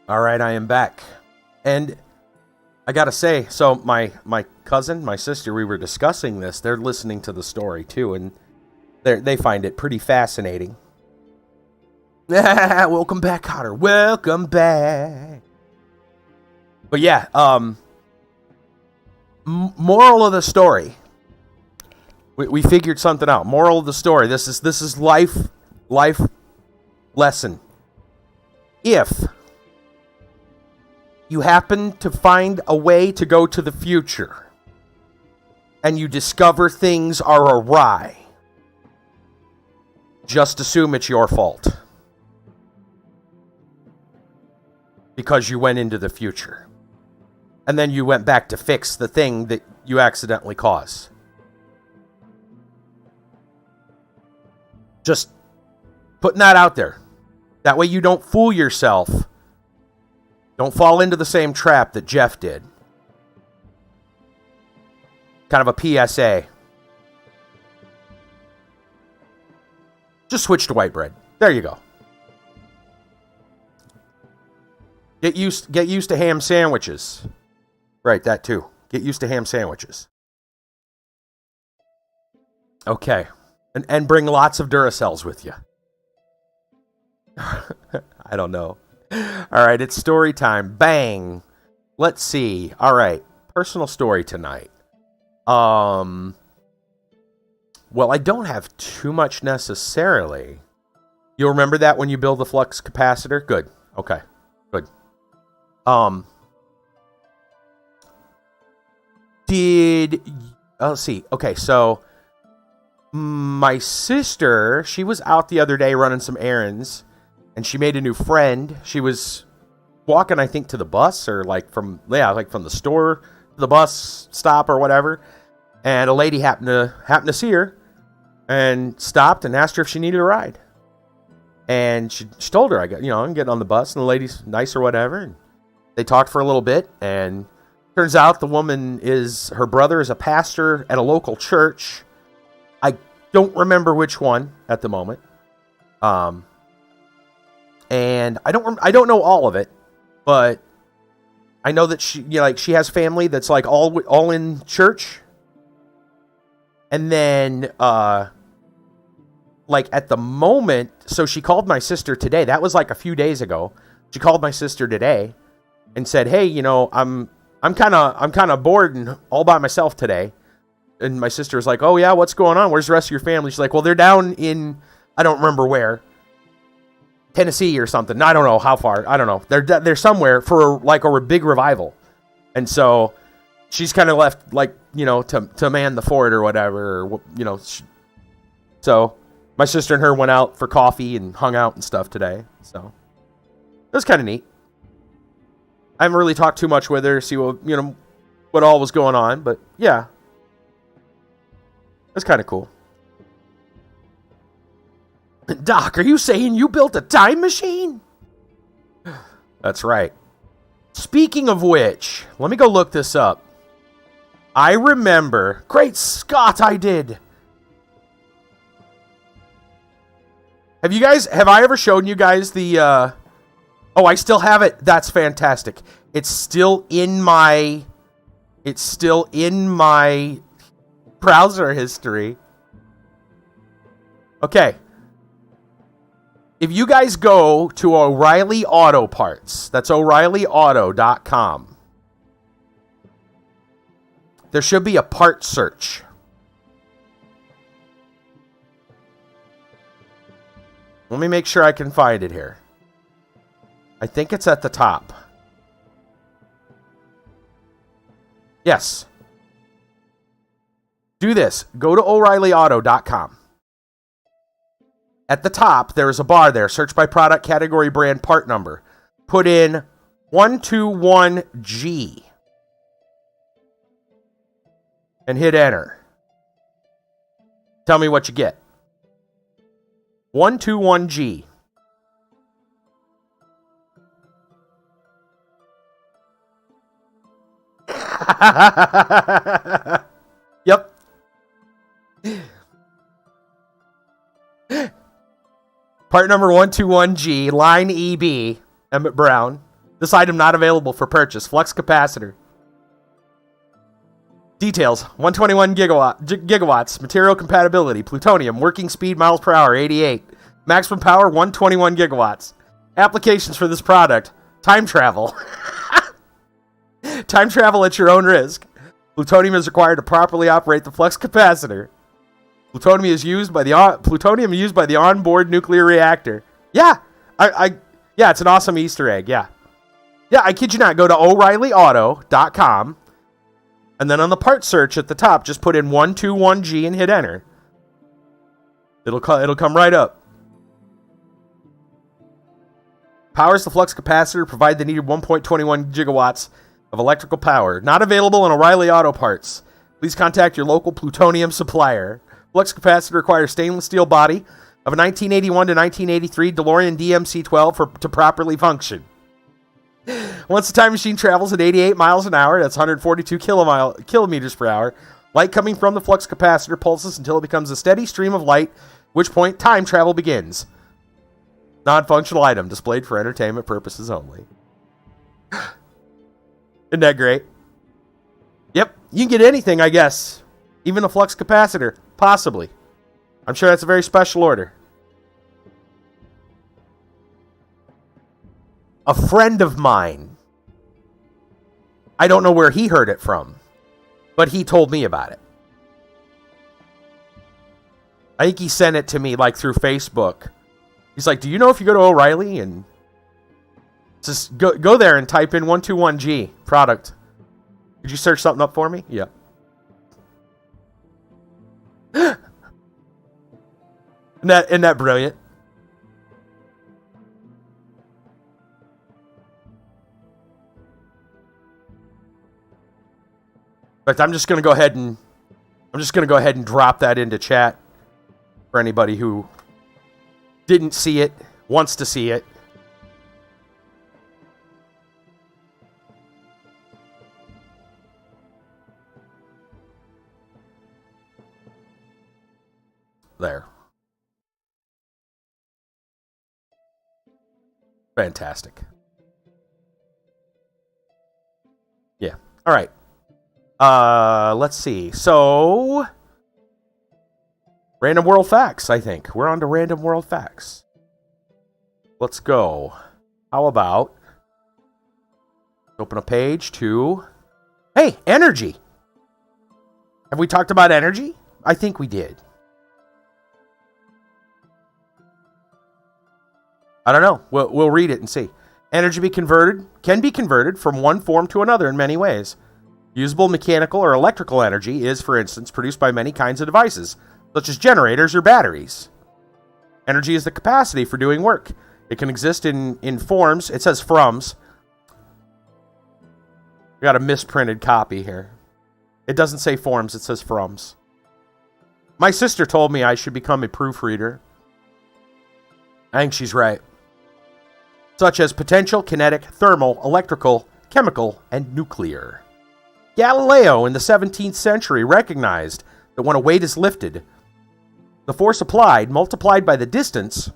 All right, I am back. And I got to say, so my cousin, my sister, we were discussing this. They're listening to the story too, and they find it pretty fascinating. Welcome back, Cotter. Welcome back. But yeah, moral of the story. We figured something out. Moral of the story. This is life lesson. If you happen to find a way to go to the future and you discover things are awry, just assume it's your fault. Because you went into the future. And then you went back to fix the thing that you accidentally caused. Just putting that out there. That way you don't fool yourself. Don't fall into the same trap that Jeff did. Kind of a PSA. Just switch to white bread. There you go. Get used to ham sandwiches. Right, that too. Get used to ham sandwiches. Okay. And bring lots of Duracells with you. I don't know. All right, it's story time. Bang. Let's see. All right, personal story tonight. Well, I don't have too much necessarily. You'll remember that when you build the flux capacitor? Good. Okay. Good. Let's see. Okay, so my sister, she was out the other day running some errands, and she made a new friend. She was walking, I think, to the bus, or from the store to the bus stop or whatever. And a lady happened to see her and stopped and asked her if she needed a ride. And she told her, I'm getting on the bus, and the lady's nice or whatever. And they talked for a little bit, and turns out the woman her brother is a pastor at a local church. I don't remember which one at the moment. And I don't know all of it, but I know that she has family that's all in church. And then at the moment, so she called my sister today. That was a few days ago. She called my sister today and said, "Hey, I'm kind of bored and all by myself today." And my sister was like, "Oh yeah, what's going on? Where's the rest of your family?" She's like, "Well, they're down in, I don't remember where, Tennessee or something. I don't know how far. I don't know. They're somewhere for a big revival." And so she's kind of left to man the fort or whatever, So my sister and her went out for coffee and hung out and stuff today. So it was kind of neat. I haven't really talked too much with her, see what all was going on, but yeah. That's kind of cool. Doc, are you saying you built a time machine? That's right. Speaking of which, let me go look this up. I remember. Great Scott, I did. Have I ever shown you guys the, oh, I still have it. That's fantastic. It's still in my browser history. Okay. If you guys go to O'Reilly Auto Parts, that's O'ReillyAuto.com. There should be a part search. Let me make sure I can find it here. I think it's at the top. Yes. Do this. Go to O'ReillyAuto.com. At the top, there is a bar there. Search by product, category, brand, part number. Put in 121G. And hit enter. Tell me what you get. 121G. Yep. Part number 121G, line EB, Emmett Brown. This item not available for purchase. Flux capacitor. Details. 121 gigawatts. Material compatibility. Plutonium. Working speed miles per hour 88. Maximum power 121 gigawatts. Applications for this product. Time travel. Time travel at your own risk. Plutonium is required to properly operate the flux capacitor. Plutonium used by the onboard nuclear reactor. Yeah. Yeah, it's an awesome Easter egg. Yeah. Yeah, I kid you not. Go to O'ReillyAuto.com. And then on the part search at the top, just put in 121G and hit enter. It'll come right up. Powers the flux capacitor, provide the needed 1.21 gigawatts of electrical power. Not available in O'Reilly Auto Parts. Please contact your local plutonium supplier. Flux capacitor requires stainless steel body of a 1981 to 1983 DeLorean DMC-12 to properly function. Once the time machine travels at 88 miles an hour, that's 142 kilometers per hour, light coming from the flux capacitor pulses until it becomes a steady stream of light, at which point time travel begins. Non-functional item displayed for entertainment purposes only. Isn't that great? Yep, you can get anything, I guess. Even a flux capacitor, possibly. I'm sure that's a very special order. A friend of mine, I don't know where he heard it from, but he told me about it. I think he sent it to me like through Facebook. He's like, do you know if you go to O'Reilly and just go there and type in 121G product. Could you search something up for me? Yeah. Isn't that brilliant? In fact, I'm just going to go ahead and drop that into chat for anybody who didn't see it, wants to see it. There. Fantastic. Yeah. All right. Let's see. So, random world facts, I think. We're on to random world facts. Let's go. How about open a page to... Hey, energy. Have we talked about energy? I think we did. I don't know. We'll read it and see. Energy can be converted from one form to another in many ways. Usable mechanical or electrical energy is, for instance, produced by many kinds of devices, such as generators or batteries. Energy is the capacity for doing work. It can exist in forms. It says froms. We got a misprinted copy here. It doesn't say forms, it says froms. My sister told me I should become a proofreader. I think she's right. Such as potential, kinetic, thermal, electrical, chemical, and nuclear. Galileo in the 17th century recognized that when a weight is lifted, the force applied, multiplied by the distance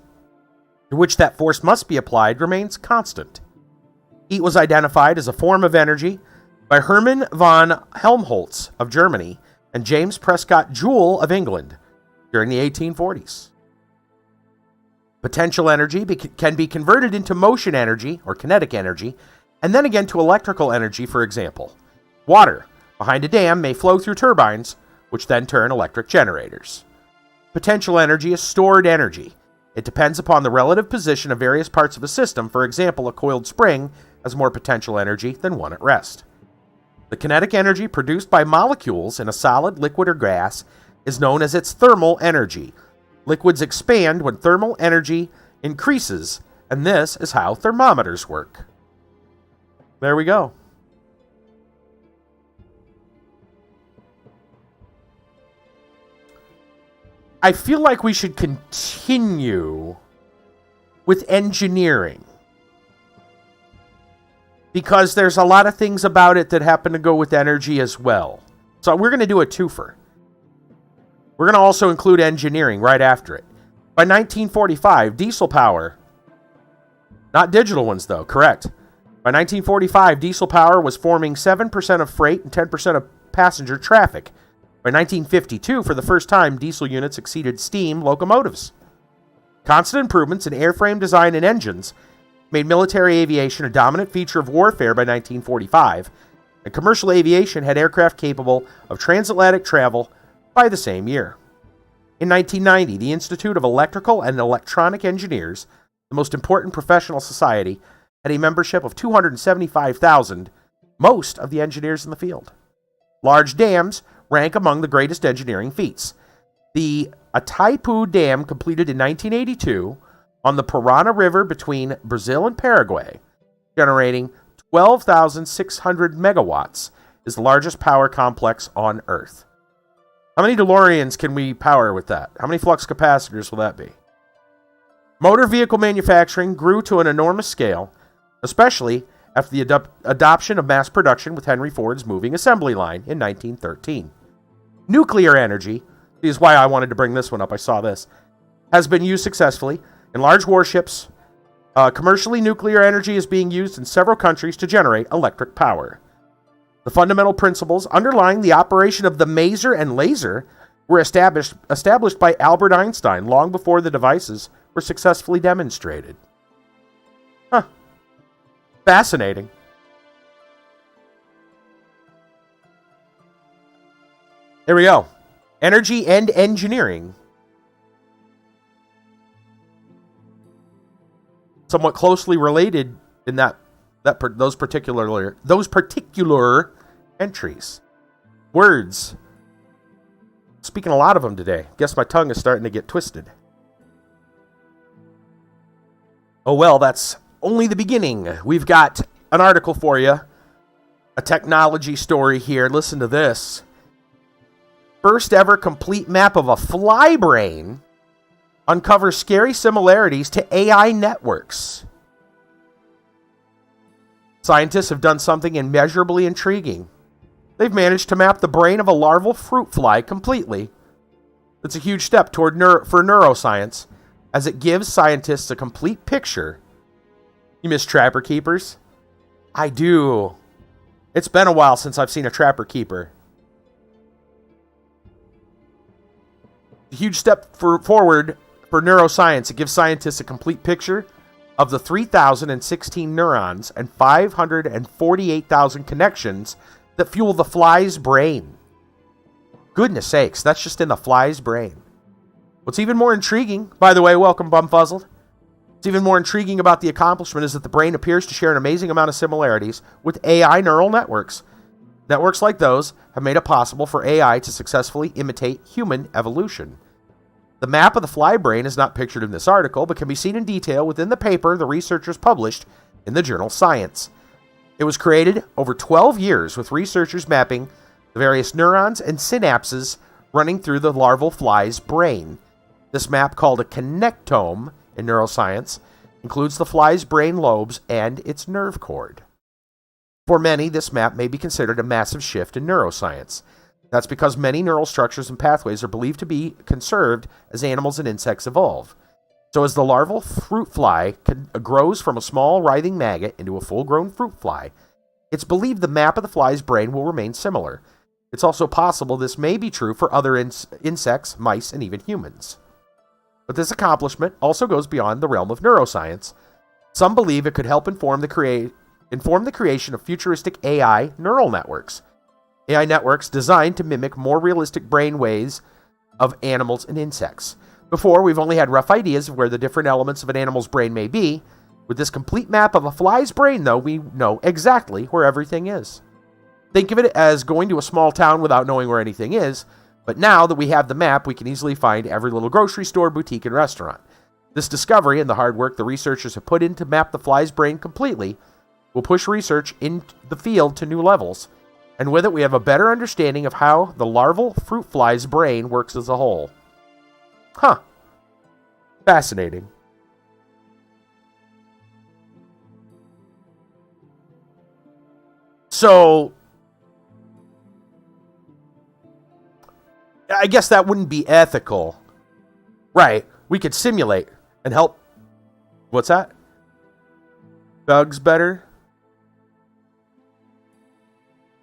to which that force must be applied, remains constant. Heat was identified as a form of energy by Hermann von Helmholtz of Germany and James Prescott Joule of England during the 1840s. Potential energy can be converted into motion energy, or kinetic energy, and then again to electrical energy, for example. Water behind a dam may flow through turbines, which then turn electric generators. Potential energy is stored energy. It depends upon the relative position of various parts of a system. For example, a coiled spring has more potential energy than one at rest. The kinetic energy produced by molecules in a solid, liquid, or gas is known as its thermal energy. Liquids expand when thermal energy increases, and this is how thermometers work. There we go. I feel like we should continue with engineering, because there's a lot of things about it that happen to go with energy as well. So we're going to do a twofer. We're going to also include engineering right after it. By 1945, diesel power, not digital ones though, correct, By 1945, diesel power was forming 7% of freight and 10% of passenger traffic. By 1952, for the first time, diesel units exceeded steam locomotives. Constant improvements in airframe design and engines made military aviation a dominant feature of warfare by 1945, and commercial aviation had aircraft capable of transatlantic travel by the same year. In 1990, the Institute of Electrical and Electronic Engineers, the most important professional society, had a membership of 275,000, most of the engineers in the field. Large dams rank among the greatest engineering feats. The Itaipu Dam, completed in 1982 on the Parana River between Brazil and Paraguay, generating 12,600 megawatts, is the largest power complex on Earth. How many DeLoreans can we power with that? How many flux capacitors will that be? Motor vehicle manufacturing grew to an enormous scale, especially after the adoption of mass production with Henry Ford's moving assembly line in 1913. Nuclear energy, this is why I wanted to bring this one up, I saw this, has been used successfully in large warships. Commercially, nuclear energy is being used in several countries to generate electric power. The fundamental principles underlying the operation of the maser and laser were established by Albert Einstein long before the devices were successfully demonstrated. Huh. Fascinating. There we go. Energy and engineering. Somewhat closely related in those particular entries. Words. Speaking a lot of them today. Guess my tongue is starting to get twisted. Oh well, that's only the beginning. We've got an article for you. A technology story here. Listen to this. First ever complete map of a fly brain uncovers scary similarities to AI networks. Scientists have done something immeasurably intriguing. They've managed to map the brain of a larval fruit fly completely. It's a huge step for neuroscience, as it gives scientists a complete picture. You miss Trapper Keepers? I do. It's been a while since I've seen a Trapper Keeper. A huge step forward for neuroscience. It gives scientists a complete picture of the 3,016 neurons and 548,000 connections that fuel the fly's brain. Goodness sakes, that's just in the fly's brain. What's even more intriguing, by the way, welcome Bumfuzzled. What's even more intriguing about the accomplishment is that the brain appears to share an amazing amount of similarities with AI neural networks. Networks like those have made it possible for AI to successfully imitate human evolution. The map of the fly brain is not pictured in this article, but can be seen in detail within the paper the researchers published in the journal Science. It was created over 12 years with researchers mapping the various neurons and synapses running through the larval fly's brain. This map, called a connectome in neuroscience, includes the fly's brain lobes and its nerve cord. For many, this map may be considered a massive shift in neuroscience. That's because many neural structures and pathways are believed to be conserved as animals and insects evolve. So as the larval fruit fly grows from a small writhing maggot into a full-grown fruit fly, it's believed the map of the fly's brain will remain similar. It's also possible this may be true for other insects, mice, and even humans. But this accomplishment also goes beyond the realm of neuroscience. Some believe it could help inform the creation of futuristic AI neural networks. AI networks designed to mimic more realistic brain waves of animals and insects. Before, we've only had rough ideas of where the different elements of an animal's brain may be. With this complete map of a fly's brain, though, we know exactly where everything is. Think of it as going to a small town without knowing where anything is, but now that we have the map, we can easily find every little grocery store, boutique, and restaurant. This discovery and the hard work the researchers have put in to map the fly's brain completely will push research in the field to new levels. And with it, we have a better understanding of how the larval fruit fly's brain works as a whole. Huh. Fascinating. So, I guess that wouldn't be ethical. Right. We could simulate and help. What's that? Bugs better?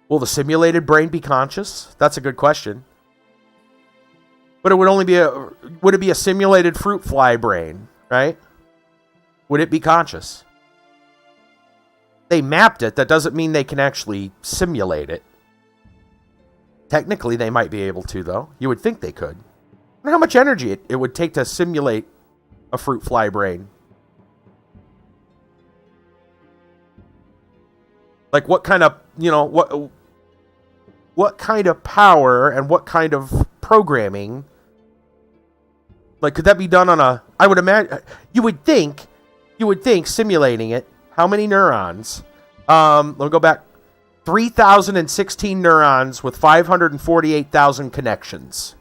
Will the simulated brain be conscious? That's a good question. But it would only be would it be a simulated fruit fly brain, right? Would it be conscious? They mapped it. That doesn't mean they can actually simulate it. Technically, they might be able to, though. You would think they could. I wonder how much energy it would take to simulate a fruit fly brain. Like what kind of, what kind of power and what kind of programming? Like, could that be done on a, I would imagine, you would think simulating it, how many neurons? Let me go back. 3,016 neurons with 548,000 connections.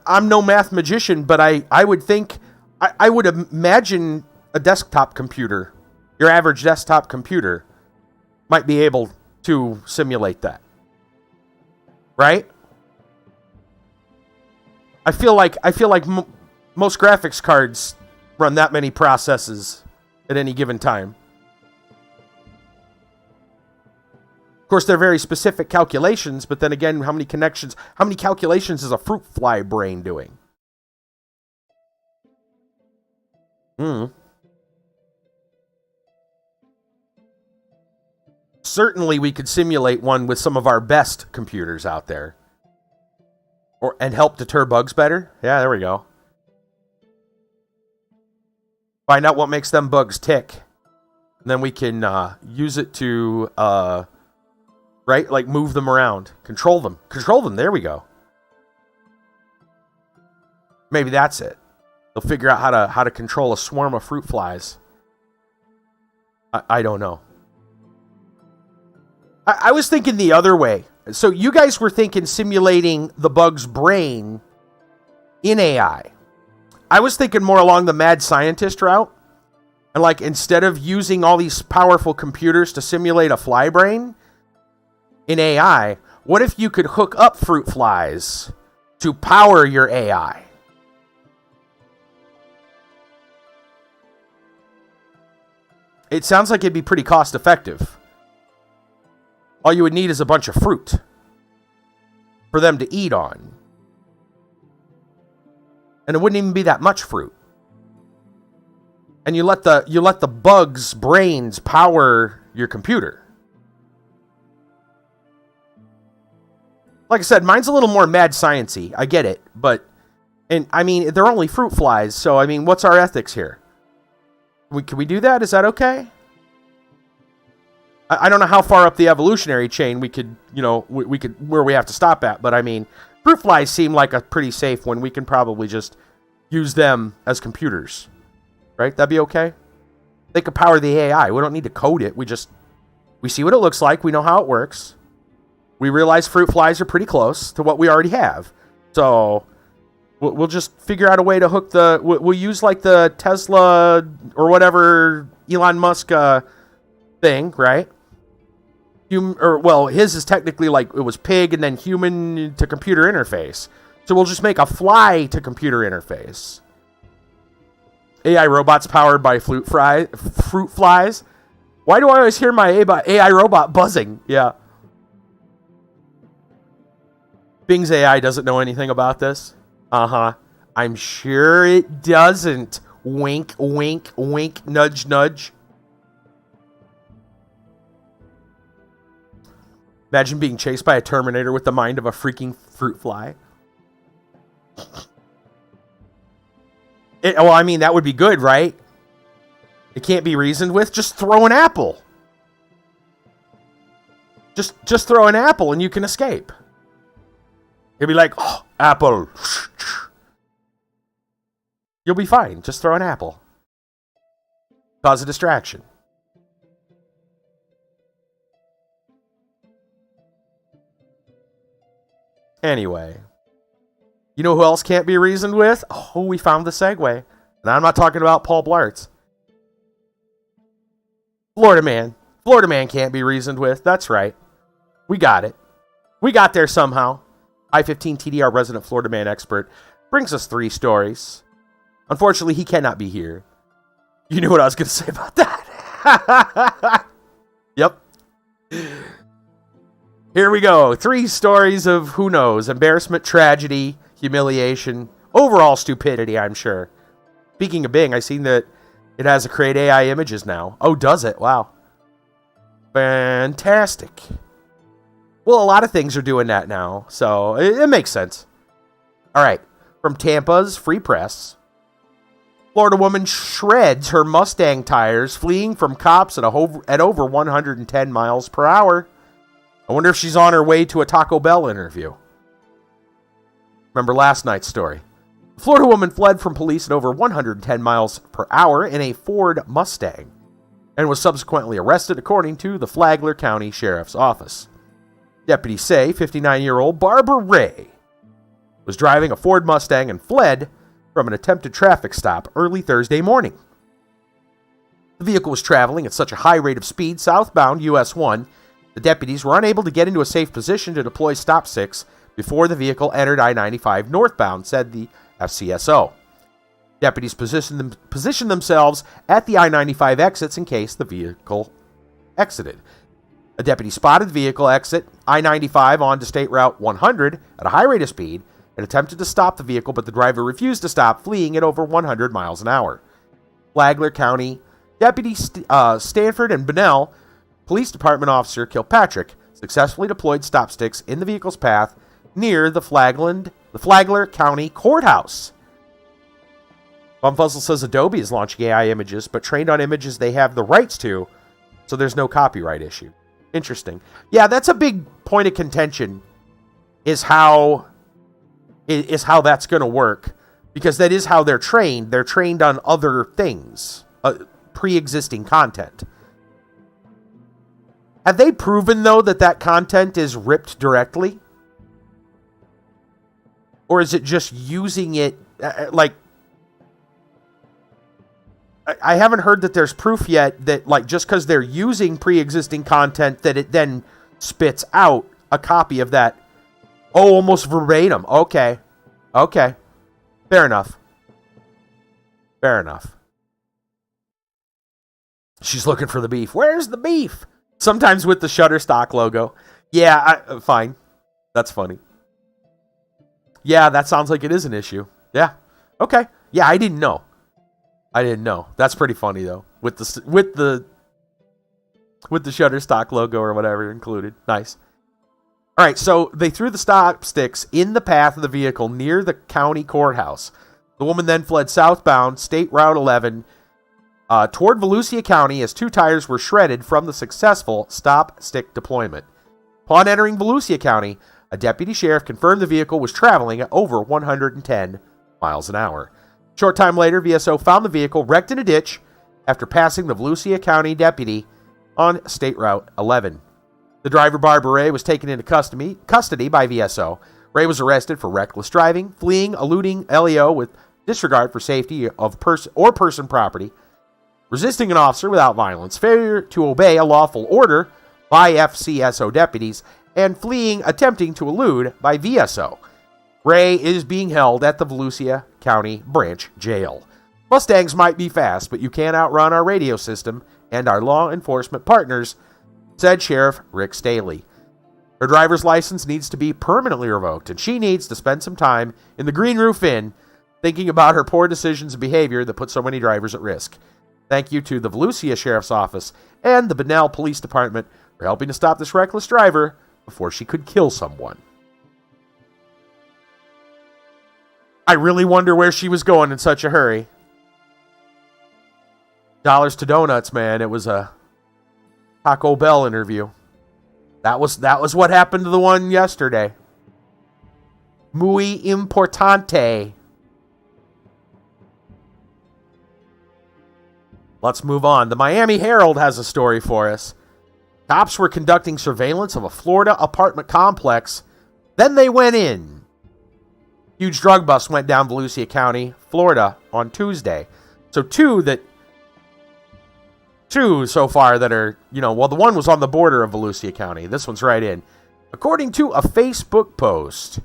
I'm no math magician, but I would think, I would imagine a desktop computer, your average desktop computer, might be able to simulate that. Right? I feel like most graphics cards run that many processes at any given time. Of course, they're very specific calculations, but then again, how many calculations is a fruit fly brain doing? Certainly, we could simulate one with some of our best computers out there. And help deter bugs better? Yeah, there we go. Find out what makes them bugs tick. And then we can use it to, right? Like move them around. Control them. There we go. Maybe that's it. They'll figure out how to control a swarm of fruit flies. I don't know. I was thinking the other way. So you guys were thinking simulating the bug's brain in AI. I was thinking more along the mad scientist route. And like, instead of using all these powerful computers to simulate a fly brain in AI, what if you could hook up fruit flies to power your AI? It sounds like it'd be pretty cost effective. All you would need is a bunch of fruit for them to eat on. And it wouldn't even be that much fruit. And you let the bugs' brains power your computer. Like I said, mine's a little more mad science-y. I get it, but I mean, they're only fruit flies, so I mean, what's our ethics here? Can we do that? Is that okay? I don't know how far up the evolutionary chain we could, we could, where we have to stop at, but I mean, fruit flies seem like a pretty safe one. We can probably just use them as computers, right? That'd be okay. They could power the AI. We don't need to code it. We see what it looks like. We know how it works. We realize fruit flies are pretty close to what we already have. So we'll just figure out a way to hook we'll use like the Tesla or whatever Elon Musk thing, right? His is technically like it was pig and then human to computer interface. So we'll just make a fly to computer interface. AI robots powered by fruit flies. Why do I always hear my AI robot buzzing? Yeah. Bing's AI doesn't know anything about this. I'm sure it doesn't. Wink, wink, wink, nudge, nudge. Imagine being chased by a Terminator with the mind of a freaking fruit fly. That would be good, right? It can't be reasoned with. Just throw an apple. Just throw an apple and you can escape. It'd be like, oh, apple. You'll be fine. Just throw an apple. Cause a distraction. Anyway, you know who else can't be reasoned with? Oh, we found the segue. And I'm not talking about Paul Blarts. Florida man. Florida man can't be reasoned with. That's right. We got it. We got there somehow. I-15 TDR resident Florida man expert brings us 3 stories. Unfortunately, he cannot be here. You knew what I was going to say about that. Yep. Here we go. 3 stories of who knows. Embarrassment, tragedy, humiliation, overall stupidity, I'm sure. Speaking of Bing, I seen that it has a create AI images now. Oh, does it? Wow. Fantastic. Well, a lot of things are doing that now, so it makes sense. All right. From Tampa's Free Press. Florida woman shreds her Mustang tires fleeing from cops at over 110 miles per hour. I wonder if she's on her way to a Taco Bell interview. Remember last night's story. A Florida woman fled from police at over 110 miles per hour in a Ford Mustang and was subsequently arrested according to the Flagler County Sheriff's Office. Deputies say 59-year-old Barbara Ray was driving a Ford Mustang and fled from an attempted traffic stop early Thursday morning. The vehicle was traveling at such a high rate of speed southbound US 1, the deputies were unable to get into a safe position to deploy stop sticks before the vehicle entered I-95 northbound, said the FCSO. Deputies positioned themselves at the I-95 exits in case the vehicle exited. A deputy spotted the vehicle exit I-95 onto State Route 100 at a high rate of speed and attempted to stop the vehicle, but the driver refused to stop, fleeing at over 100 miles an hour. Flagler County Deputy Stanford and Bunnell Police Department Officer Kilpatrick successfully deployed stop sticks in the vehicle's path near the Flagler County Courthouse. Bumfuzzle says Adobe is launching AI images, but trained on images they have the rights to, so there's no copyright issue. Interesting. Yeah, that's a big point of contention, is how that's going to work, because that is how they're trained. They're trained on other things, pre-existing content. Have they proven, though, that content is ripped directly? Or is it just using it, I haven't heard that there's proof yet that, just because they're using pre-existing content, that it then spits out a copy of that. Oh, almost verbatim. Okay. Fair enough. She's looking for the beef. Where's the beef? Sometimes with the Shutterstock logo. Yeah, fine. That's funny. Yeah, that sounds like it is an issue. Yeah. Okay. Yeah, I didn't know. That's pretty funny though. With the Shutterstock logo or whatever included. Nice. All right, so they threw the stop sticks in the path of the vehicle near the county courthouse. The woman then fled southbound State Route 11 toward Volusia County as 2 tires were shredded from the successful stop stick deployment. Upon entering Volusia County, a deputy sheriff confirmed the vehicle was traveling at over 110 miles an hour. Short time later, VSO found the vehicle wrecked in a ditch after passing the Volusia County deputy on State Route 11. The driver, Barbara Ray, was taken into custody by VSO. Ray was arrested for reckless driving, fleeing, eluding LEO with disregard for safety of person property, resisting an officer without violence, failure to obey a lawful order by FCSO deputies, and fleeing attempting to elude by VSO. Ray is being held at the Volusia County Branch Jail. Mustangs might be fast, but you can't outrun our radio system and our law enforcement partners, said Sheriff Rick Staley. Her driver's license needs to be permanently revoked, and she needs to spend some time in the Green Roof Inn thinking about her poor decisions and behavior that put so many drivers at risk. Thank you to the Volusia Sheriff's Office and the Bunnell Police Department for helping to stop this reckless driver before she could kill someone. I really wonder where she was going in such a hurry. Dollars to donuts, man. It was a Taco Bell interview. That was what happened to the one yesterday. Muy importante. Let's move on. The Miami Herald has a story for us. Cops were conducting surveillance of a Florida apartment complex. Then they went in. Huge drug bust went down Volusia County, Florida on Tuesday. So two so far that are, the one was on the border of Volusia County. This one's right in. According to a Facebook post,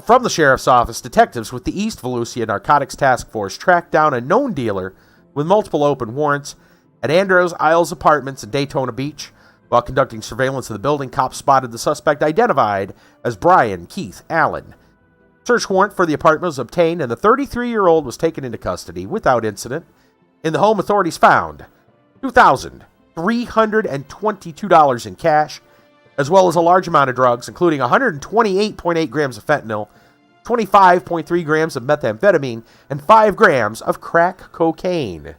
From the sheriff's office, detectives with the East Volusia Narcotics Task Force tracked down a known dealer with multiple open warrants at Andros Isles Apartments in Daytona Beach. While conducting surveillance of the building, cops spotted the suspect identified as Brian Keith Allen. Search warrant for the apartment was obtained, and the 33-year-old was taken into custody without incident. In the home, authorities found $2,322 in cash, as well as a large amount of drugs, including 128.8 grams of fentanyl, 25.3 grams of methamphetamine, and 5 grams of crack cocaine.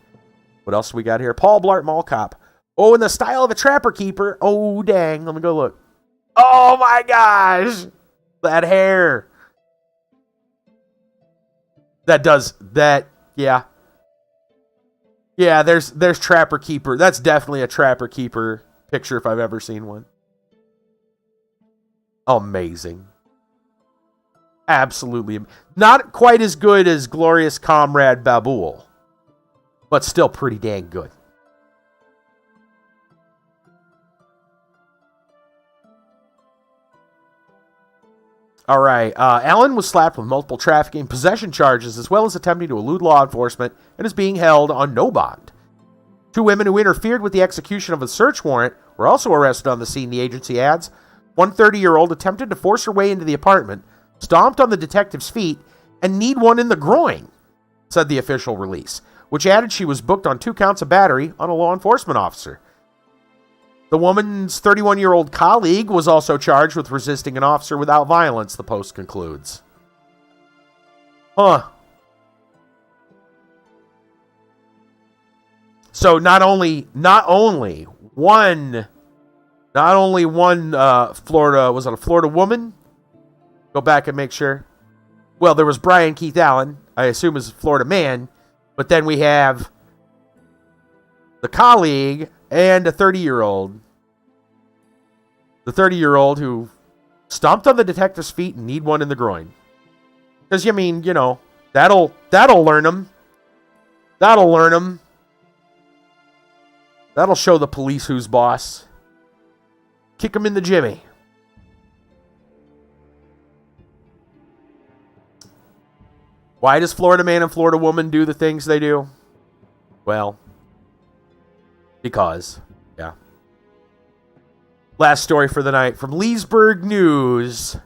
What else we got here? Paul Blart Mall Cop. Oh, in the style of a trapper keeper. Oh, dang. Let me go look. Oh, my gosh. That hair. Yeah. Yeah, there's Trapper Keeper. That's definitely a Trapper Keeper picture if I've ever seen one. Amazing. Absolutely. Not quite as good as Glorious Comrade Babool, but still pretty dang good. All right. Allen was slapped with multiple trafficking possession charges as well as attempting to elude law enforcement and is being held on no bond. 2 women who interfered with the execution of a search warrant were also arrested on the scene, the agency adds. One 30-year-old attempted to force her way into the apartment, stomped on the detective's feet, and kneed one in the groin, said the official release, which added she was booked on 2 counts of battery on a law enforcement officer. The woman's 31-year-old colleague was also charged with resisting an officer without violence, the Post concludes. Huh. So not only one Florida, was it a Florida woman? Go back and make sure. Well, there was Brian Keith Allen, I assume is a Florida man, but then we have the colleague and a 30-year-old. The 30-year-old who stomped on the detective's feet and kneed one in the groin. Because, that'll learn him. That'll learn him. That'll show the police who's boss. Kick him in the jimmy. Why does Florida man and Florida woman do the things they do? Well, because, yeah. Last story for the night from Leesburg News.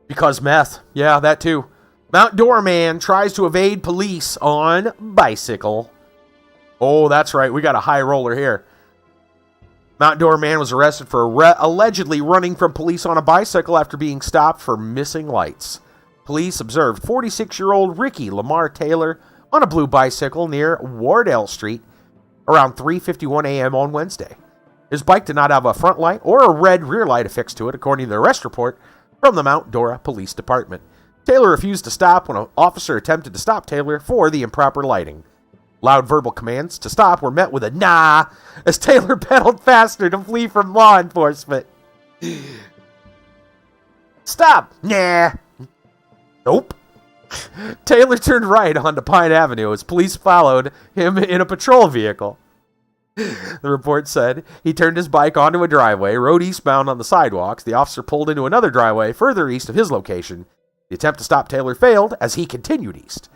Because meth. Yeah, that too. Mount Dora man tries to evade police on bicycle. Oh, that's right. We got a high roller here. Mount Dora man was arrested for allegedly running from police on a bicycle after being stopped for missing lights. Police observed 46-year-old Ricky Lamar Taylor on a blue bicycle near Wardell Street around 3:51 a.m. on Wednesday. His bike did not have a front light or a red rear light affixed to it, according to the arrest report from the Mount Dora Police Department. Taylor refused to stop when an officer attempted to stop Taylor for the improper lighting. Loud verbal commands to stop were met with a nah as Taylor pedaled faster to flee from law enforcement. Stop! Nah. Nope. Taylor turned right onto Pine Avenue as police followed him in a patrol vehicle. The report said he turned his bike onto a driveway, rode eastbound on the sidewalks. The officer pulled into another driveway further east of his location. The attempt to stop Taylor failed as he continued east.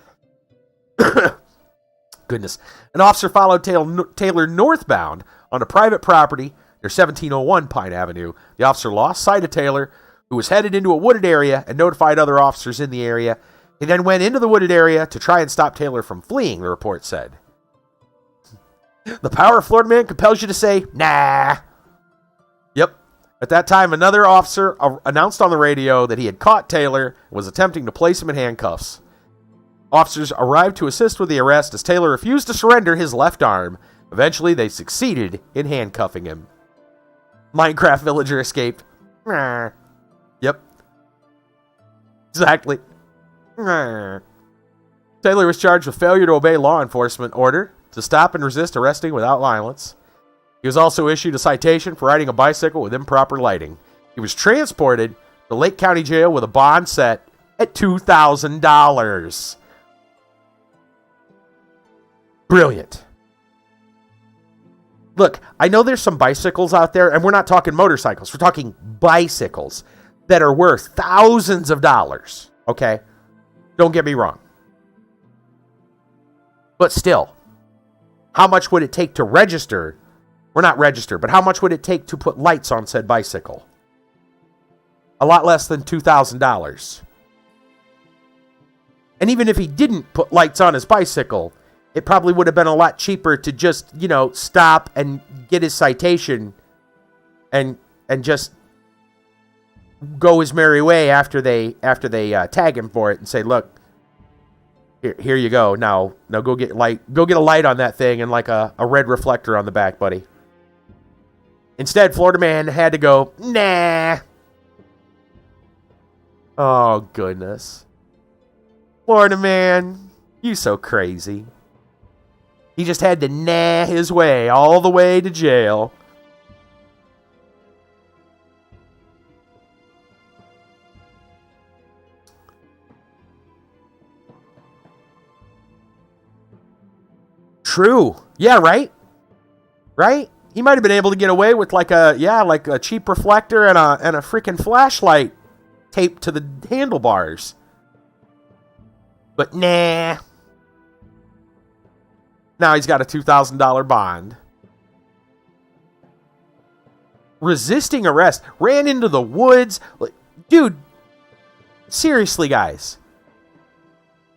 Goodness. An officer followed Taylor northbound on a private property near 1701 Pine Avenue. The officer lost sight of Taylor, who was headed into a wooded area, and notified other officers in the area. He then went into the wooded area to try and stop Taylor from fleeing, the report said. The power of Florida man compels you to say, nah. Yep. At that time, another officer announced on the radio that he had caught Taylor and was attempting to place him in handcuffs. Officers arrived to assist with the arrest as Taylor refused to surrender his left arm. Eventually, they succeeded in handcuffing him. Minecraft villager escaped. Yep. Exactly. Taylor was charged with failure to obey law enforcement order to stop and resist arresting without violence. He was also issued a citation for riding a bicycle with improper lighting. He was transported to Lake County Jail with a bond set at $2,000. Brilliant. Look, I know there's some bicycles out there, and we're not talking motorcycles. We're talking bicycles. that are worth thousands of dollars. Okay? Don't get me wrong. But still, how much would it take to register? Or not register, but how much would it take to put lights on said bicycle? A lot less than $2,000. And even if he didn't put lights on his bicycle, it probably would have been a lot cheaper to just, stop and get his citation and just go his merry way after they tag him for it and say, look, here you go. Now go get a light on that thing and like a red reflector on the back, buddy. Instead, Florida man had to go, nah. Oh, goodness. Florida man, you so crazy. He just had to nah his way all the way to jail. True. Yeah, right? Right? He might have been able to get away with like a cheap reflector and a freaking flashlight taped to the handlebars. But nah. Now he's got a $2,000 bond. Resisting arrest. Ran into the woods. Dude, seriously, guys.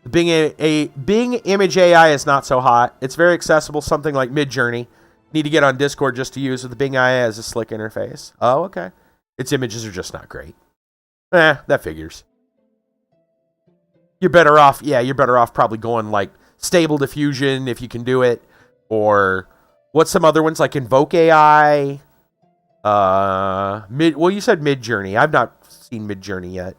Bing Image AI is not so hot. It's very accessible, something like Midjourney. Need to get on Discord just to use it. The Bing AI has a slick interface. Oh, okay. Its images are just not great. That figures. You're better off probably going like Stable Diffusion if you can do it. Or what's some other ones like Invoke AI? You said Midjourney. I've not seen Midjourney yet.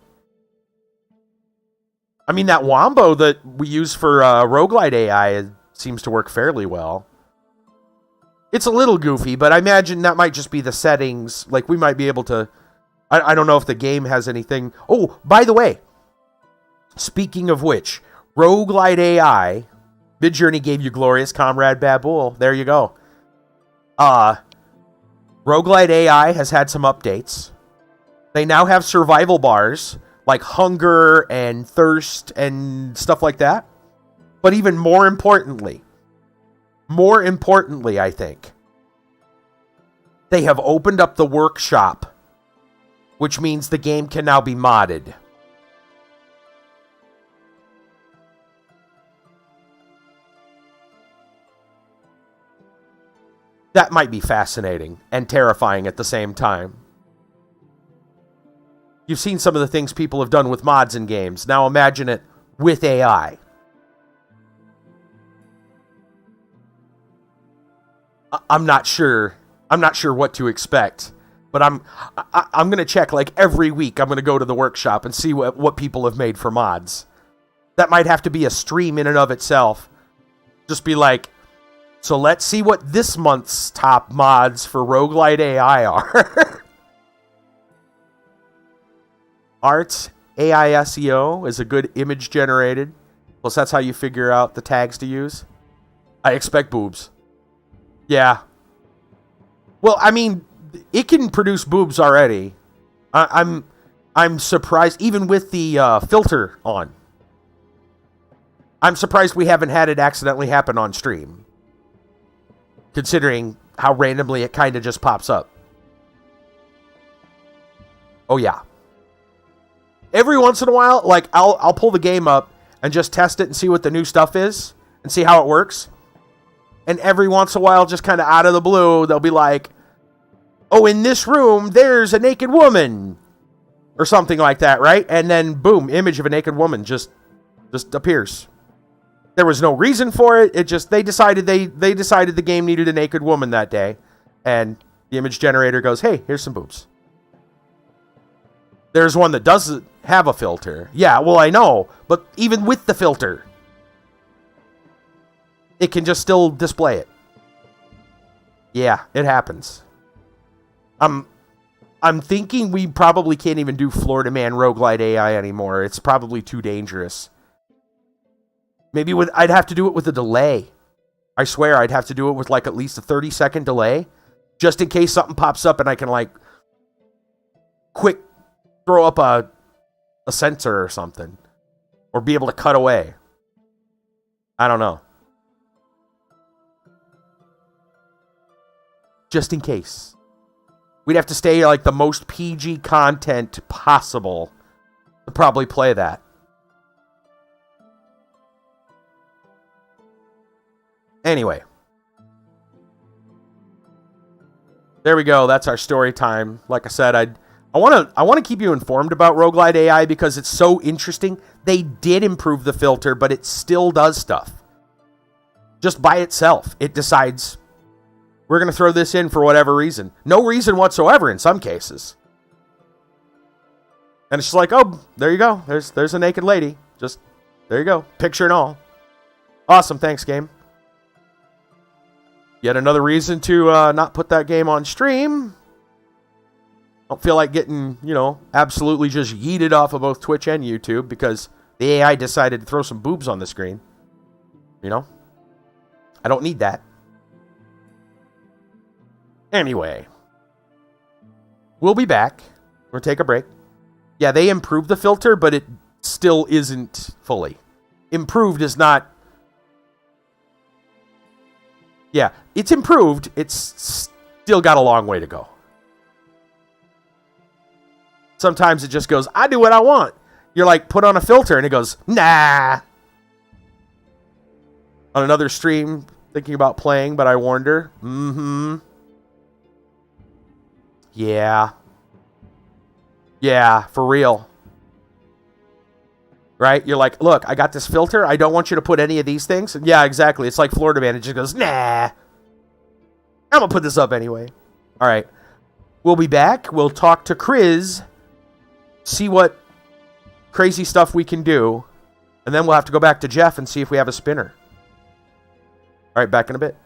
I mean, that Wombo that we use for roguelite AI seems to work fairly well. It's a little goofy, but I imagine that might just be the settings. Like, we might be able to... I don't know if the game has anything... Oh, by the way, speaking of which, roguelite AI, Midjourney gave you Glorious Comrade Babool. There you go. Roguelite AI has had some updates. They now have survival bars, like hunger and thirst and stuff like that. But even more importantly, I think, they have opened up the workshop, which means the game can now be modded. That might be fascinating and terrifying at the same time. You've seen some of the things people have done with mods in games. Now imagine it with AI. I'm not sure what to expect, but I'm going to check like every week. I'm going to go to the workshop and see what people have made for mods. That might have to be a stream in and of itself. Just be like, so let's see what this month's top mods for roguelite AI are. Art AI SEO is a good image generated. Plus, that's how you figure out the tags to use. I expect boobs. Yeah. Well, I mean, it can produce boobs already. I'm surprised, even with the filter on. I'm surprised we haven't had it accidentally happen on stream, considering how randomly it kind of just pops up. Oh yeah. Every once in a while, like I'll pull the game up and just test it and see what the new stuff is and see how it works. And every once in a while, just kind of out of the blue, they'll be like, "Oh, in this room, there's a naked woman," or something like that, right? And then boom, image of a naked woman just appears. There was no reason for it. It just they decided the game needed a naked woman that day, and the image generator goes, "Hey, here's some boobs." There's one that doesn't have a filter. Yeah, well, I know, but even with the filter, it can just still display it. Yeah, it happens. I'm thinking we probably can't even do Florida Man roguelite AI anymore. It's probably too dangerous. Maybe I'd have to do it with a delay. I swear I'd have to do it with like at least a 30-second delay, just in case something pops up and I can like quick throw up a sensor or something. Or be able to cut away. I don't know. Just in case. We'd have to stay like the most PG content possible to probably play that. Anyway. There we go. That's our story time. Like I said, I want to keep you informed about Roguelite AI because it's so interesting. They did improve the filter, but it still does stuff. Just by itself. It decides we're going to throw this in for whatever reason. No reason whatsoever in some cases. And it's just like, oh, there you go. There's a naked lady. Just, there you go. Picture and all. Awesome. Thanks, game. Yet another reason to not put that game on stream. Don't feel like getting, absolutely just yeeted off of both Twitch and YouTube because the AI decided to throw some boobs on the screen. I don't need that. Anyway. We'll be back. We'll take a break. Yeah, they improved the filter, but it still isn't fully. Improved is not... Yeah, it's improved. It's still got a long way to go. Sometimes it just goes, I do what I want. You're like, put on a filter, and it goes, nah. On another stream, thinking about playing, but I warned her. Mm-hmm. Yeah. Yeah, for real. Right? You're like, look, I got this filter. I don't want you to put any of these things. Yeah, exactly. It's like Florida Man. It just goes, nah. I'm going to put this up anyway. All right. We'll be back. We'll talk to Chris. See what crazy stuff we can do. And then we'll have to go back to Jeff and see if we have a spinner. All right, back in a bit.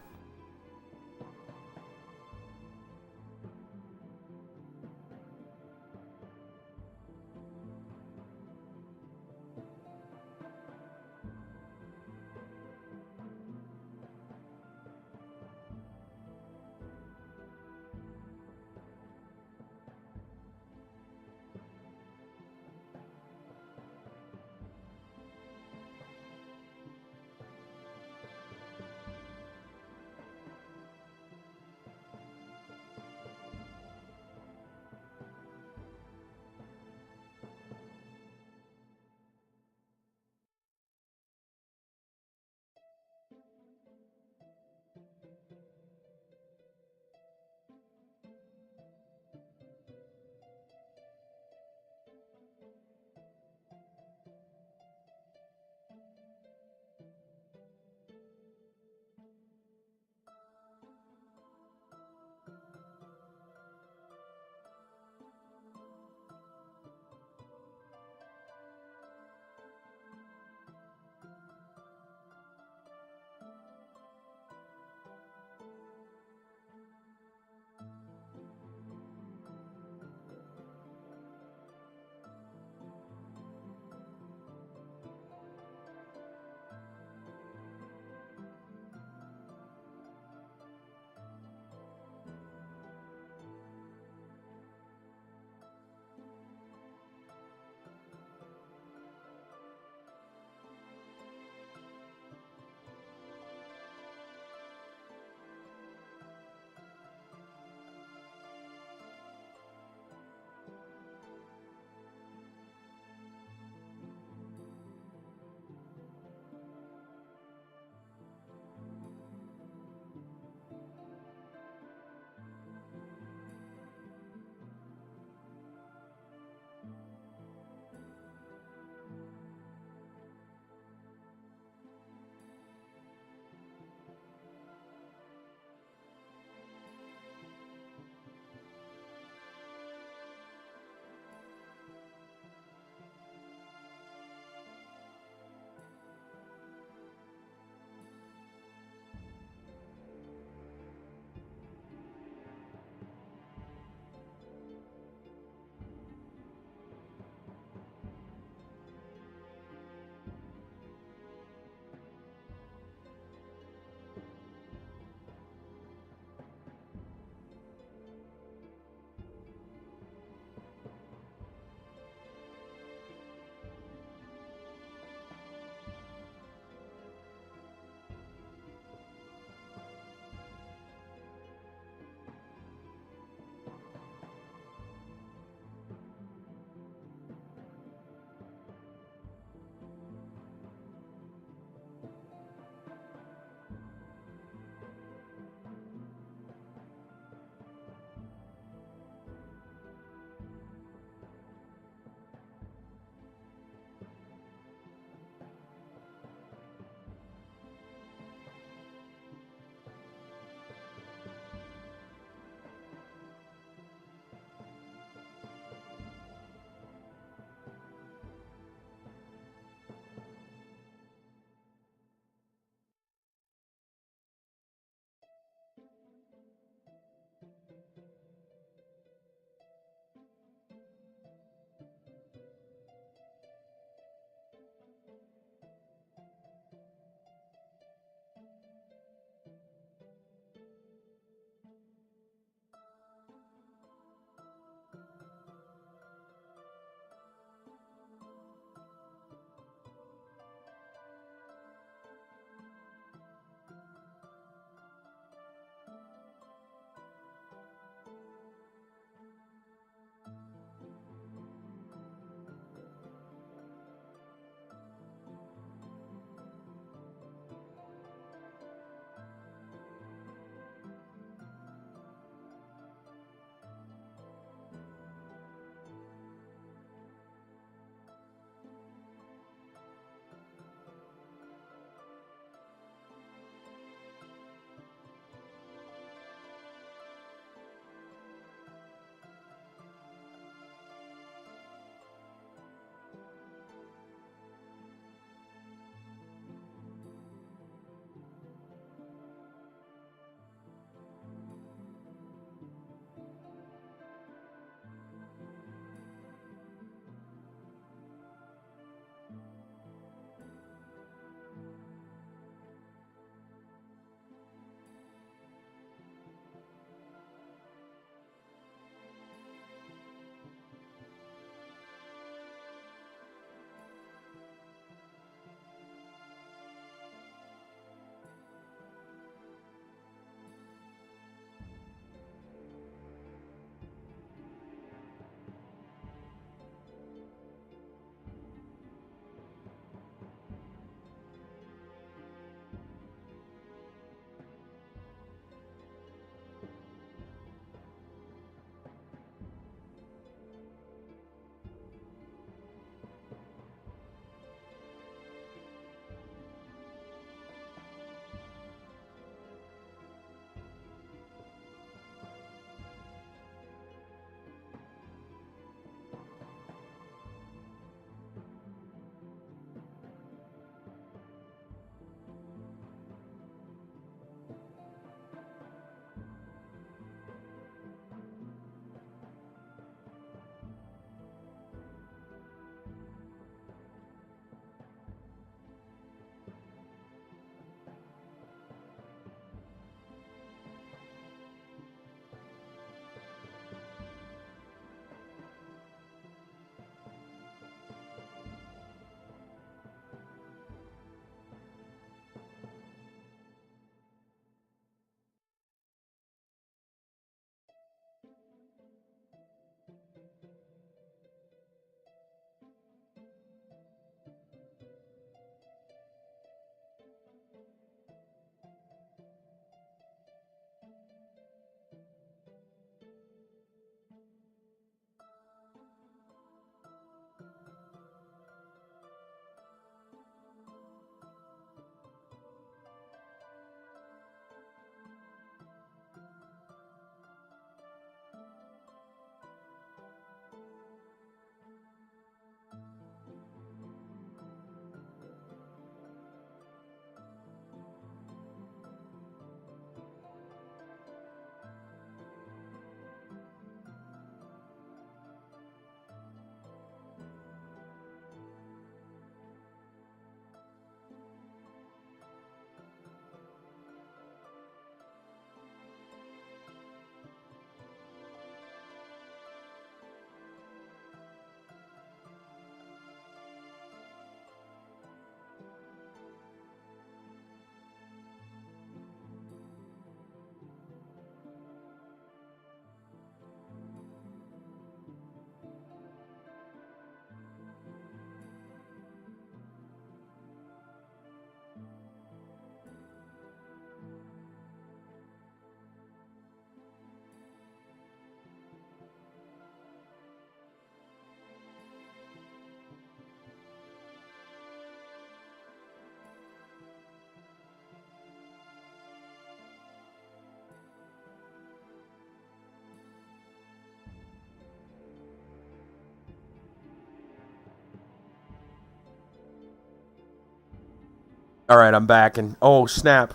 All right, I'm back, and oh snap!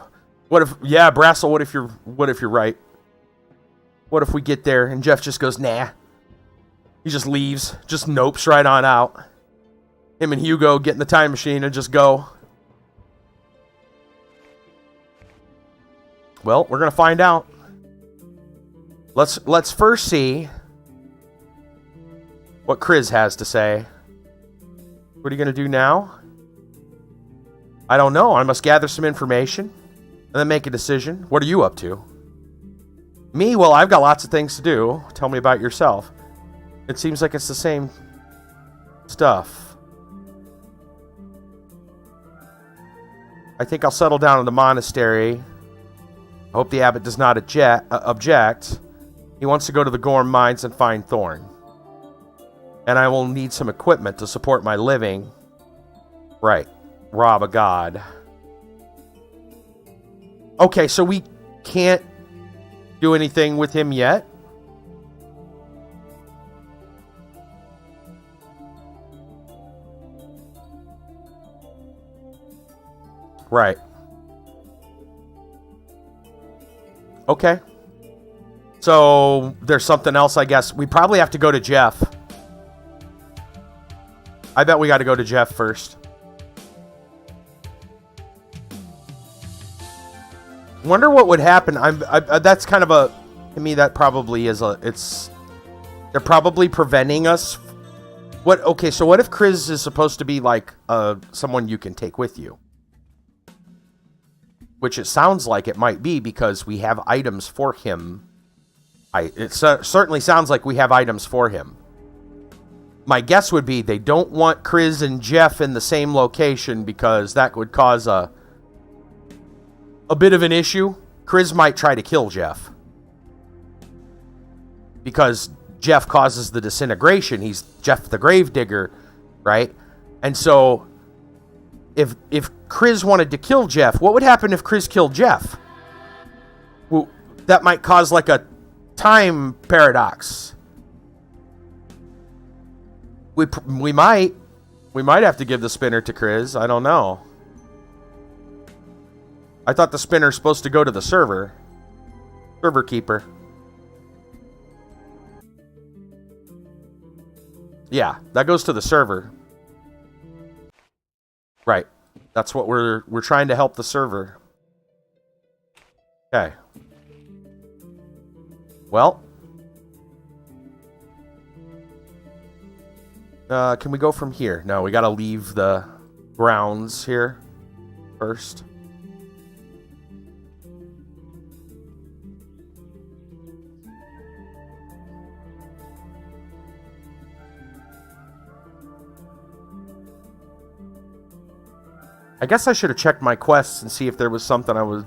What if? Yeah, Brassel. What if you're right? What if we get there and Jeff just goes nah? He just leaves, just nopes right on out. Him and Hugo get in the time machine and just go. Well, we're gonna find out. Let's first see what Chris has to say. What are you gonna do now? I don't know. I must gather some information and then make a decision. What are you up to? Me? Well, I've got lots of things to do. Tell me about yourself. It seems like it's the same stuff. I think I'll settle down in the monastery. I hope the abbot does not object. He wants to go to the Gorm mines and find Thorn. And I will need some equipment to support my living. Right. Rob a god. Okay, so we can't do anything with him yet? Right. Okay. So, there's something else, I guess. We probably have to go to Jeff. I bet we got to go to Jeff first. Wonder what would happen. That's kind of a... To me, that probably is a... They're probably preventing us... What? Okay, so what if Chris is supposed to be like someone you can take with you? Which it sounds like it might be because we have items for him. It certainly sounds like we have items for him. My guess would be they don't want Chris and Jeff in the same location because that would cause a bit of an issue. Chris might try to kill Jeff. Because Jeff causes the disintegration. He's Jeff the Gravedigger, right? And so if Chris wanted to kill Jeff, what would happen if Chris killed Jeff? Well, that might cause like a time paradox. We might have to give the spinner to Chris. I don't know. I thought the spinner's supposed to go to the server keeper. Yeah, that goes to the server. Right. That's what we're trying to help the server. Okay. Well. Can we go from here? No, we gotta leave the grounds here first. I guess I should have checked my quests and see if there was something I was...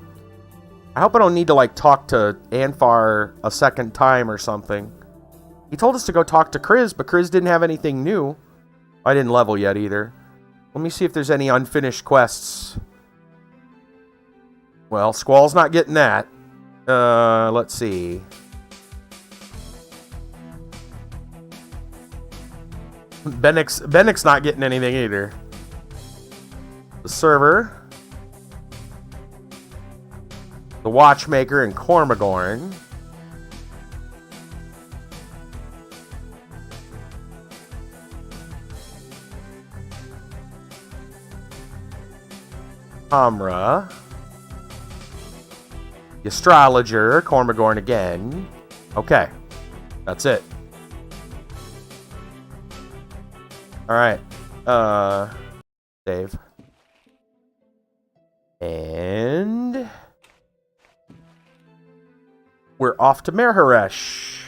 I hope I don't need to, like, talk to Anfar a second time or something. He told us to go talk to Chris, but Chris didn't have anything new. I didn't level yet either. Let me see if there's any unfinished quests. Well, Squall's not getting that. Let's see. Bennick's not getting anything either. The server, the watchmaker, and Cormagorn. Amra. The astrologer, Cormagorn again. Okay, that's it. All right. Save. And we're off to Merharesh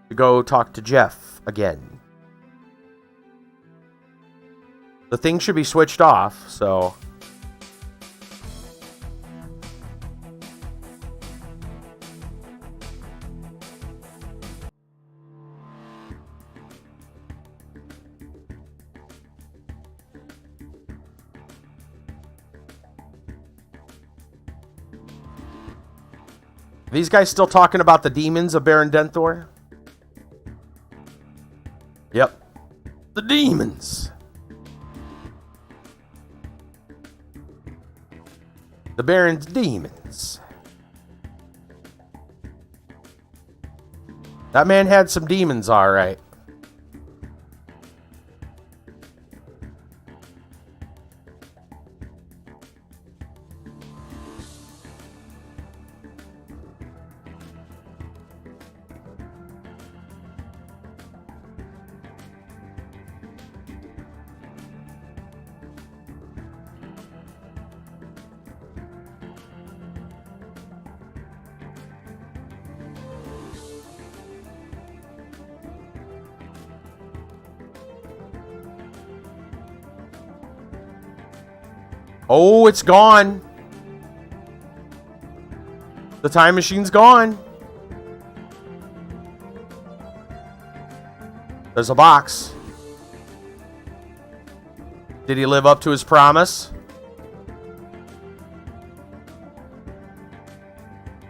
to go talk to Jeff again. The thing should be switched off, so... Are these guys still talking about the demons of Baron Denthor? Yep. The demons! The Baron's demons. That man had some demons, all right. Oh, it's gone. The time machine's gone. There's a box. Did he live up to his promise?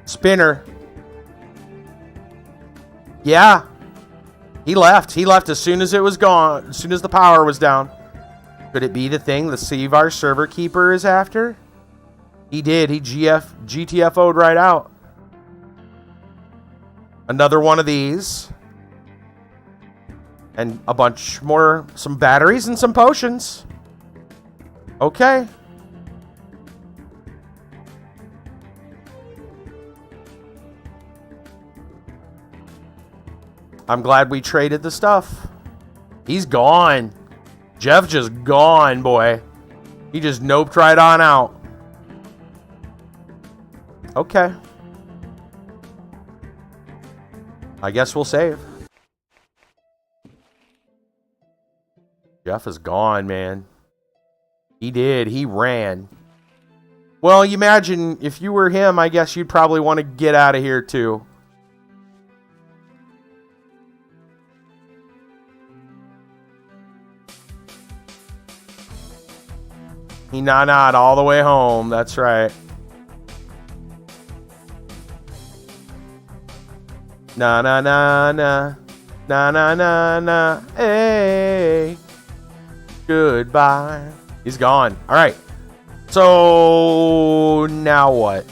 Spinner. Yeah. He left. He left as soon as it was gone. As soon as the power was down. Could it be the thing the Sevar server keeper is after? He did. He GTFO'd right out. Another one of these. And a bunch more. Some batteries and some potions. Okay. I'm glad we traded the stuff. He's gone. Jeff just gone, boy. He just noped right on out. Okay. I guess we'll save. Jeff is gone, man. He did. He ran. Well, you imagine if you were him, I guess you'd probably want to get out of here too. He nah-nah'd all the way home. That's right. Na-na-na-na. Na-na-na-na. Hey. Goodbye. He's gone. All right. So, now what?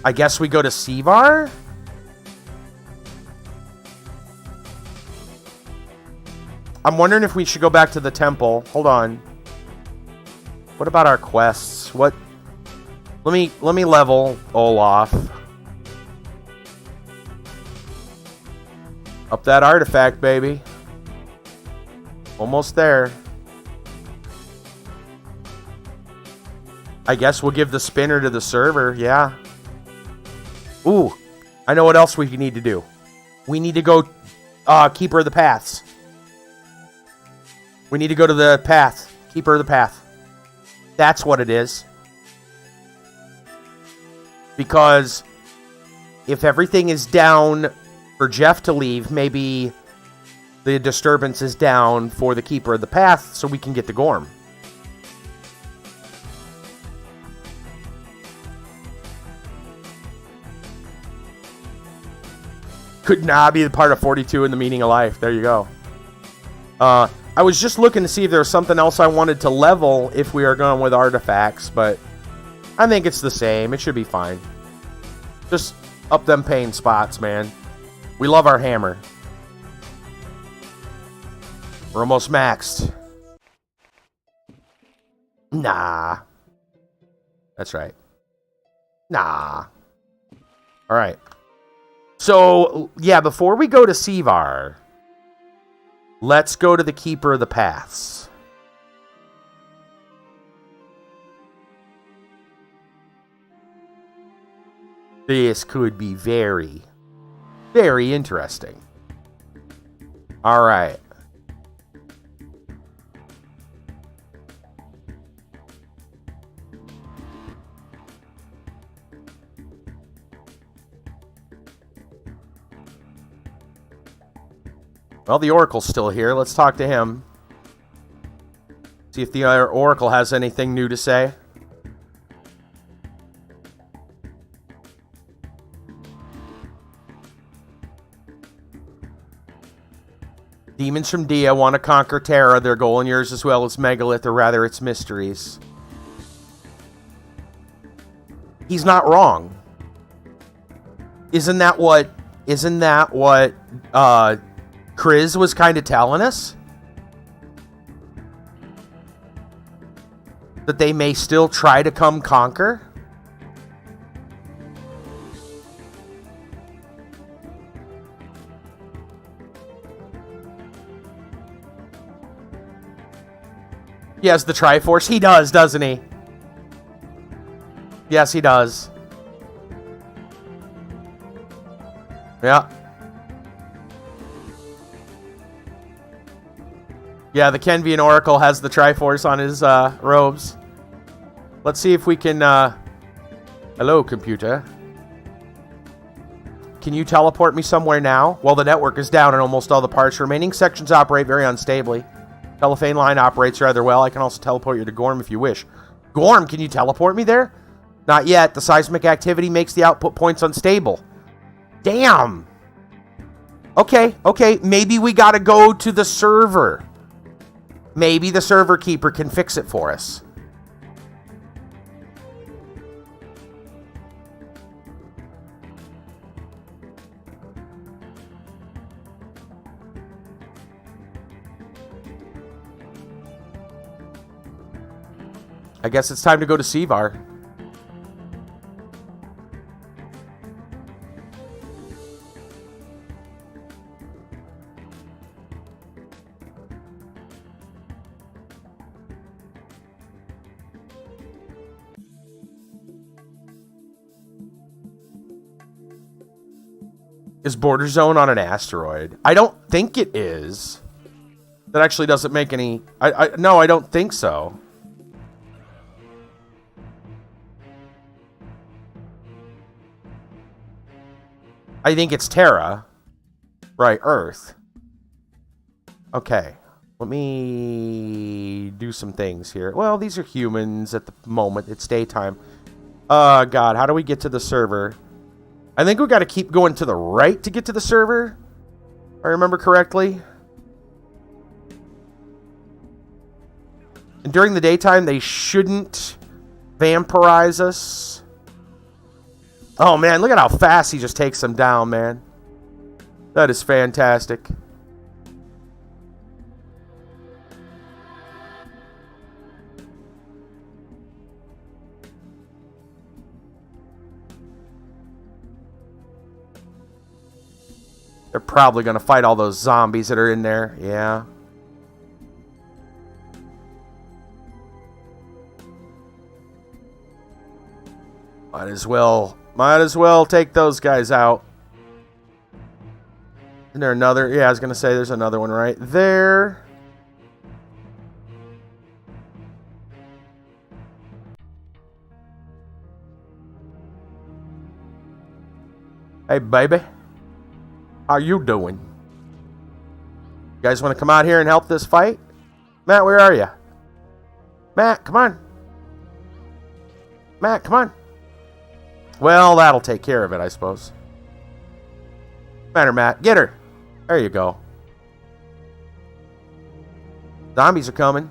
I guess we go to Sevar? I'm wondering if we should go back to the temple. Hold on. What about our quests? What? Let me level Olaf. Up that artifact, baby. Almost there. I guess we'll give the spinner to the server, yeah. Ooh, I know what else we need to do. We need to go Keeper of the Paths. We need to go to the path. Keeper of the Path. That's what it is. Because if everything is down for Jeff to leave, maybe the disturbance is down for the Keeper of the Path so we can get to Gorm. Could not be the part of 42 in the meaning of life. There you go. I was just looking to see if there was something else I wanted to level if we are going with artifacts, but I think it's the same. It should be fine. Just up them pain spots, man. We love our hammer. We're almost maxed. Nah. That's right. Nah. All right. So, yeah, before we go to Sevar, let's go to the Keeper of the Paths. This could be very, very interesting. All right. Well, the Oracle's still here. Let's talk to him. See if the Oracle has anything new to say. Demons from Dia want to conquer Terra. Their goal and yours as well as Megalith, or rather its mysteries. He's not wrong. Isn't that what Chris was kind of telling us? That they may still try to come conquer? He has the Triforce. He does, doesn't he? Yes, he does. Yeah. Yeah, the Kenvian Oracle has the Triforce on his robes. Let's see if we can... Hello, computer. Can you teleport me somewhere now? Well, the network is down and almost all the parts. Remaining sections operate very unstably. Telephone line operates rather well. I can also teleport you to Gorm if you wish. Gorm, can you teleport me there? Not yet. The seismic activity makes the output points unstable. Damn. Okay. Maybe we gotta go to the server. Maybe the server keeper can fix it for us. I guess it's time to go to Sevar. Is BorderZone on an asteroid? I don't think it is. That actually doesn't make any... No, I don't think so. I think it's Terra. Right, Earth. Okay. Let me do some things here. Well, these are humans at the moment. It's daytime. Oh, God. How do we get to the server? I think we got to keep going to the right to get to the server. If I remember correctly. And during the daytime, they shouldn't vampirize us. Oh, man, look at how fast he just takes them down, man. That is fantastic. They're probably going to fight all those zombies that are in there. Yeah. Might as well take those guys out. Isn't there another? Yeah, I was going to say there's another one right there. Hey, baby. How you doing? You guys want to come out here and help this fight? Matt, where are you? Matt, come on. Matt, come on. Well, that'll take care of it, I suppose. Matter, Matt. Get her. There you go. Zombies are coming.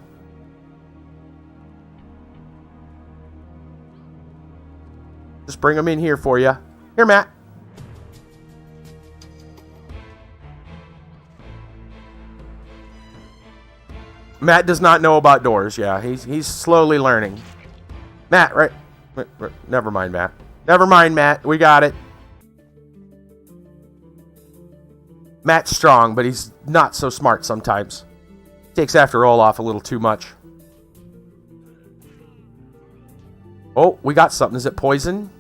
Just bring them in here for you. Here, Matt. Matt does not know about doors. Yeah, he's slowly learning. Matt, right? Never mind, Matt. Never mind, Matt. We got it. Matt's strong, but he's not so smart sometimes. Takes after Olaf a little too much. Oh, we got something. Is it poison?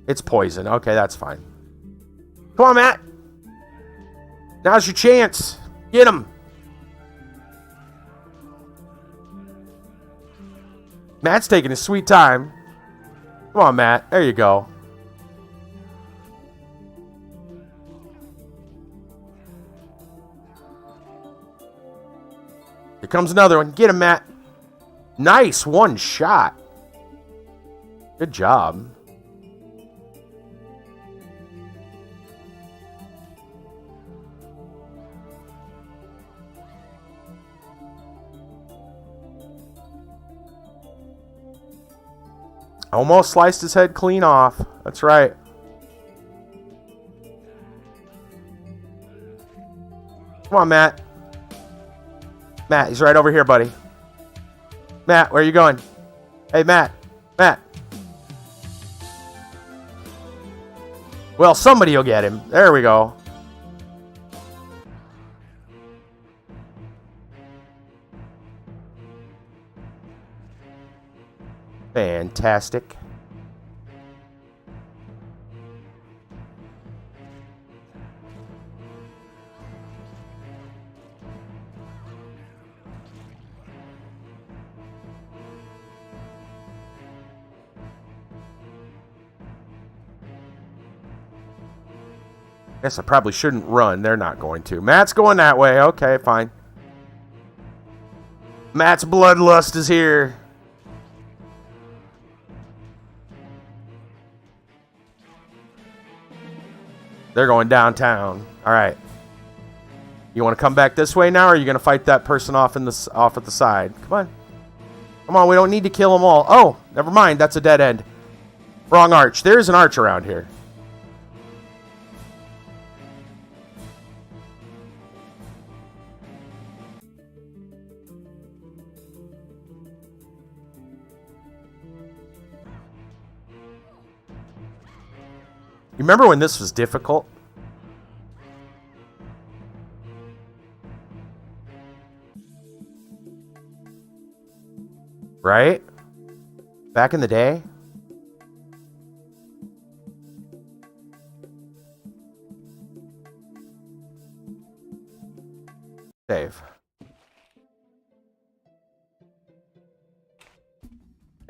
It's poison. Okay, that's fine. Come on, Matt. Now's your chance. Get him. Matt's taking his sweet time. Come on, Matt. There you go. Here comes another one. Get him, Matt. Nice. One shot. Good job. Almost sliced his head clean off. That's right. Come on, Matt. Matt, he's right over here, buddy. Matt, where are you going? Hey, Matt. Matt. Well, somebody will get him. There we go. Fantastic. Guess I probably shouldn't run. They're not going to. Matt's going that way. Okay, fine. Matt's bloodlust is here. They're going downtown. All right. You want to come back this way now, or are you going to fight that person off at the side? Come on. Come on, we don't need to kill them all. Oh, never mind. That's a dead end. Wrong arch. There's an arch around here. You remember when this was difficult? Right? Back in the day? Save.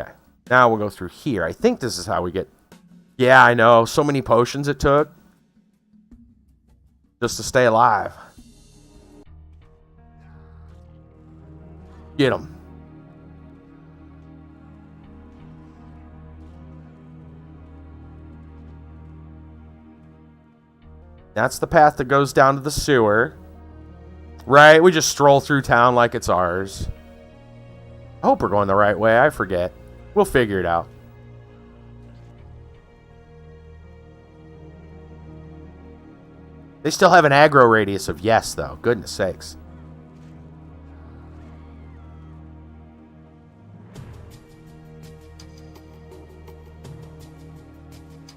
Okay. Now we'll go through here. I think this is how we get... Yeah, I know. So many potions it took. Just to stay alive. Get him. That's the path that goes down to the sewer. Right? We just stroll through town like it's ours. I hope we're going the right way. I forget. We'll figure it out. They still have an aggro radius of yes, though. Goodness sakes.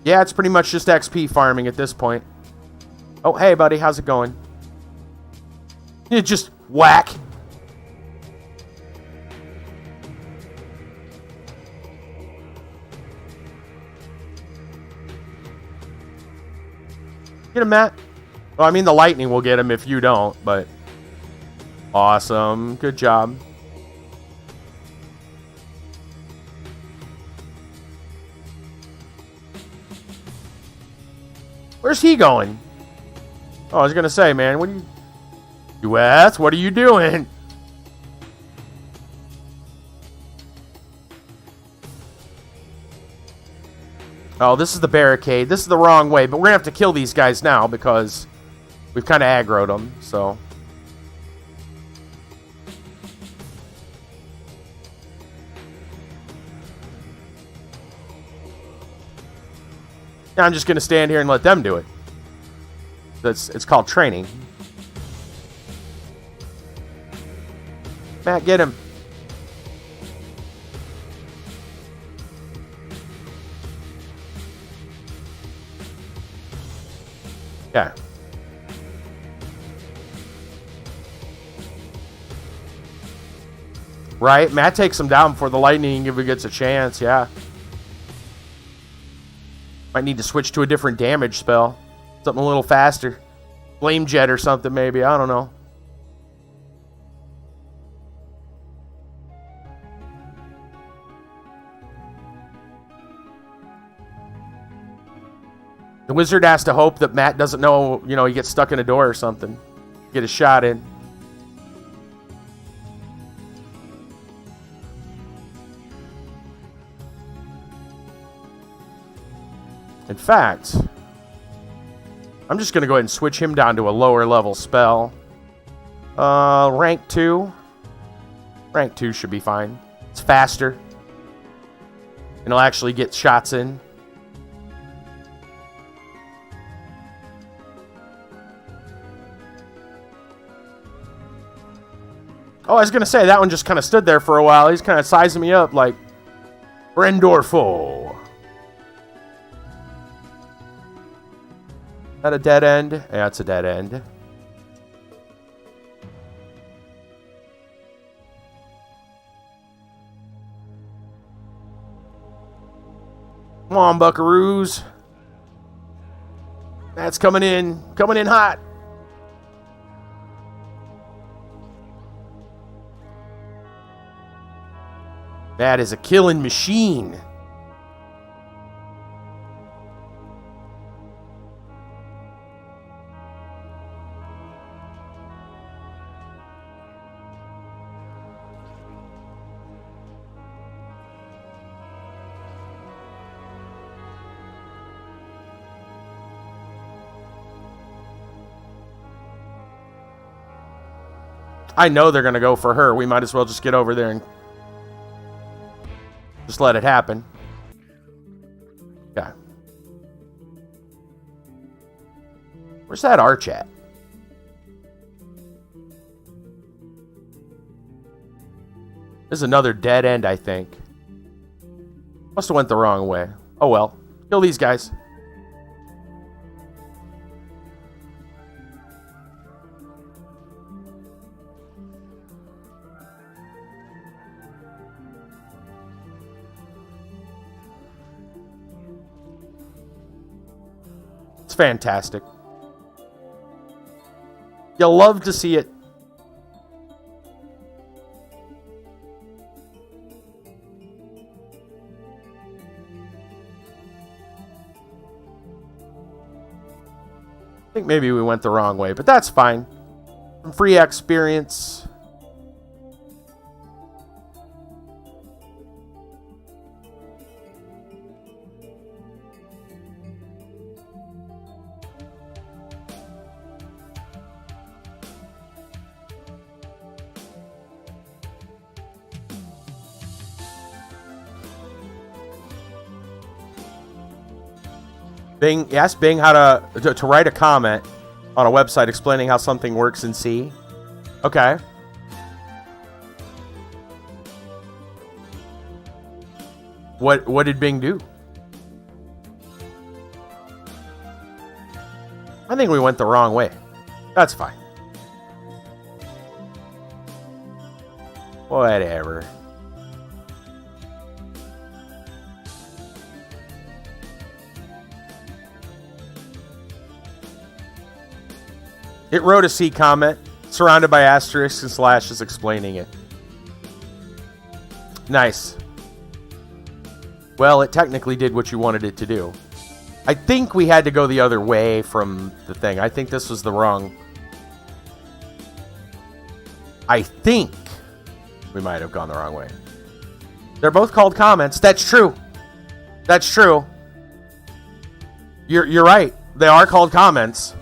Yeah, it's pretty much just XP farming at this point. Oh, hey, buddy. How's it going? You just whack. Get him, Matt. Well, I mean, the lightning will get him if you don't, but... Awesome. Good job. Where's he going? Oh, I was going to say, man, what are you... US, what are you doing? Oh, this is the barricade. This is the wrong way, but we're going to have to kill these guys now because... We've kind of aggroed them, so... Yeah, I'm just going to stand here and let them do it. It's called training. Matt, get him. Yeah. Right? Matt takes him down before the lightning if he gets a chance, yeah. Might need to switch to a different damage spell. Something a little faster. Flame jet or something, maybe. I don't know. The wizard has to hope that Matt doesn't know, you know, he gets stuck in a door or something. Get a shot in. In fact, I'm just going to go ahead and switch him down to a lower level spell. Rank 2. Rank 2 should be fine. It's faster. And he'll actually get shots in. Oh, I was going to say, that one just kind of stood there for a while. He's kind of sizing me up like, Brendorfo. Is that a dead end? Yeah, it's a dead end. Come on, buckaroos. That's coming in. Coming in hot. That is a killing machine. I know they're going to go for her. We might as well just get over there and just let it happen. Okay. Where's that arch at? This is another dead end, I think. Must have went the wrong way. Oh well. Kill these guys. It's fantastic. You'll love to see it. I think maybe we went the wrong way, but that's fine. Some free experience. Bing, ask Bing how to write a comment on a website explaining how something works in C. Okay. What did Bing do? I think we went the wrong way. That's fine. Whatever. It wrote a C comment, surrounded by asterisks and slashes explaining it. Nice. Well, it technically did what you wanted it to do. I think we had to go the other way from the thing. I think this was the wrong... I think we might have gone the wrong way. They're both called comments. That's true. That's true. You're right. They are called comments.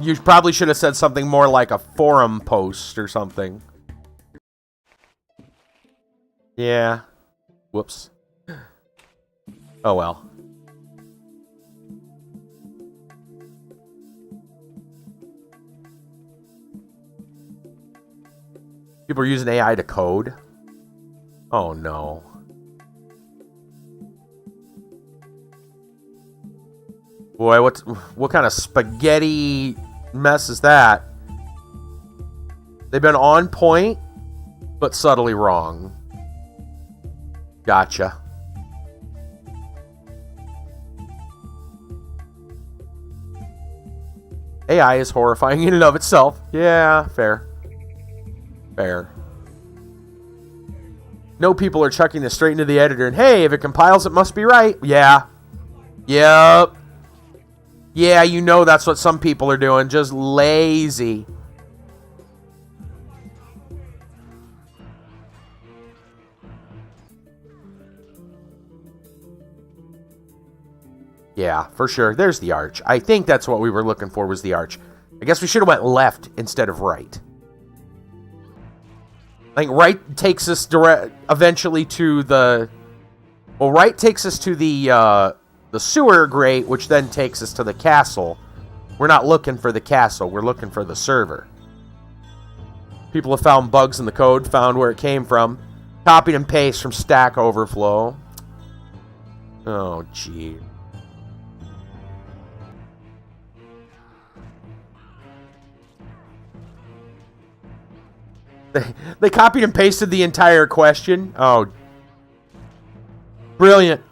You probably should have said something more like a forum post or something. Yeah. Whoops. Oh well. People are using AI to code. Oh no. Boy, what kind of spaghetti mess is that? They've been on point, but subtly wrong. Gotcha. AI is horrifying in and of itself. Yeah, fair. Fair. No, people are chucking this straight into the editor, and hey, if it compiles, it must be right. Yeah. Yep. Yeah, you know that's what some people are doing. Just lazy. Yeah, for sure. There's the arch. I think that's what we were looking for was the arch. I guess we should have went left instead of right. Like, right takes us eventually to the... Well, right takes us to the sewer grate, which then takes us to the castle. We're not looking for the castle. We're looking for the server. People have found bugs in the code, found where it came from. Copied and pasted from Stack Overflow. Oh, gee. They copied and pasted the entire question. Oh, brilliant.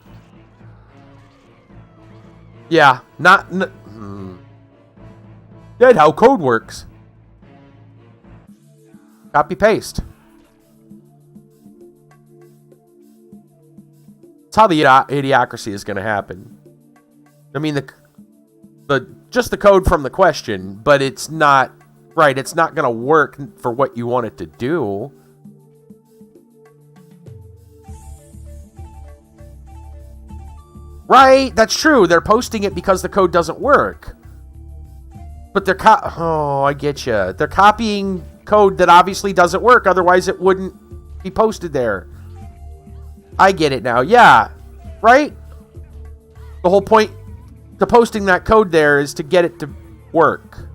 Yeah, Good how code works. Copy paste. That's how the idiocracy is going to happen. I mean, just the code from the question, but it's not right. It's not going to work for what you want it to do. Right, that's true. They're posting it because the code doesn't work. But they're I get you. They're copying code that obviously doesn't work. Otherwise, it wouldn't be posted there. I get it now. Yeah, right? The whole point to posting that code there is to get it to work.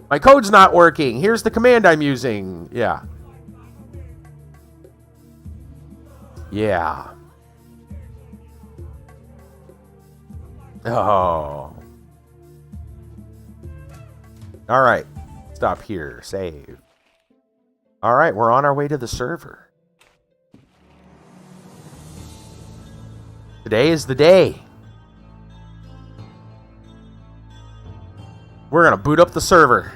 My code's not working. Here's the command I'm using. Yeah. Yeah. Oh. All right. Stop here. Save. All right. We're on our way to the server. Today is the day. We're going to boot up the server.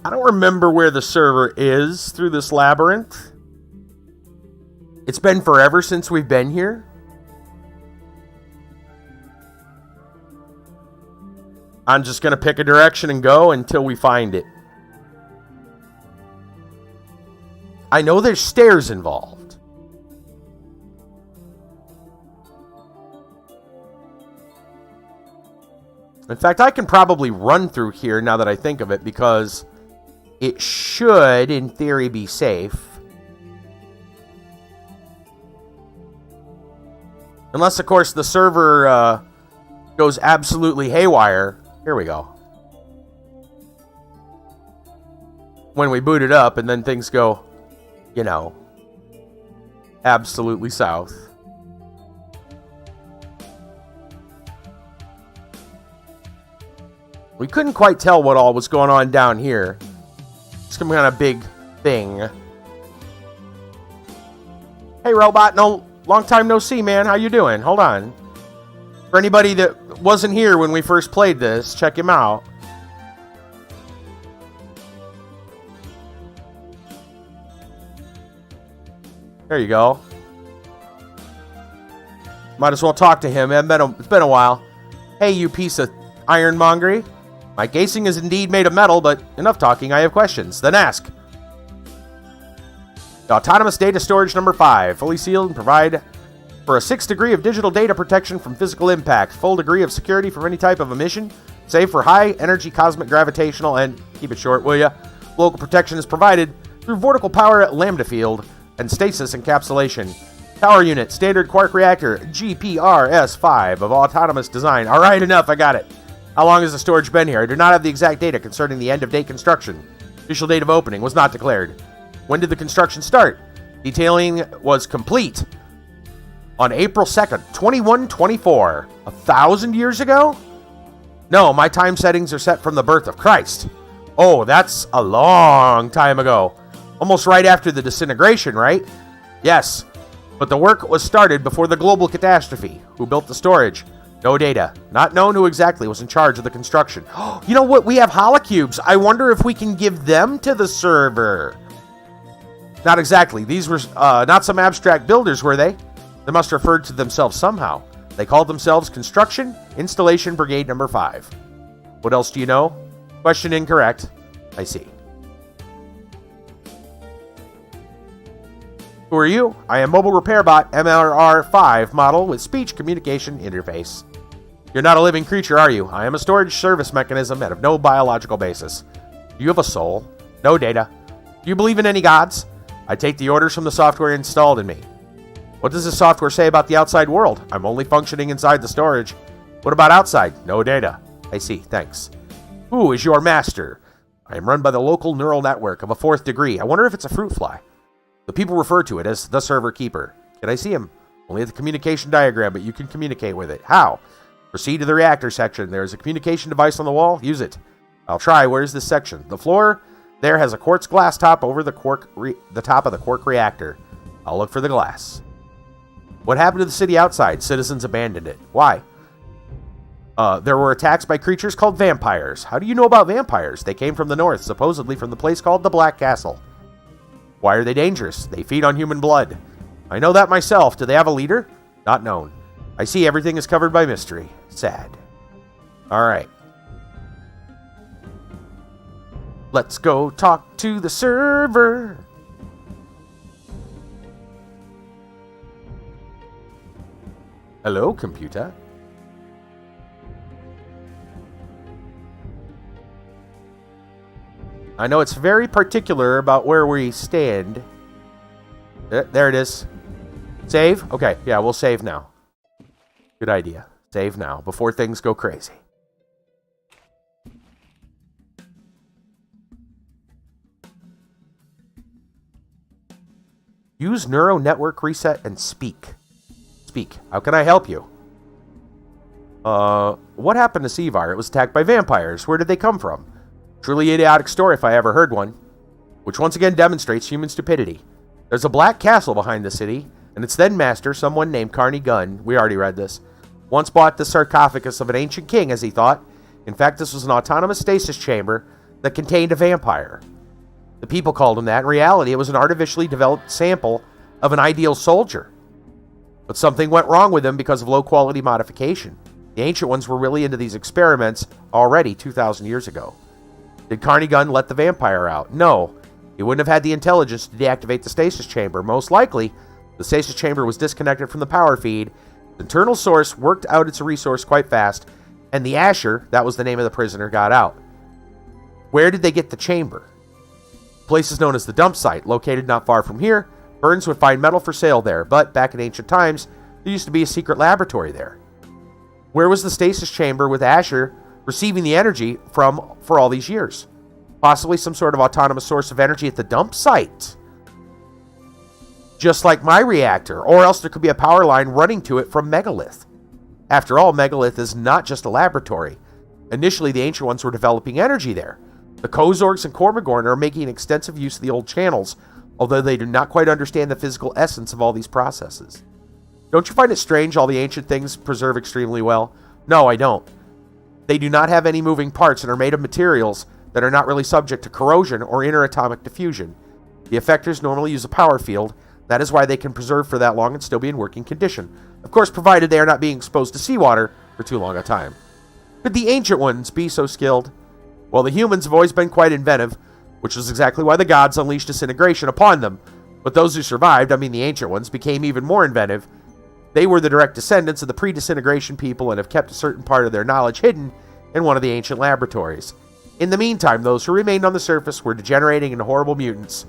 I don't remember where the server is through this labyrinth. It's been forever since we've been here. I'm just going to pick a direction and go until we find it. I know there's stairs involved. In fact, I can probably run through here now that I think of it, because it should, in theory, be safe. Unless, of course, the server goes absolutely haywire. Here we go. When we boot it up and then things go, you know, absolutely south. We couldn't quite tell what all was going on down here. It's some kind of big thing. Hey, robot. No, long time no see, man. How you doing? Hold on. For anybody that wasn't here when we first played this, check him out. There you go. Might as well talk to him. It's been a while. Hey, you piece of ironmongery. My casing is indeed made of metal, but enough talking. I have questions. Then ask. The autonomous data storage number 5, fully sealed and provide for a 6th degree of digital data protection from physical impact, full degree of security from any type of emission, save for high energy cosmic gravitational, and keep it short, will ya? Local protection is provided through vertical power at lambda field and stasis encapsulation. Power unit, standard quark reactor, GPRS-5 of autonomous design. All right, enough. I got it. How long has the storage been here? I do not have the exact data concerning the end-of-date construction. Official date of opening was not declared. When did the construction start? Detailing was complete on April 2nd, 2124. 1,000 years ago? No, my time settings are set from the birth of Christ. Oh, that's a long time ago. Almost right after the disintegration, right? Yes, but the work was started before the global catastrophe. Who built the storage? No data. Not known who exactly was in charge of the construction. You know what? We have holocubes. I wonder if we can give them to the server. Not exactly. These were not some abstract builders, were they? They must have referred to themselves somehow. They called themselves Construction Installation Brigade Number 5. What else do you know? Question incorrect. I see. Who are you? I am Mobile Repair Bot MRR5 model with speech communication interface. You're not a living creature, are you? I am a storage service mechanism that have no biological basis. Do you have a soul? No data. Do you believe in any gods? I take the orders from the software installed in me. What does the software say about the outside world? I'm only functioning inside the storage. What about outside? No data. I see, thanks. Who is your master? I am run by the local neural network of a 4th degree. I wonder if it's a fruit fly. The people refer to it as the server keeper. Can I see him? Only at the communication diagram, but you can communicate with it. How? Proceed to the reactor section. There is a communication device on the wall. Use it. I'll try. Where is this section? The floor there has a quartz glass top over the top of the quark reactor. I'll look for the glass. What happened to the city outside? Citizens abandoned it. Why? There were attacks by creatures called vampires. How do you know about vampires? They came from the north, supposedly from the place called the Black Castle. Why are they dangerous? They feed on human blood. I know that myself. Do they have a leader? Not known. I see everything is covered by mystery. Sad. Alright. Let's go talk to the server. Hello, computer. I know it's very particular about where we stand. There it is. Save? Okay, yeah, we'll save now. Good idea. Save now, before things go crazy. Use Neuro Network Reset and speak. Speak. How can I help you? What happened to Sevar? It was attacked by vampires. Where did they come from? Truly idiotic story if I ever heard one. Which once again demonstrates human stupidity. There's a black castle behind the city, and its then master, someone named Carney Gunn, we already read this, once bought the sarcophagus of an ancient king, as he thought. In fact, this was an autonomous stasis chamber that contained a vampire. The people called him that. In reality, it was an artificially developed sample of an ideal soldier. But something went wrong with him because of low-quality modification. The Ancient Ones were really into these experiments already 2,000 years ago. Did Carney Gunn let the vampire out? No. He wouldn't have had the intelligence to deactivate the stasis chamber. Most likely, the stasis chamber was disconnected from the power feed. The internal source worked out its resource quite fast, and the Asher, that was the name of the prisoner, got out. Where did they get the chamber? The place is known as the dump site, located not far from here. Burns would find metal for sale there, but back in ancient times, there used to be a secret laboratory there. Where was the stasis chamber with Asher receiving the energy from for all these years? Possibly some sort of autonomous source of energy at the dump site. Just like my reactor, or else there could be a power line running to it from Megalith. After all, Megalith is not just a laboratory. Initially, the Ancient Ones were developing energy there. The Kozorgs and Kormagorn are making extensive use of the old channels, although they do not quite understand the physical essence of all these processes. Don't you find it strange all the ancient things preserve extremely well? No, I don't. They do not have any moving parts and are made of materials that are not really subject to corrosion or interatomic diffusion. The effectors normally use a power field. That is why they can preserve for that long and still be in working condition. Of course, provided they are not being exposed to seawater for too long a time. Could the Ancient Ones be so skilled? Well, the humans have always been quite inventive, which is exactly why the gods unleashed disintegration upon them. But those who survived, I mean the Ancient Ones, became even more inventive. They were the direct descendants of the pre-disintegration people and have kept a certain part of their knowledge hidden in one of the ancient laboratories. In the meantime, those who remained on the surface were degenerating into horrible mutants.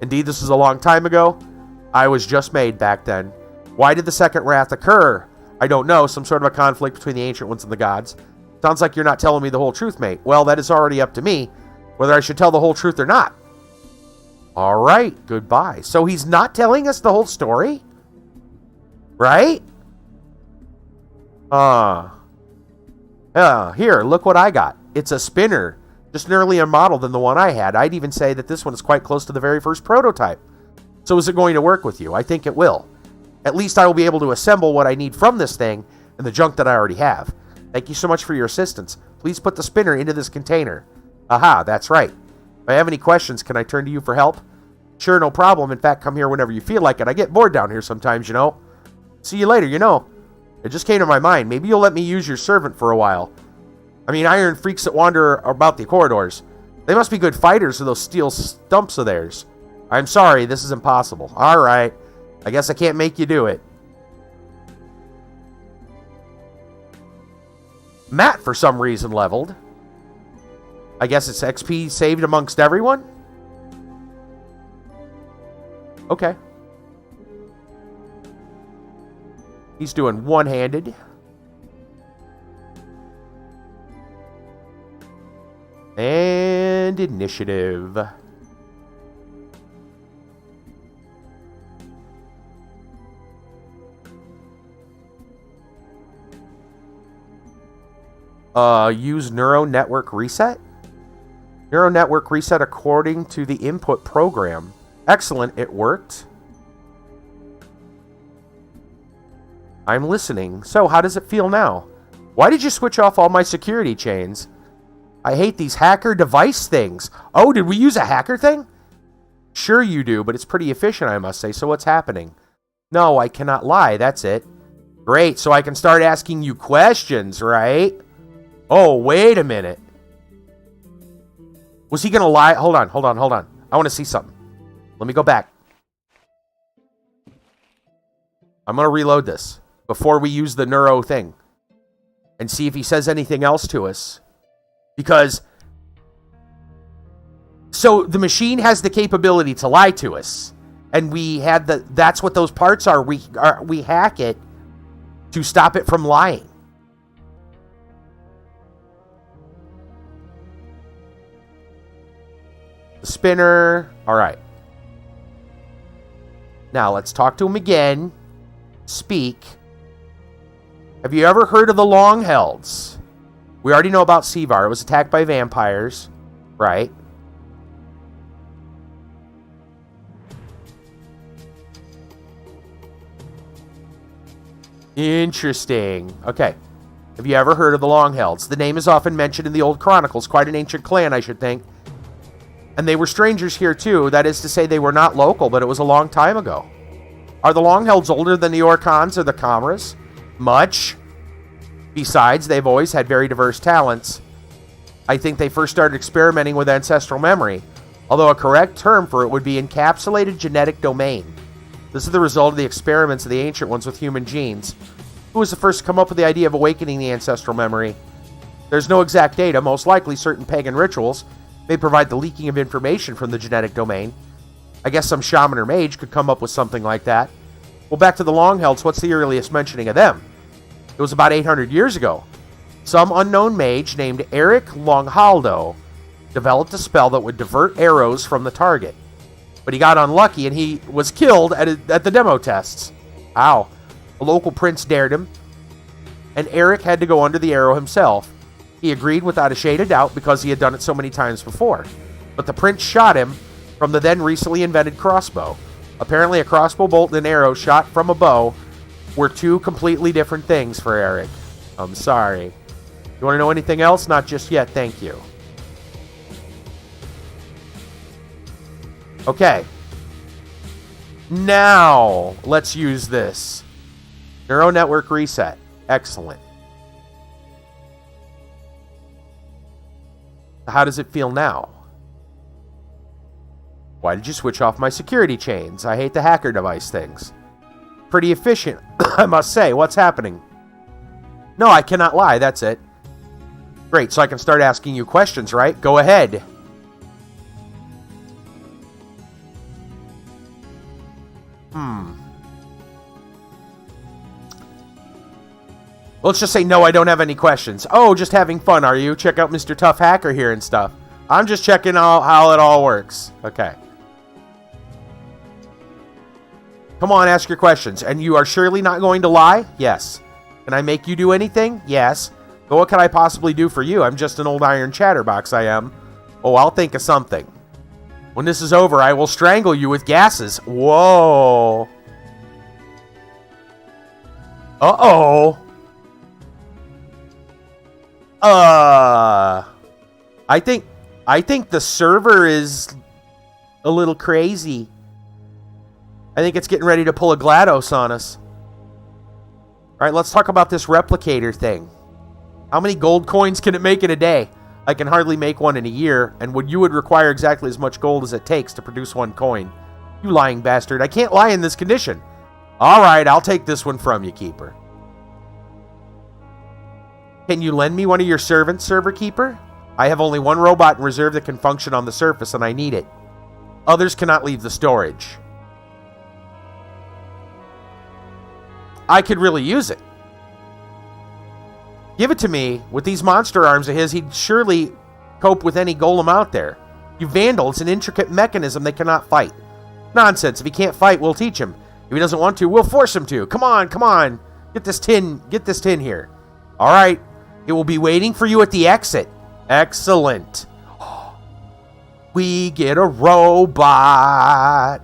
Indeed, this was a long time ago. I was just made back then. Why did the Second Wrath occur? I don't know, some sort of a conflict between the Ancient Ones and the gods. Sounds like you're not telling me the whole truth, mate. Well, that is already up to me, whether I should tell the whole truth or not. Alright, goodbye. So he's not telling us the whole story? Right? Here, look what I got. It's a spinner. Just an earlier model than the one I had. I'd even say that this one is quite close to the very first prototype. So is it going to work with you? I think it will. At least I will be able to assemble what I need from this thing and the junk that I already have. Thank you so much for your assistance. Please put the spinner into this container. Aha, that's right. If I have any questions, can I turn to you for help? Sure, no problem. In fact, come here whenever you feel like it. I get bored down here sometimes, you know. See you later, you know. It just came to my mind. Maybe you'll let me use your servant for a while. I mean, iron freaks that wander about the corridors. They must be good fighters with those steel stumps of theirs. I'm sorry, this is impossible. Alright. I guess I can't make you do it. Matt, for some reason, leveled. I guess it's XP saved amongst everyone? Okay. He's doing one-handed. And initiative. Use neural network reset? Neural network reset according to the input program. Excellent, it worked. I'm listening. So, how does it feel now? Why did you switch off all my security chains? I hate these hacker device things. Oh, did we use a hacker thing? Sure you do, but it's pretty efficient, I must say. So what's happening? No, I cannot lie. That's it. Great, so I can start asking you questions, right? Oh, wait a minute. Was he going to lie? Hold on. I want to see something. Let me go back. I'm going to reload this before we use the neuro thing and see if he says anything else to us. Because, so the machine has the capability to lie to us. And we had that's what those parts are. We hack it to stop it from lying. The spinner. All right. Now let's talk to him again. Speak. Have you ever heard of the Longhelds? We already know about Sevar. It was attacked by vampires. Right. Interesting. Okay. Have you ever heard of the Longhelds? The name is often mentioned in the old chronicles. Quite an ancient clan, I should think. And they were strangers here too. That is to say, they were not local, but it was a long time ago. Are the Longhelds older than the Orkhans or the Kamras? Much. Besides, they've always had very diverse talents. I think they first started experimenting with ancestral memory, although a correct term for it would be encapsulated genetic domain. This is the result of the experiments of the ancient ones with human genes. Who was the first to come up with the idea of awakening the ancestral memory? There's no exact data. Most likely, certain pagan rituals may provide the leaking of information from the genetic domain. I guess some shaman or mage could come up with something like that. Well, back to the Longhelds, what's the earliest mentioning of them? It was about 800 years ago. Some unknown mage named Eric Longhaldo developed a spell that would divert arrows from the target. But he got unlucky and he was killed at the demo tests. Ow. A local prince dared him, and Eric had to go under the arrow himself. He agreed without a shade of doubt because he had done it so many times before. But the prince shot him from the then recently invented crossbow. Apparently a crossbow bolt and an arrow shot from a bow were two completely different things for Eric. I'm sorry. You want to know anything else? Not just yet, thank you. Okay. Now, let's use this. Neural network reset. Excellent. How does it feel now? Why did you switch off my security chains? I hate the hacker device things. Pretty efficient, I must say. What's happening? No, I cannot lie. That's it. Great, so I can start asking you questions, right? Go ahead. Let's just say no, I don't have any questions. Oh, just having fun, are you? Check out Mr. Tough Hacker here and stuff. I'm just checking out how it all works. Okay. Come on, ask your questions. And you are surely not going to lie? Yes. Can I make you do anything? Yes. But what can I possibly do for you? I'm just an old iron chatterbox, I am. Oh, I'll think of something. When this is over, I will strangle you with gases. Whoa. Uh-oh. I think the server is a little crazy. I think it's getting ready to pull a GLaDOS on us. Alright, let's talk about this replicator thing. How many gold coins can it make in a day? I can hardly make one in a year, and you would require exactly as much gold as it takes to produce one coin. You lying bastard. I can't lie in this condition. All right, I'll take this one from you, Keeper. Can you lend me one of your servants, Server Keeper? I have only one robot in reserve that can function on the surface, and I need it. Others cannot leave the storage. I could really use it. Give it to me. With these monster arms of his, he'd surely cope with any golem out there. You vandal, it's an intricate mechanism they cannot fight. Nonsense. If he can't fight, we'll teach him. If he doesn't want to, we'll force him to. Come on, come on. Get this tin here. All right. It will be waiting for you at the exit. Excellent. We get a robot.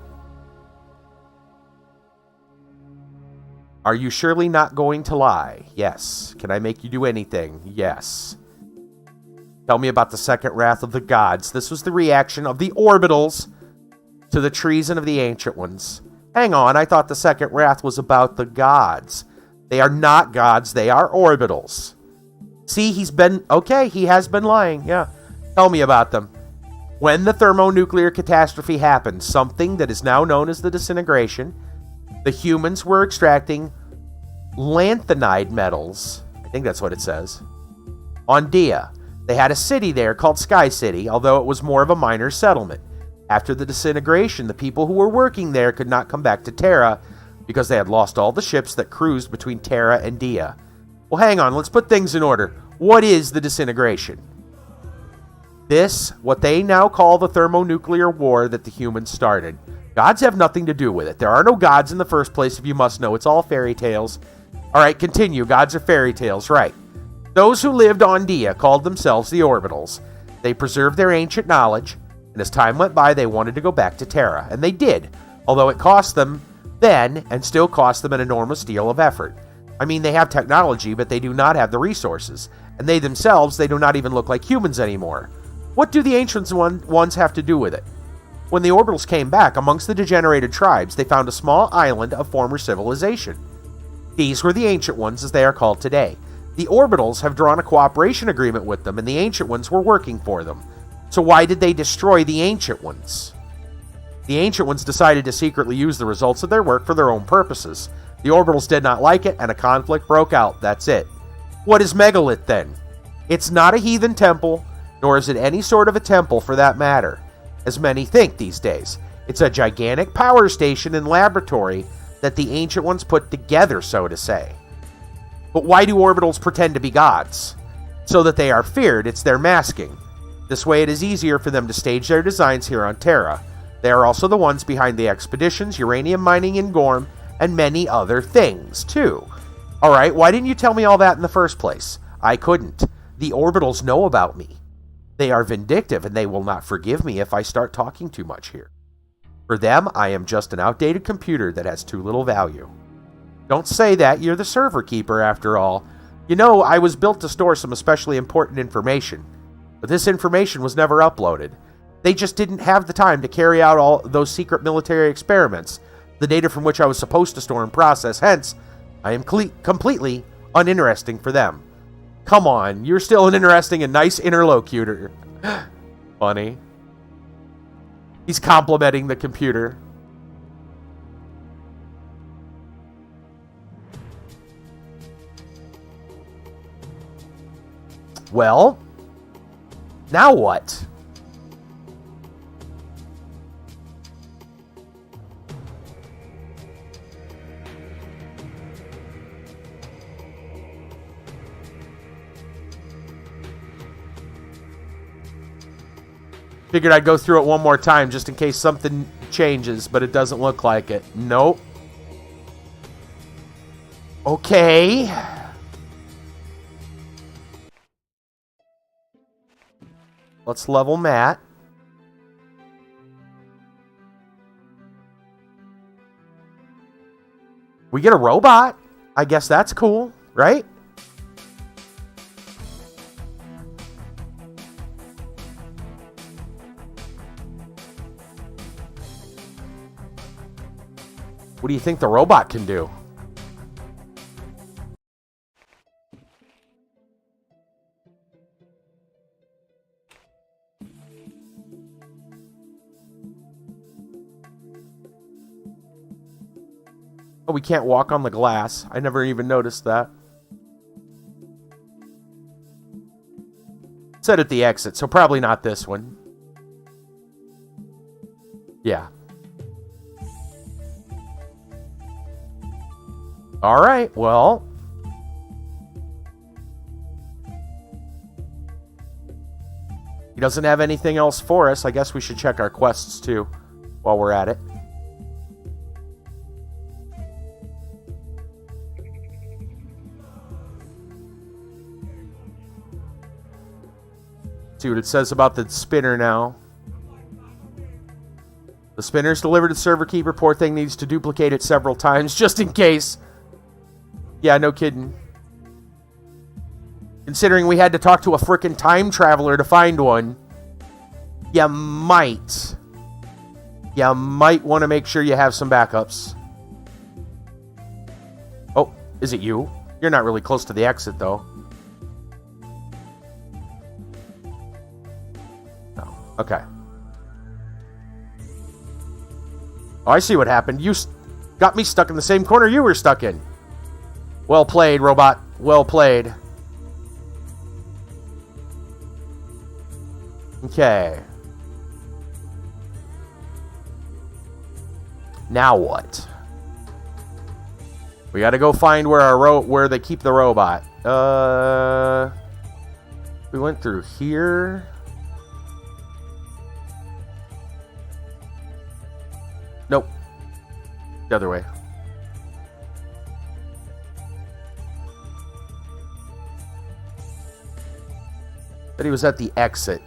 Are you surely not going to lie? Yes. Can I make you do anything? Yes. Tell me about the second wrath of the gods. This was the reaction of the orbitals to the treason of the ancient ones. Hang on, I thought the second wrath was about the gods. They are not gods, they are orbitals. See, he has been lying, yeah. Tell me about them. When the thermonuclear catastrophe happened, something that is now known as the disintegration, the humans were extracting lanthanide metals, I think that's what it says, on Dia. They had a city there called Sky City, although it was more of a minor settlement. After the disintegration, the people who were working there could not come back to Terra because they had lost all the ships that cruised between Terra and Dia. Well, hang on, let's put things in order. What is the disintegration? This, what they now call the thermonuclear war that the humans started. Gods have nothing to do with it. There are no gods in the first place, if you must know. It's all fairy tales. All right, continue. Gods are fairy tales, right. Those who lived on Dia called themselves the Orbitals. They preserved their ancient knowledge, and as time went by, they wanted to go back to Terra. And they did, although it cost them then, and still cost them an enormous deal of effort. I mean, they have technology, but they do not have the resources. And they themselves, they do not even look like humans anymore. What do the ancient ones have to do with it? When the Orbitals came back, amongst the degenerated tribes, they found a small island of former civilization. These were the Ancient Ones, as they are called today. The Orbitals have drawn a cooperation agreement with them, and the Ancient Ones were working for them. So why did they destroy the Ancient Ones? The Ancient Ones decided to secretly use the results of their work for their own purposes. The Orbitals did not like it, and a conflict broke out. That's it. What is Megalith, then? It's not a heathen temple, nor is it any sort of a temple for that matter, as many think these days. It's a gigantic power station and laboratory that the Ancient Ones put together, so to say. But why do Orbitals pretend to be gods? So that they are feared. It's their masking. This way it is easier for them to stage their designs here on Terra. They are also the ones behind the expeditions, uranium mining in Gorm, and many other things, too. Alright, why didn't you tell me all that in the first place? I couldn't. The Orbitals know about me. They are vindictive, and they will not forgive me if I start talking too much here. For them, I am just an outdated computer that has too little value. Don't say that, you're the server keeper after all. You know, I was built to store some especially important information, but this information was never uploaded. They just didn't have the time to carry out all those secret military experiments, the data from which I was supposed to store and process, hence, I am completely uninteresting for them. Come on, you're still an interesting and nice interlocutor. Funny. He's complimenting the computer. Well, now what? Figured I'd go through it one more time just in case something changes, but it doesn't look like it. Nope. Okay. Let's level Matt. We get a robot. I guess that's cool, right? What do you think the robot can do? Oh, we can't walk on the glass. I never even noticed that. It said at the exit, so probably not this one. Yeah. Alright, well. He doesn't have anything else for us. I guess we should check our quests too while we're at it. See what it says about the spinner now. The spinner's delivered to the server keeper. Poor thing needs to duplicate it several times just in case. Yeah, no kidding. Considering we had to talk to a frickin' time traveler to find one, you might want to make sure you have some backups. Oh, is it you? You're not really close to the exit, though. No. Okay. Oh, I see what happened. You got me stuck in the same corner you were stuck in. Well played, robot. Well played. Okay. Now what? We gotta go find where where they keep the robot. We went through here. Nope. The other way. But he was at the exit.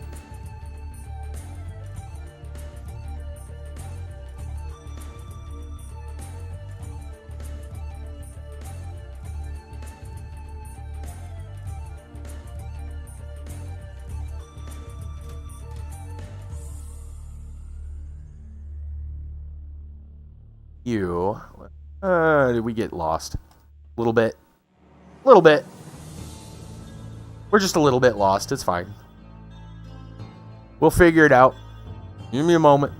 Did we get lost? A little bit. A little bit. We're just a little bit lost. It's fine. We'll figure it out. Give me a moment.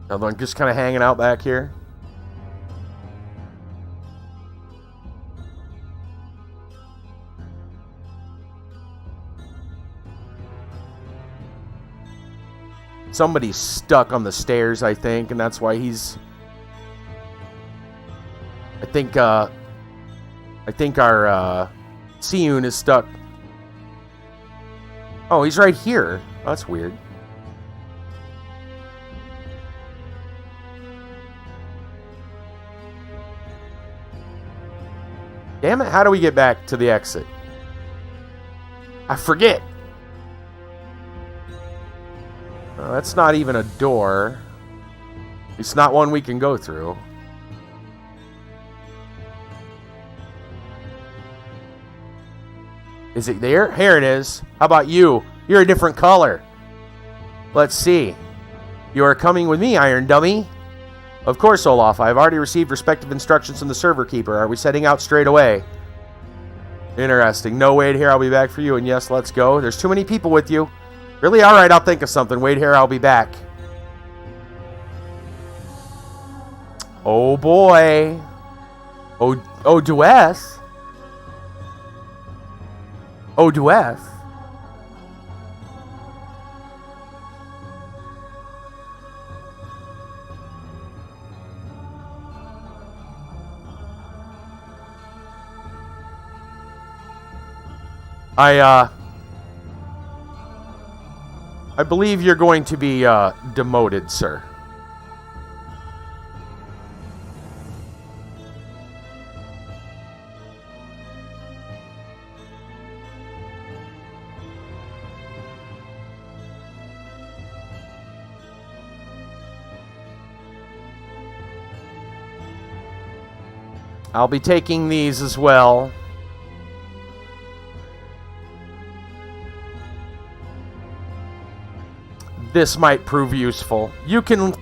I'm just kind of hanging out back here. Somebody's stuck on the stairs, I think, and that's why he's... I think our Siyun is stuck. Oh, he's right here. Oh, that's weird. Damn it, how do we get back to the exit? I forget. That's not even a door. It's not one we can go through. Is it there? Here it is. How about you? You're a different color. Let's see. You are coming with me, Iron Dummy. Of course, Olaf. I've already received respective instructions from the server keeper. Are we setting out straight away? Interesting. No, wait here. I'll be back for you. And yes, let's go. There's too many people with you. Really? Alright, I'll think of something. Wait here, I'll be back. Oh boy. Oh, Dueth. Oh, Dueth. I believe you're going to be demoted, sir. I'll be taking these as well. This might prove useful. You can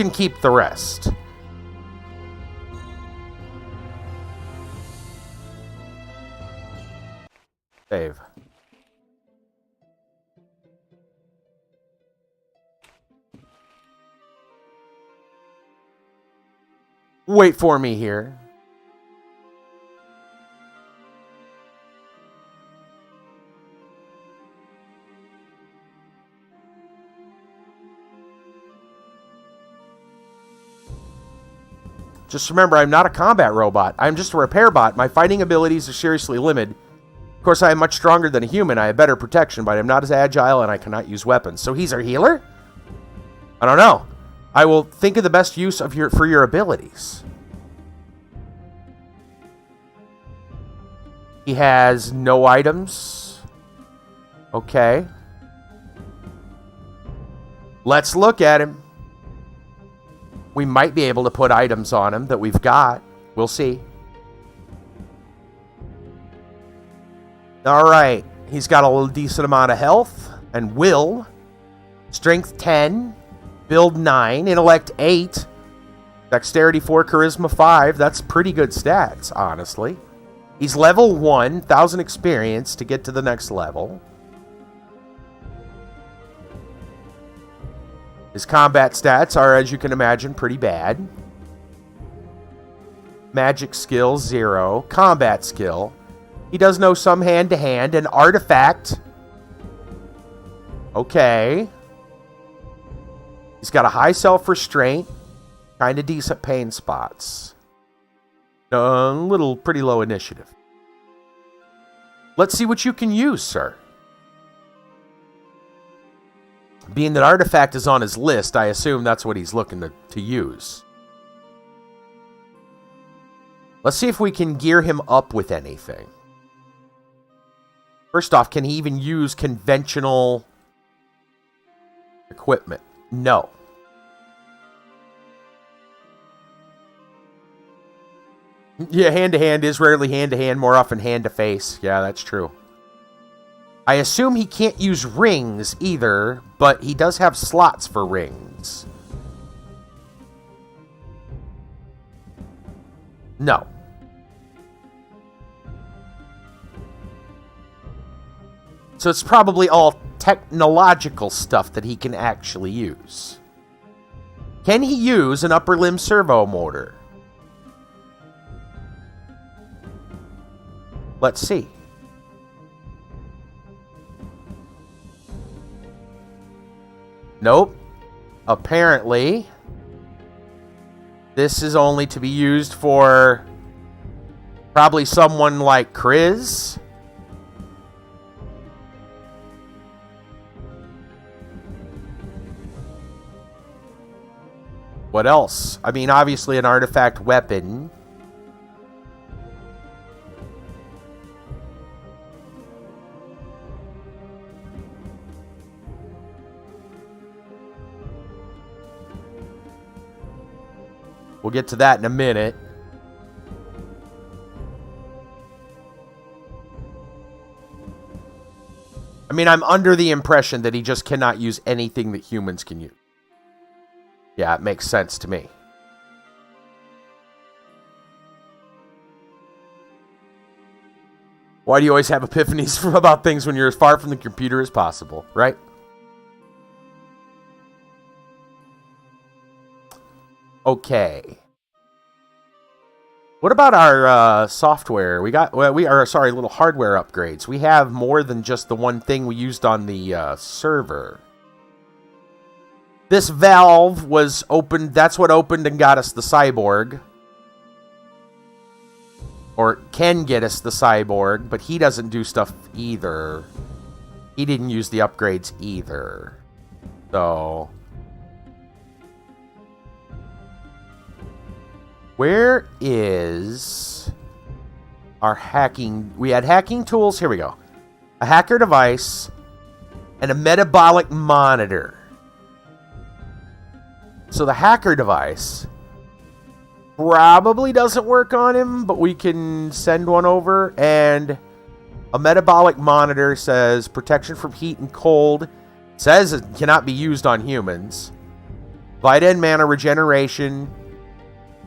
keep the rest. Wait for me here. Just remember, I'm not a combat robot. I'm just a repair bot. My fighting abilities are seriously limited. Of course, I am much stronger than a human. I have better protection, but I'm not as agile and I cannot use weapons. So he's our healer? I don't know. I will think of the best use of for your abilities. He has no items. Okay. Let's look at him. We might be able to put items on him that we've got. We'll see. All right. He's got a little decent amount of health and will. Strength 10. Build 9. Intellect 8. Dexterity 4. Charisma 5. That's pretty good stats, honestly. He's level 1. 1,000 experience to get to the next level. His combat stats are, as you can imagine, pretty bad. Magic skill, 0. Combat skill. He does know some hand-to-hand. An artifact. Okay. He's got a high self-restraint. Kind of decent pain spots. A little pretty low initiative. Let's see what you can use, sir. Being that artifact is on his list, I assume that's what he's looking to use. Let's see if we can gear him up with anything. First off, can he even use conventional equipment? No. Yeah, hand-to-hand is rarely hand-to-hand, more often hand-to-face. Yeah, that's true. I assume he can't use rings either, but he does have slots for rings. No. So it's probably all technological stuff that he can actually use. Can he use an upper limb servo motor? Let's see. Nope. Apparently, this is only to be used for probably someone like Chris. What else? I mean, obviously an artifact weapon. We'll get to that in a minute. I mean, I'm under the impression that he just cannot use anything that humans can use. Yeah, it makes sense to me. Why do you always have epiphanies about things when you're as far from the computer as possible, right? Okay. What about our software? We got little hardware upgrades. We have more than just the one thing we used on the server. This valve was opened. That's what opened and got us the cyborg. Or can get us the cyborg, but he doesn't do stuff either. He didn't use the upgrades either. So, where is our hacking? We had hacking tools. Here we go. A hacker device and a metabolic monitor. So the hacker device probably doesn't work on him, but we can send one over. And a metabolic monitor says protection from heat and cold. Says it cannot be used on humans. Vita and mana regeneration.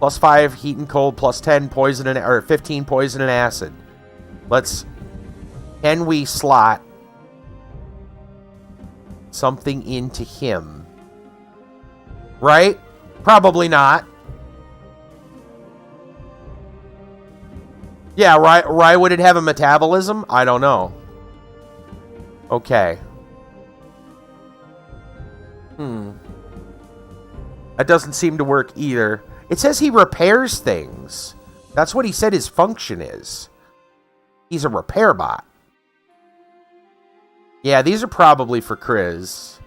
Plus 5 heat and cold, plus 10 poison and, or 15 poison and acid. Can we slot something into him? Right? Probably not. Yeah, why would it have a metabolism? I don't know. Okay. That doesn't seem to work either. It says he repairs things. That's what he said his function is. He's a repair bot. Yeah, these are probably for Chris.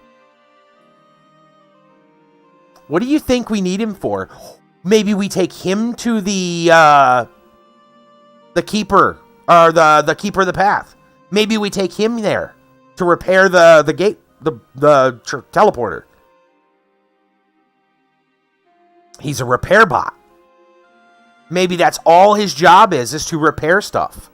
What do you think we need him for? Maybe we take him to the keeper, or the keeper of the path. Maybe we take him there to repair the gate, the teleporter. He's a repair bot. Maybe that's all his job is to repair stuff.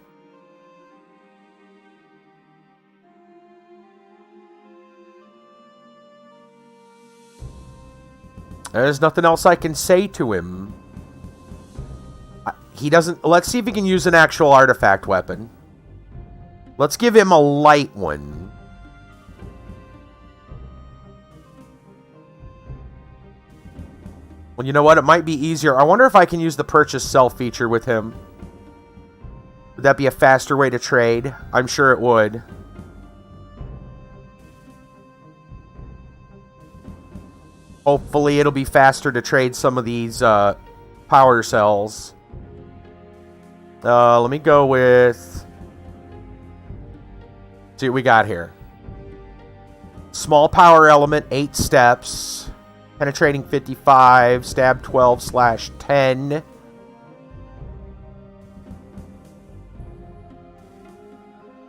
There's nothing else I can say to him. He doesn't... Let's see if he can use an actual artifact weapon. Let's give him a light one. Well, you know what? It might be easier. I wonder if I can use the purchase sell feature with him. Would that be a faster way to trade? I'm sure it would. Hopefully it'll be faster to trade some of these power cells. Let me go with... See what we got here. Small power element, 8 steps. Penetrating 55. Stab 12/10.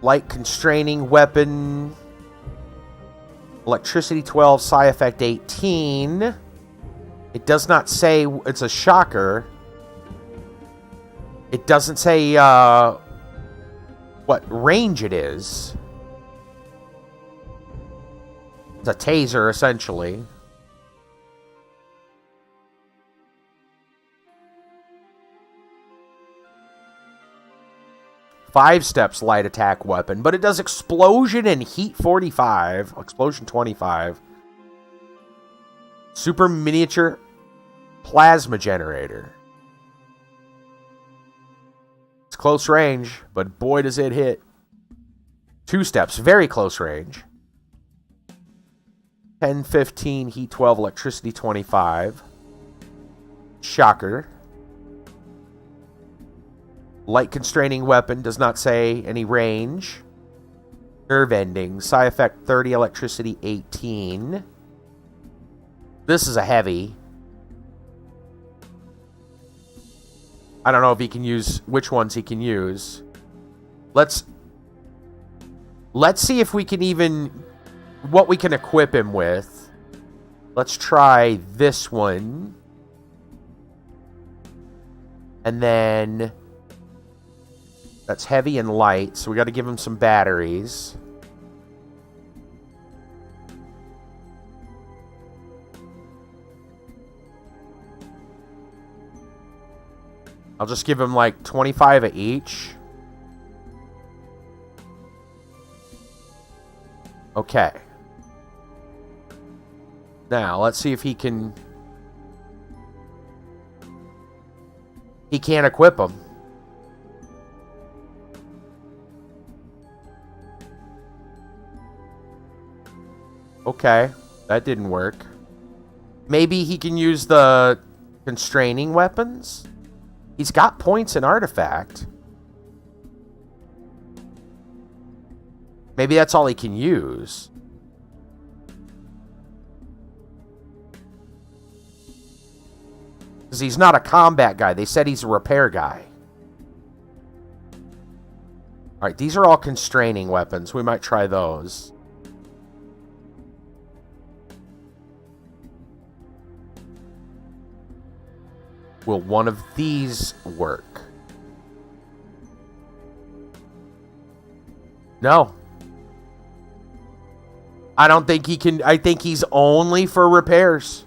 Light constraining weapon. Electricity 12, psi effect 18. It does not say it's a shocker. It doesn't say what range it is. It's a taser, essentially. Five steps light attack weapon, but it does explosion and heat 45, explosion 25. Super miniature plasma generator. It's close range, but boy does it hit. 2 steps, very close range. 10, 15, heat 12, electricity 25. Shocker. Light constraining weapon, does not say any range. Nerve ending, psi effect 30, electricity 18. This is a heavy. I don't know if he can use, which ones he can use. Let's see if we can even, what we can equip him with. Let's try this one. And then... That's heavy and light, so we got to give him some batteries. I'll just give him like 25 of each. Okay. Now, let's see if he can... He can't equip them. Okay, that didn't work. Maybe he can use the constraining weapons? He's got points in artifact. Maybe that's all he can use. Because he's not a combat guy. They said he's a repair guy. Alright, these are all constraining weapons. We might try those. Will one of these work? No. I don't think he can. I think he's only for repairs.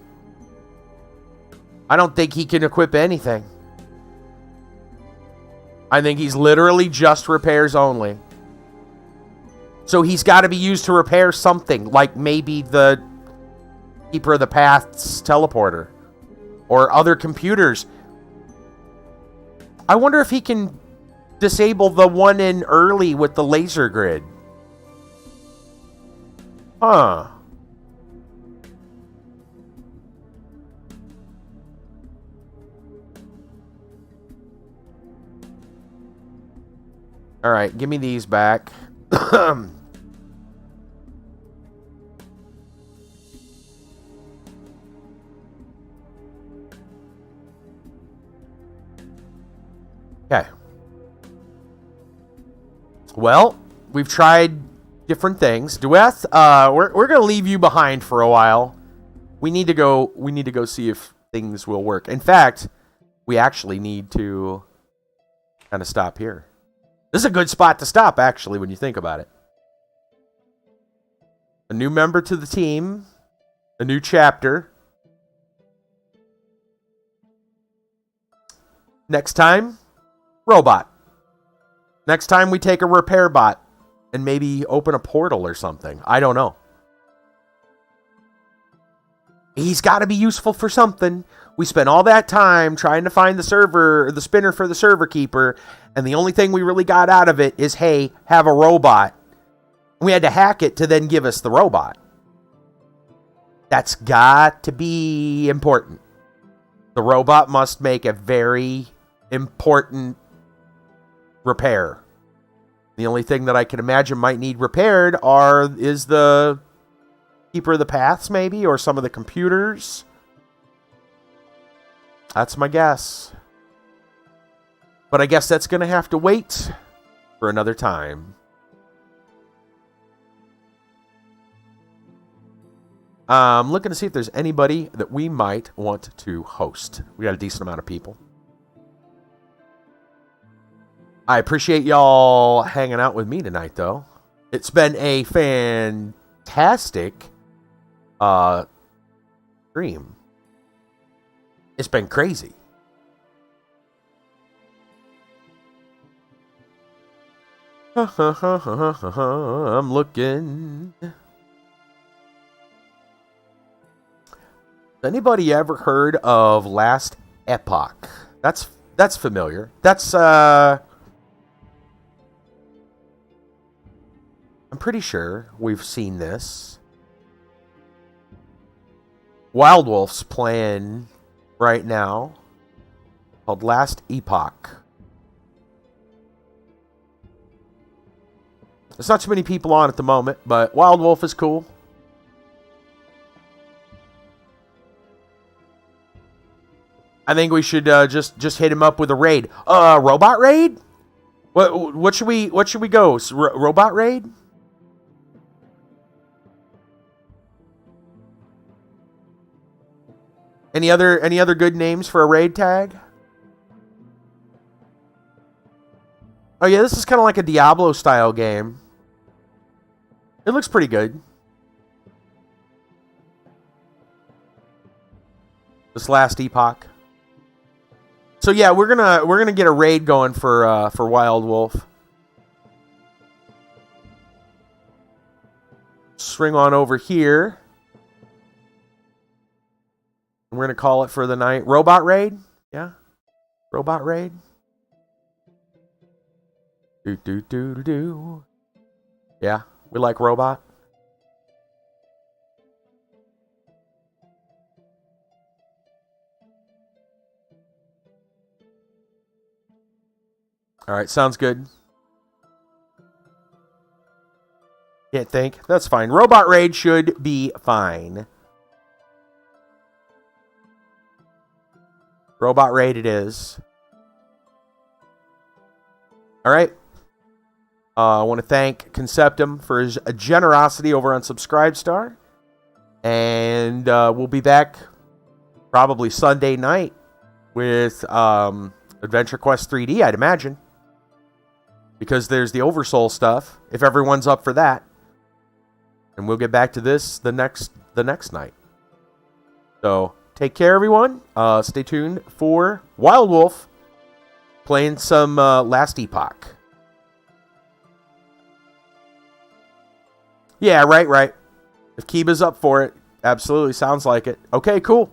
I don't think he can equip anything. I think he's literally just repairs only. So he's got to be used to repair something, like maybe the Keeper of the Path's teleporter. Or other computers. I wonder if he can disable the one in early with the laser grid. Huh. All right, give me these back. Okay. Well, we've tried different things. Dueth, we're gonna leave you behind for a while. We need to go see if things will work. In fact, we actually need to kind of stop here. This is a good spot to stop, actually, when you think about it. A new member to the team. A new chapter. Next time, robot. Next time we take a repair bot and maybe open a portal or something. I don't know. He's got to be useful for something. We spent all that time trying to find the server, or the spinner for the server keeper, and the only thing we really got out of it is, hey, have a robot. We had to hack it to then give us the robot. That's got to be important. The robot must make a very important repair. The only thing that I can imagine might need repaired is the Keeper of the Paths, maybe, or some of the computers. That's my guess. But I guess that's going to have to wait for another time. I'm looking to see if there's anybody that we might want to host. We got a decent amount of people. I appreciate y'all hanging out with me tonight, though. It's been a fantastic stream. It's been crazy. I'm looking. Has anybody ever heard of Last Epoch? That's familiar. That's I'm pretty sure we've seen this. Wild Wolf's playing right now, called Last Epoch. There's not too many people on at the moment, but Wild Wolf is cool. I think we should just hit him up with a raid. Robot raid? What should we go? Robot raid? Any other good names for a raid tag? Oh yeah, this is kind of like a Diablo style game. It looks pretty good. This Last Epoch. So yeah, we're gonna get a raid going for Wild Wolf. Swing on over here. We're going to call it for the night. Robot raid? Yeah. Robot raid. Do. Yeah, we like robot. All right, sounds good. Can't think. That's fine. Robot raid should be fine. Robot raid it is. All right. I want to thank Conceptum for his generosity over on Subscribestar. And we'll be back probably Sunday night with Adventure Quest 3D, I'd imagine. Because there's the Oversoul stuff, if everyone's up for that. And we'll get back to this the next night. So, take care, everyone. Stay tuned for Wild Wolf playing some Last Epoch. Yeah, right. If Kiba's up for it, absolutely sounds like it. Okay, cool.